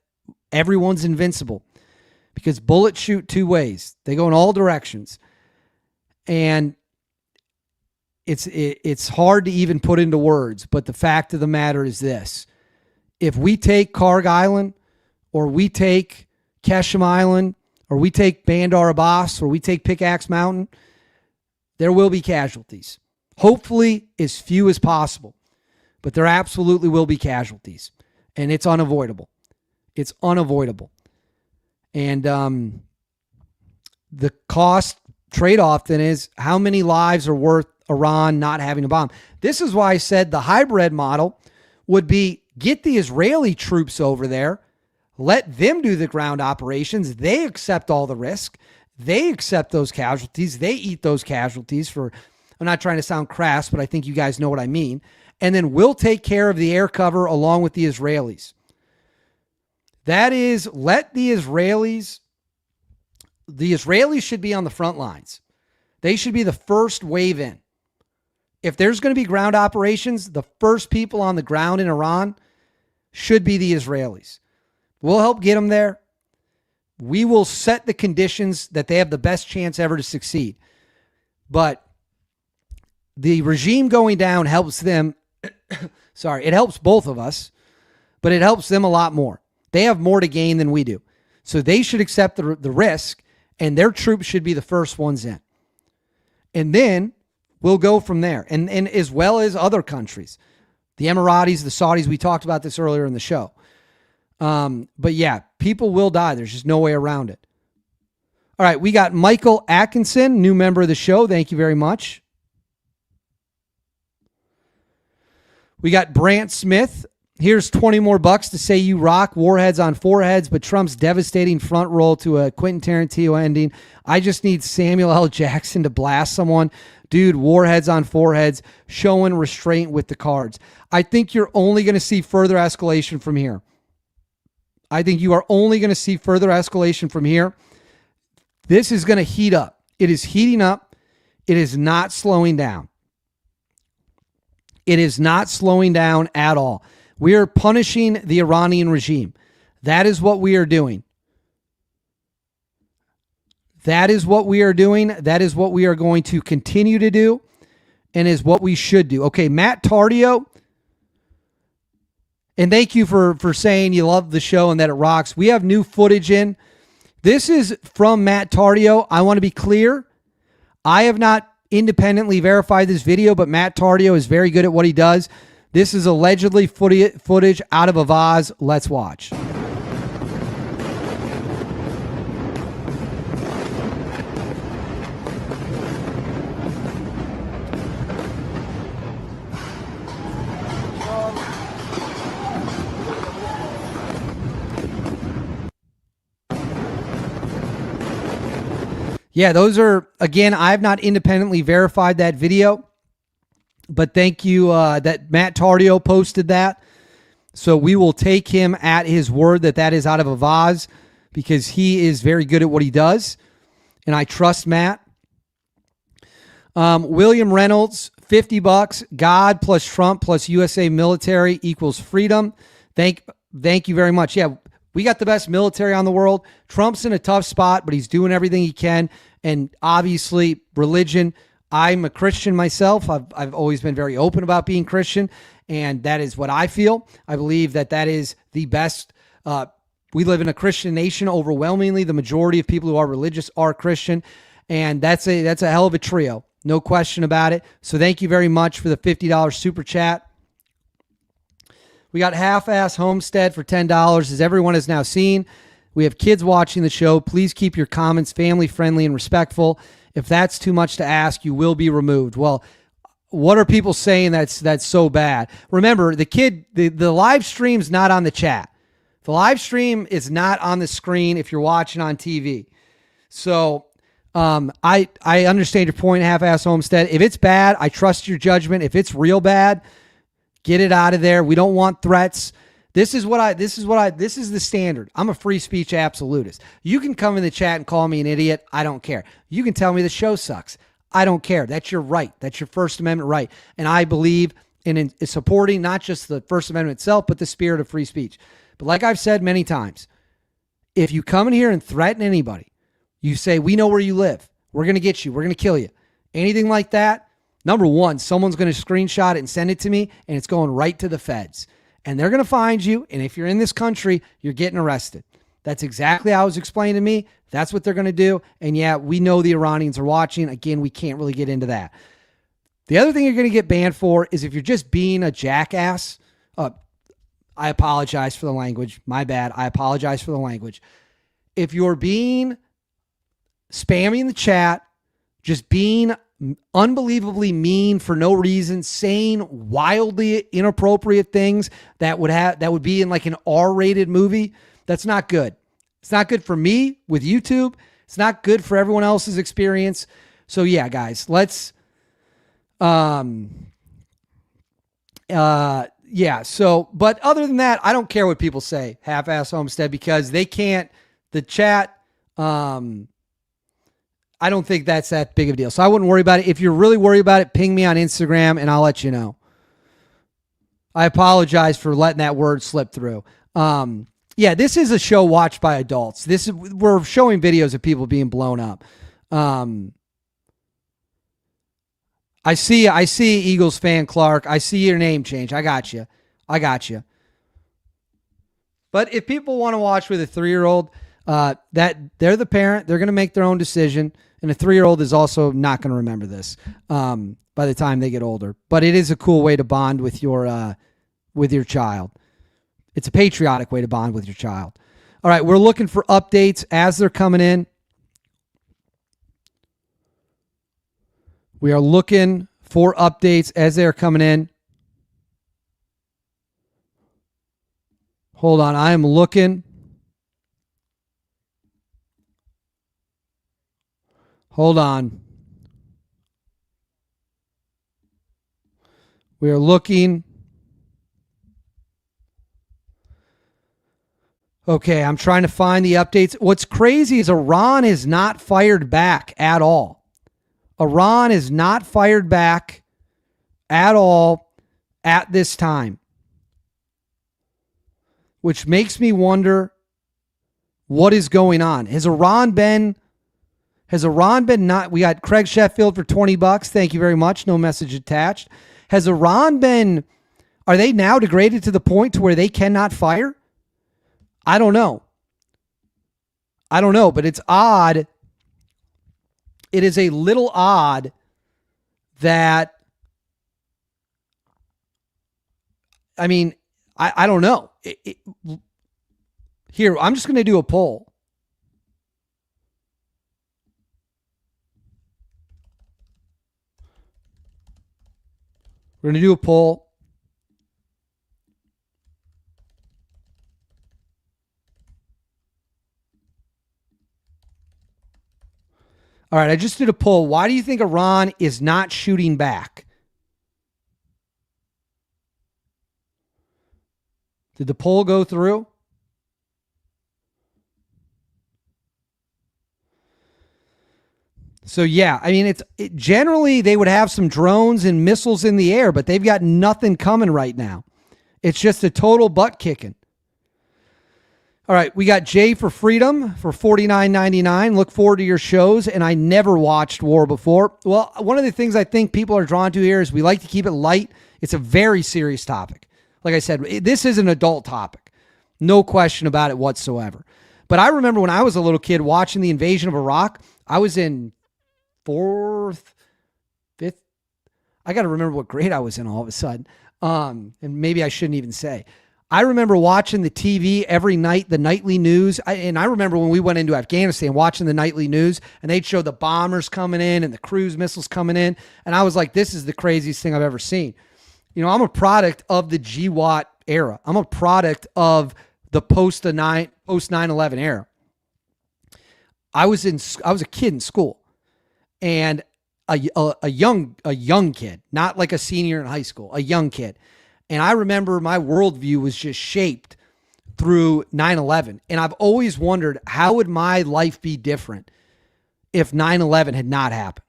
everyone's invincible, because bullets shoot two ways. They go in all directions. And it's hard to even put into words, but the fact of the matter is this. If we take Karg Island, or we take Keshem Island, or we take Bandar Abbas, or we take Pickaxe Mountain, there will be casualties. Hopefully as few as possible. But there absolutely will be casualties. And it's unavoidable. It's unavoidable. And the cost trade-off then is how many lives are worth Iran not having a bomb. This is why I said the hybrid model would be get the Israeli troops over there, let them do the ground operations. They accept all the risk. They accept those casualties. They eat those casualties for, I'm not trying to sound crass, but I think you guys know what I mean. And then we'll take care of the air cover along with the Israelis. That is, let the Israelis should be on the front lines. They should be the first wave in. If there's going to be ground operations, the first people on the ground in Iran should be the Israelis. We'll help get them there. We will set the conditions that they have the best chance ever to succeed. But the regime going down helps them. Sorry, it helps both of us, but it helps them a lot more. They have more to gain than we do. So they should accept the risk, and their troops should be the first ones in. And then we'll go from there. And as well as other countries. The Emiratis, the Saudis, we talked about this earlier in the show. But yeah, people will die. There's just no way around it. All right, we got Michael Atkinson, new member of the show. Thank you very much. We got Brant Smith. Here's 20 more bucks to say you rock. Warheads on foreheads, but Trump's devastating front roll to a Quentin Tarantino ending. I just need Samuel L. Jackson to blast someone. Dude, warheads on foreheads, showing restraint with the cards. I think you're only going to see further escalation from here. I think you are only going to see further escalation from here. This is going to heat up. It is heating up. It is not slowing down. It is not slowing down at all. We are punishing the Iranian regime. That is what we are doing. That is what we are doing. That is what we are going to continue to do, and is what we should do. Okay, Matt Tardio. And thank you for saying you love the show and that it rocks. We have new footage in. This is from Matt Tardio. I want to be clear. I have not independently verified this video, but Matt Tardio is very good at what he does. This is allegedly footage out of a vase. Let's watch. Yeah, those are, again, I have not independently verified that video, but thank you that Matt Tardio posted that. So we will take him at his word that that is out of a vase, because he is very good at what he does, and I trust Matt. William Reynolds, $50. God plus Trump plus USA military equals freedom. Thank you very much. Yeah, we got the best military on the world. Trump's in a tough spot, but he's doing everything he can. And obviously, religion. I'm a Christian myself. I've always been very open about being Christian, and that is what I feel. I believe that that is the best. We live in a Christian nation. Overwhelmingly, the majority of people who are religious are Christian, and that's a hell of a trio. No question about it. So thank you very much for the $50 super chat. We got Half-Ass Homestead for $10. As everyone has now seen, we have kids watching the show. Please keep your comments family-friendly and respectful. If that's too much to ask, you will be removed. Well, what are people saying that's so bad? Remember, the live stream's not on the chat. The live stream is not on the screen if you're watching on TV. So I understand your point, Half-Ass Homestead. If it's bad, I trust your judgment. If it's real bad, get it out of there. We don't want threats. This is the standard. I'm a free speech absolutist. You can come in the chat and call me an idiot. I don't care. You can tell me the show sucks. I don't care. That's your right. That's your First Amendment right. And I believe in supporting not just the First Amendment itself, but the spirit of free speech. But like I've said many times, if you come in here and threaten anybody, you say, we know where you live. We're going to get you. We're going to kill you. Anything like that, number one, someone's going to screenshot it and send it to me, and it's going right to the feds. And they're going to find you, and if you're in this country, you're getting arrested. That's exactly how it was explained to me. That's what they're going to do. And yeah, we know the Iranians are watching. Again, we can't really get into that. The other thing you're going to get banned for is if you're just being a jackass. I apologize for the language. My bad. I apologize for the language. If you're being spamming the chat, just being unbelievably mean for no reason, saying wildly inappropriate things that would be in like an R-rated movie, that's not good. It's not good for me with YouTube. It's not good for everyone else's experience. So yeah, guys, let's yeah. So, but other than that, I don't care what people say, Half-Ass Homestead, because they can't, the chat, I don't think that's that big of a deal. So I wouldn't worry about it. If you're really worried about it, ping me on Instagram and I'll let you know. I apologize for letting that word slip through. Yeah, this is a show watched by adults. We're showing videos of people being blown up. I see Eagles fan Clark. I see your name change. I got you. But if people want to watch with a 3-year-old, that they're the parent, they're going to make their own decision. And a 3-year-old is also not going to remember this by the time they get older. But it is a cool way to bond with your child. It's a patriotic way to bond with your child. All right, we're looking for updates as they're coming in. We are looking for updates as they're coming in. Hold on, I am looking. Hold on. We are looking. Okay, I'm trying to find the updates. What's crazy is Iran is not fired back at all. Iran is not fired back at all at this time, which makes me wonder what is going on. Has Iran been not? We got Craig Sheffield for $20. Thank you very much. No message attached. Has Iran been? Are they now degraded to the point to where they cannot fire? I don't know, but it's odd. It is a little odd that, I mean, I don't know. Here, I'm just going to do a poll. We're going to do a poll. All right, I just did a poll. Why do you think Iran is not shooting back? Did the poll go through? So yeah, I mean, generally they would have some drones and missiles in the air, but they've got nothing coming right now. It's just a total butt kicking. All right, we got Jay for Freedom for $49.99. Look forward to your shows, and I never watched war before. Well, one of the things I think people are drawn to here is we like to keep it light. It's a very serious topic. Like I said, this is an adult topic. No question about it whatsoever. But I remember when I was a little kid watching the invasion of Iraq, I was in fourth, fifth. I got to remember what grade I was in all of a sudden. And maybe I shouldn't even say. I remember watching the TV every night, the nightly news. And I remember when we went into Afghanistan watching the nightly news, and they'd show the bombers coming in and the cruise missiles coming in. And I was like, this is the craziest thing I've ever seen. You know, I'm a product of the GWAT era. I'm a product of the post 9/11 era. I was a kid in school, and a young kid, not like a senior in high school, a young kid. And I remember my worldview was just shaped through 9/11. And I've always wondered, how would my life be different if 9/11 had not happened?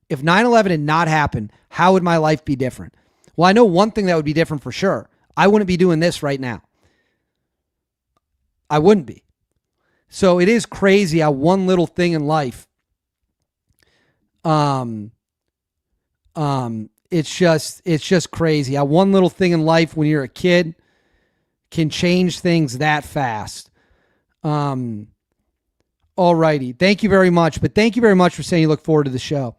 If 9/11 had not happened, how would my life be different? Well, I know one thing that would be different for sure. I wouldn't be doing this right now. I wouldn't be. So it is crazy how one little thing in life, it's just crazy how one little thing in life when you're a kid can change things that fast. All righty. Thank you very much. But thank you very much for saying you look forward to the show.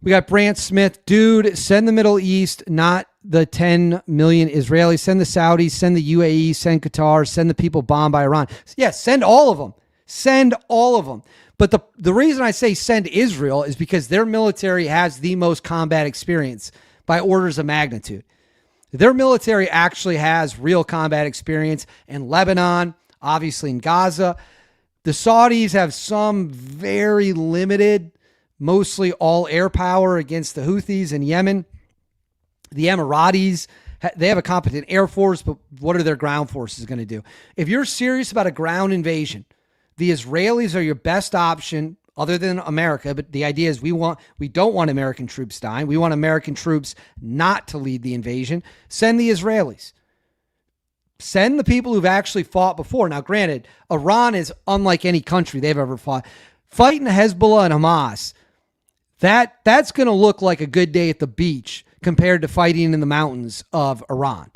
We got Brant Smith. Dude, send the Middle East, not the 10 million Israelis. Send the Saudis, send the UAE, send Qatar, send the people bombed by Iran. Yes, send all of them. Send all of them. But the reason I say send Israel is because their military has the most combat experience by orders of magnitude. Their military actually has real combat experience in Lebanon, obviously in Gaza. The Saudis have some very limited, mostly all air power against the Houthis in Yemen. The Emiratis, they have a competent air force, but what are their ground forces going to do? If you're serious about a ground invasion, the Israelis are your best option other than America. But the idea is we don't want American troops dying. We want American troops not to lead the invasion. Send the Israelis. Send the people who've actually fought before. Now, granted, Iran is unlike any country they've ever fought. Fighting Hezbollah and Hamas, that's going to look like a good day at the beach compared to fighting in the mountains of Iran.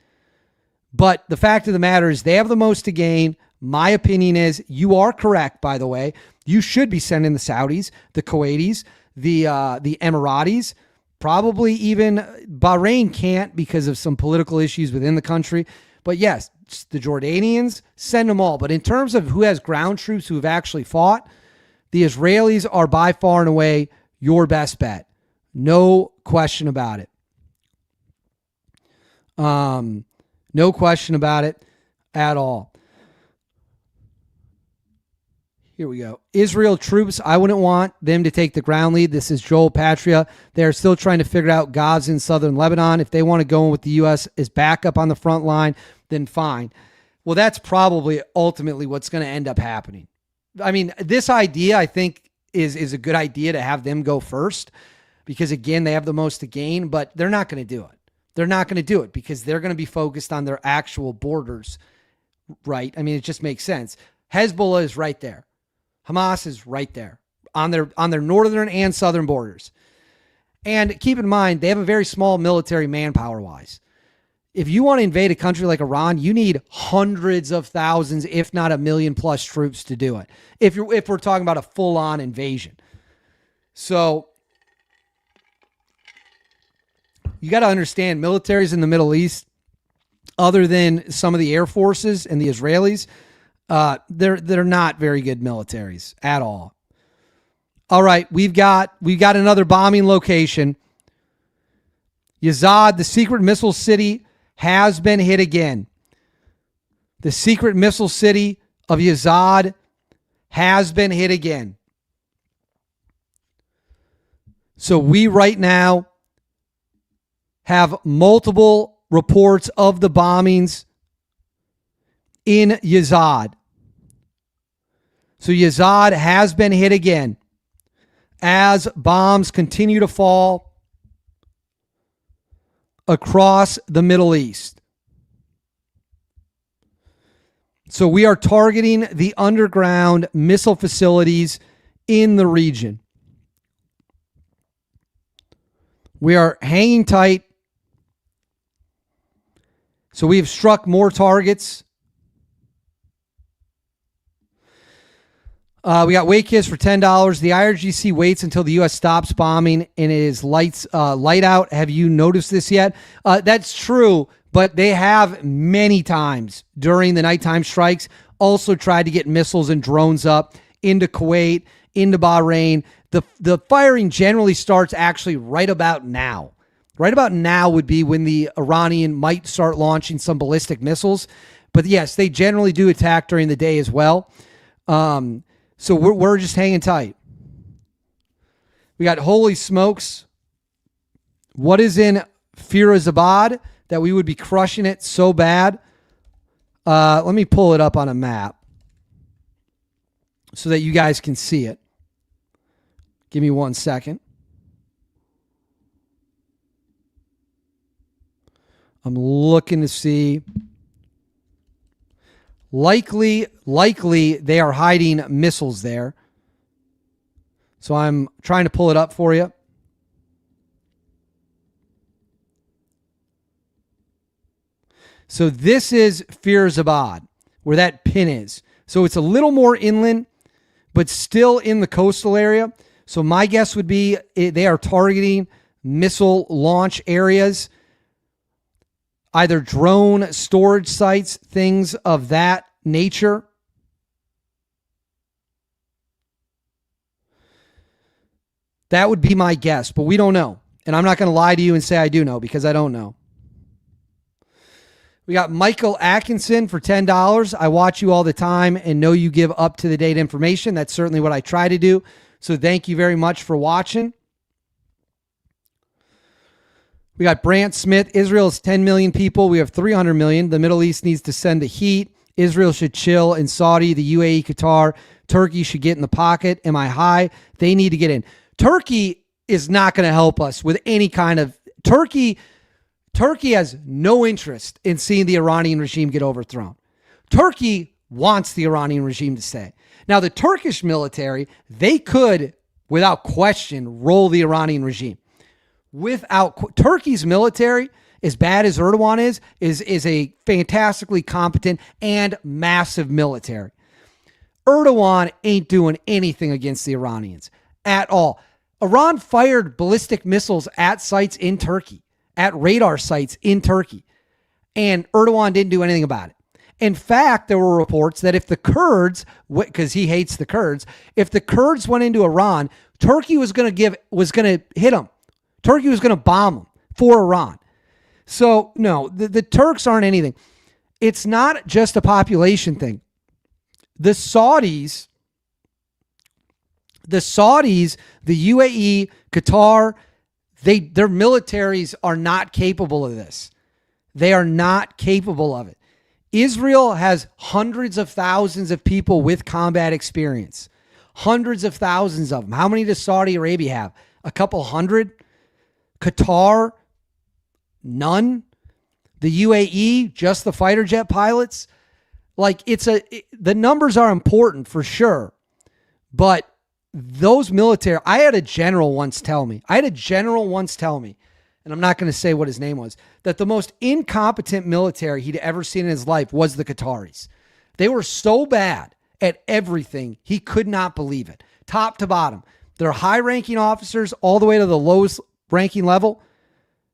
But the fact of the matter is they have the most to gain. My opinion is you are correct, by the way. You should be sending the Saudis, the Kuwaitis, the Emiratis, probably even Bahrain can't because of some political issues within the country. But yes, the Jordanians, send them all. But in terms of who has ground troops who have actually fought, the Israelis are by far and away your best bet. No question about it. No question about it at all. Here we go. Israel troops, I wouldn't want them to take the ground lead. This is Joel Patria. They're still trying to figure out Gaza in southern Lebanon. If they want to go in with the U.S. as backup on the front line, then fine. Well, that's probably ultimately what's going to end up happening. I mean, this idea, I think, is a good idea to have them go first because, again, they have the most to gain, but they're not going to do it. They're not going to do it because they're going to be focused on their actual borders, right? I mean, it just makes sense. Hezbollah is right there. Hamas is right there on their northern and southern borders. And keep in mind, they have a very small military manpower-wise. If you want to invade a country like Iran, you need hundreds of thousands, if not 1 million plus troops to do it. If we're talking about a full-on invasion. So you got to understand, militaries in the Middle East, other than some of the air forces and the Israelis, they're not very good militaries at all. All right, we've got another bombing location. Yazd, the secret missile city, has been hit again. The secret missile city of Yazd has been hit again. So we right now have multiple reports of the bombings in Yazd. So Yazd has been hit again as bombs continue to fall across the Middle East. So we are targeting the underground missile facilities in the region. We are hanging tight. So we have struck more targets. We got Wake Kiss for $10. The IRGC waits until the U.S. stops bombing and it is light out. Have you noticed this yet? That's true, but they have many times during the nighttime strikes also tried to get missiles and drones up into Kuwait, into Bahrain. The firing generally starts actually right about now. Right about now would be when the Iranian might start launching some ballistic missiles. But yes, they generally do attack during the day as well. So we're just hanging tight. We got holy smokes. What is in Firozabad that we would be crushing it so bad? Let me pull it up on a map so that you guys can see it. Give me 1 second. I'm looking to see. Likely they are hiding missiles there. So I'm trying to pull it up for you. So this is Firozabad, where that pin is. So it's a little more inland, but still in the coastal area. So my guess would be they are targeting missile launch areas, either drone storage sites, things of that nature. That would be my guess, but we don't know. And I'm not going to lie to you and say I do know because I don't know. We got Michael Atkinson for $10. I watch you all the time and know you give up-to-the-date information. That's certainly what I try to do. So thank you very much for watching. We got Brant Smith. Israel is 10 million people. We have 300 million. The Middle East needs to send the heat. Israel should chill. And Saudi, the UAE, Qatar, Turkey should get in the pocket. Am I high? They need to get in. Turkey is not going to help us with any kind of... Turkey has no interest in seeing the Iranian regime get overthrown. Turkey wants the Iranian regime to stay. Now, the Turkish military, they could, without question, roll the Iranian regime. Turkey's military, as bad as Erdogan is a fantastically competent and massive military. Erdogan ain't doing anything against the Iranians at all. Iran fired ballistic missiles at sites in Turkey, at radar sites in Turkey, and Erdogan didn't do anything about it. In fact, there were reports that if the Kurds, because he hates the Kurds, if the Kurds went into Iran, Turkey was going to hit them. Turkey was going to bomb them for Iran. So, no, the Turks aren't anything. It's not just a population thing. The Saudis, the UAE, Qatar, their militaries are not capable of this. They are not capable of it. Israel has hundreds of thousands of people with combat experience. Hundreds of thousands of them. How many does Saudi Arabia have? A couple hundred? Qatar? None? The UAE? Just the fighter jet pilots? Like, the numbers are important for sure. But those military, I had a general once tell me, and I'm not going to say what his name was, that the most incompetent military he'd ever seen in his life was the Qataris. They were so bad at everything, he could not believe it. Top to bottom. Their high-ranking officers, all the way to the lowest ranking level,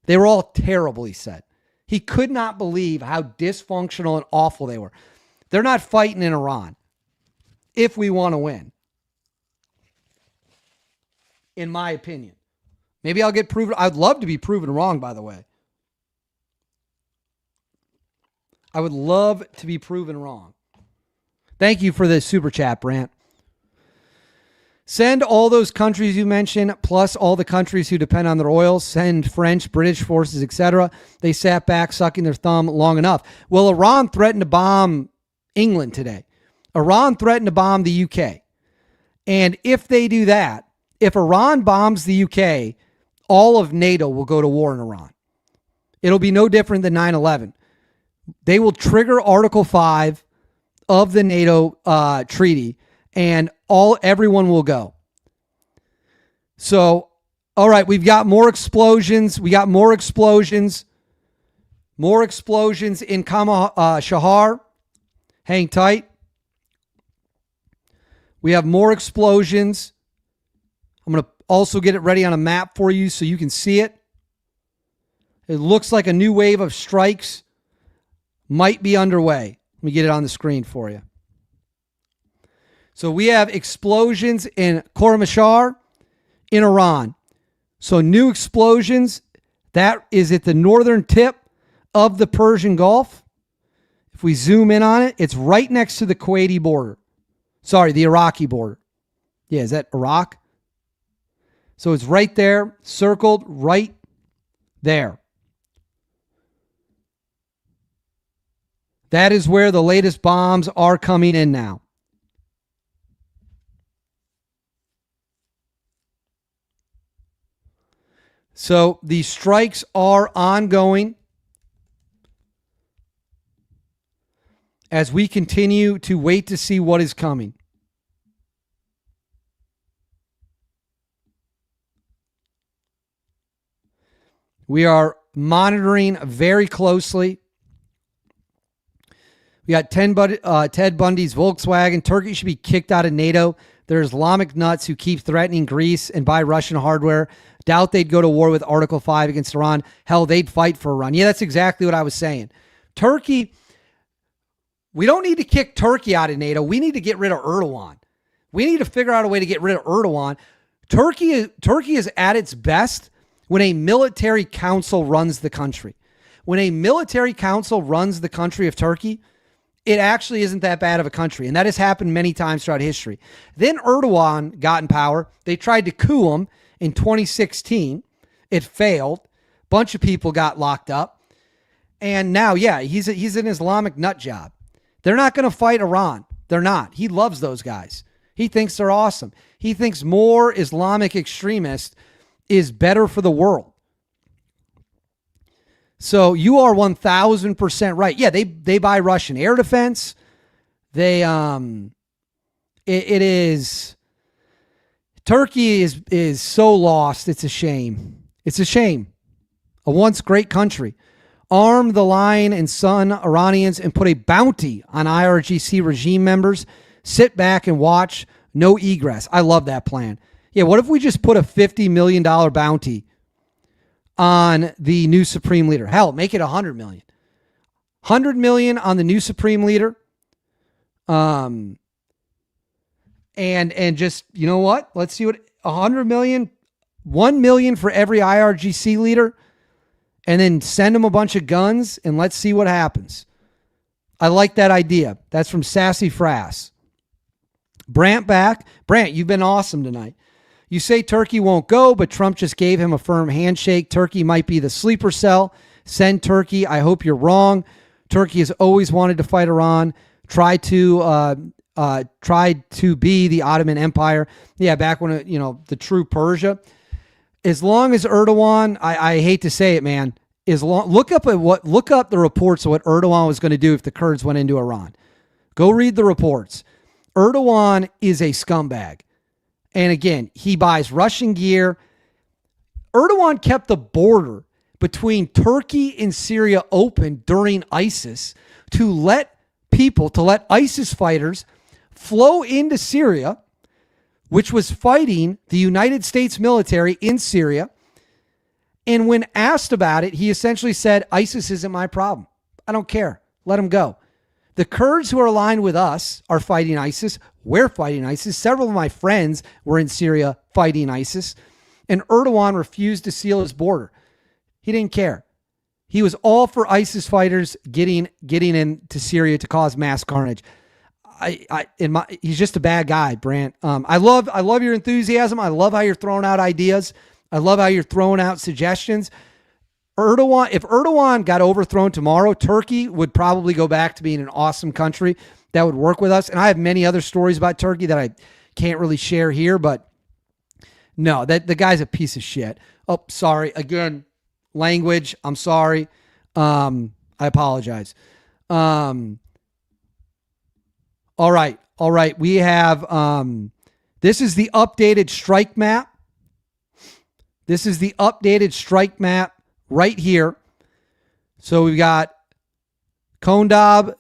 they were all terrible, he said. He could not believe how dysfunctional and awful they were. They're not fighting in Iran if we want to win, in my opinion. Maybe I'll get proven. I'd love to be proven wrong, by the way. I would love to be proven wrong. Thank you for the super chat, Brant. Send all those countries you mentioned, plus all the countries who depend on their oil. Send French, British forces, etc. They sat back, sucking their thumb long enough. Well, Iran threatened to bomb England today. Iran threatened to bomb the UK. And if they do that, if Iran bombs the UK, all of NATO will go to war in Iran. It'll be no different than 9/11. They will trigger Article 5 of the NATO treaty, and everyone will go. So, all right, we've got more explosions. We got more explosions. More explosions in Shahar. Hang tight. We have more explosions. I'm going to also get it ready on a map for you so you can see it. It looks like a new wave of strikes might be underway. Let me get it on the screen for you. So we have explosions in Khorramshahr in Iran. So new explosions. That is at the northern tip of the Persian Gulf. If we zoom in on it, it's right next to the Kuwaiti border. Sorry, the Iraqi border. Yeah, is that Iraq? So it's right there, circled right there. That is where the latest bombs are coming in now. So these strikes are ongoing as we continue to wait to see what is coming. We are monitoring very closely. We got Ted Bundy's Volkswagen. Turkey should be kicked out of NATO. They're Islamic nuts who keep threatening Greece and buy Russian hardware. Doubt they'd go to war with Article 5 against Iran. Hell, they'd fight for Iran. Yeah, that's exactly what I was saying. Turkey, we don't need to kick Turkey out of NATO. We need to get rid of Erdogan. We need to figure out a way to get rid of Erdogan. Turkey is at its best when a military council runs the country. When a military council runs the country of Turkey, it actually isn't that bad of a country. And that has happened many times throughout history. Then Erdogan got in power. They tried to coup him in 2016. It failed. A bunch of people got locked up. And now, yeah, he's an Islamic nut job. They're not going to fight Iran. They're not. He loves those guys. He thinks they're awesome. He thinks more Islamic extremists is better for the world. So you are 1,000% right. Yeah, they buy Russian air defense. They it is Turkey is so lost. It's a shame. It's a shame. A once great country. Arm the Lion and Son Iranians and put a bounty on IRGC regime members. Sit back and watch. No egress. I love that plan. Yeah, what if we just put a $50 million bounty on the new supreme leader? Hell, make it $100 million. $100 million on the new supreme leader. And just, you know what? Let's see what $100 million, $1 million for every IRGC leader, and then send them a bunch of guns and let's see what happens. I like that idea. That's from Sassy Frass. Brant back. Brant, you've been awesome tonight. You say Turkey won't go, but Trump just gave him a firm handshake. Turkey might be the sleeper cell. Send Turkey. I hope you're wrong. Turkey has always wanted to fight Iran. Tried to be the Ottoman Empire. Yeah, back when the true Persia. As long as Erdogan, I hate to say it, man. Look up the reports of what Erdogan was going to do if the Kurds went into Iran. Go read the reports. Erdogan is a scumbag. And again, he buys Russian gear. Erdogan kept the border between Turkey and Syria open during ISIS to let ISIS fighters flow into Syria, which was fighting the United States military in Syria. And when asked about it, he essentially said, ISIS isn't my problem. I don't care. Let them go. The Kurds who are aligned with us are fighting ISIS. We're fighting ISIS. Several of my friends were in Syria fighting ISIS. And Erdogan refused to seal his border. He didn't care. He was all for ISIS fighters getting into Syria to cause mass carnage. he's just a bad guy, Brant. I love your enthusiasm. I love how you're throwing out ideas. I love how you're throwing out suggestions. If Erdogan got overthrown tomorrow, Turkey would probably go back to being an awesome country that would work with us. And I have many other stories about Turkey that I can't really share here, but no, that the guy's a piece of shit. Oh, sorry. Again, language. I'm sorry. I apologize. All right. We have, this is the updated strike map. This is the updated strike map right here. So we've got Kondab,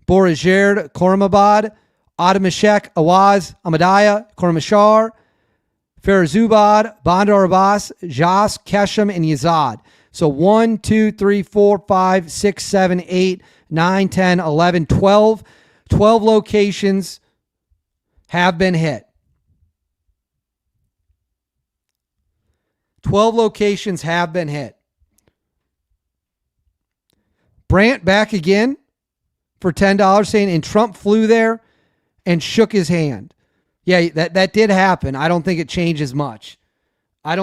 Borazherd, Kormabad, Adamashek, Awaz, Ahmadiyya, Kormashar, Ferazubad, Bandar Abbas, Jas, Keshem, and Yazad. So 1, 2, 3, 4, 5, 6, 7, 8, 9, 10, 11, 12. 12 locations have been hit. 12 locations have been hit. Brant back again for $10 saying, and Trump flew there and shook his hand. Yeah, that did happen. I don't think it changes much. The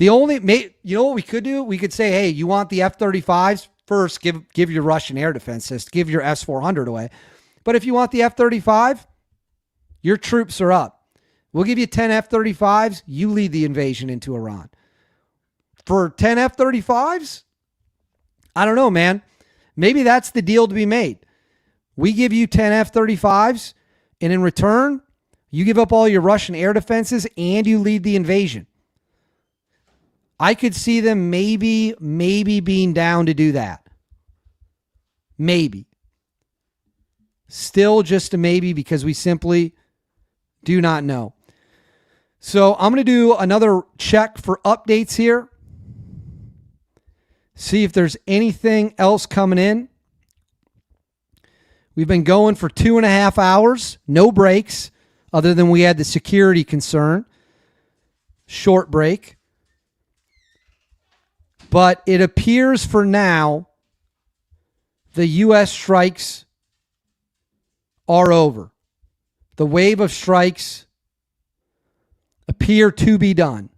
only, you know what we could do? We could say, hey, you want the F-35s? First, give your Russian air defense system, give your S-400 away. But if you want the F-35, your troops are up. We'll give you 10 F-35s. You lead the invasion into Iran. For 10 F-35s? I don't know, man. Maybe that's the deal to be made. We give you 10 F-35s, and in return, you give up all your Russian air defenses and you lead the invasion. I could see them maybe being down to do that. Maybe. Still just a maybe because we simply do not know. So I'm going to do another check for updates here. See if there's anything else coming in. We've been going for 2.5 hours, no breaks, other than we had the security concern. Short break. But it appears for now the U.S. strikes are over. The wave of strikes appear to be done.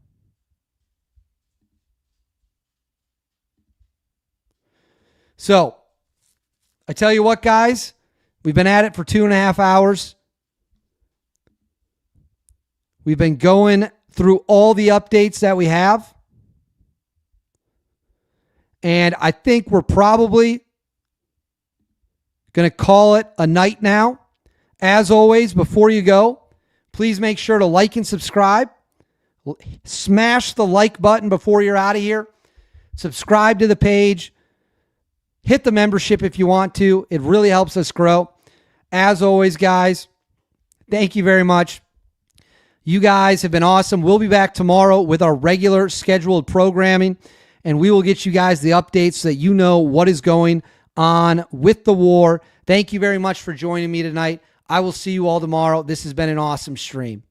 So, I tell you what, guys, we've been at it for 2.5 hours. We've been going through all the updates that we have. And I think we're probably going to call it a night now. As always, before you go, please make sure to like and subscribe. Smash the like button before you're out of here. Subscribe to the page. Hit the membership if you want to. It really helps us grow. As always, guys, thank you very much. You guys have been awesome. We'll be back tomorrow with our regular scheduled programming, and we will get you guys the updates so that you know what is going on with the war. Thank you very much for joining me tonight. I will see you all tomorrow. This has been an awesome stream.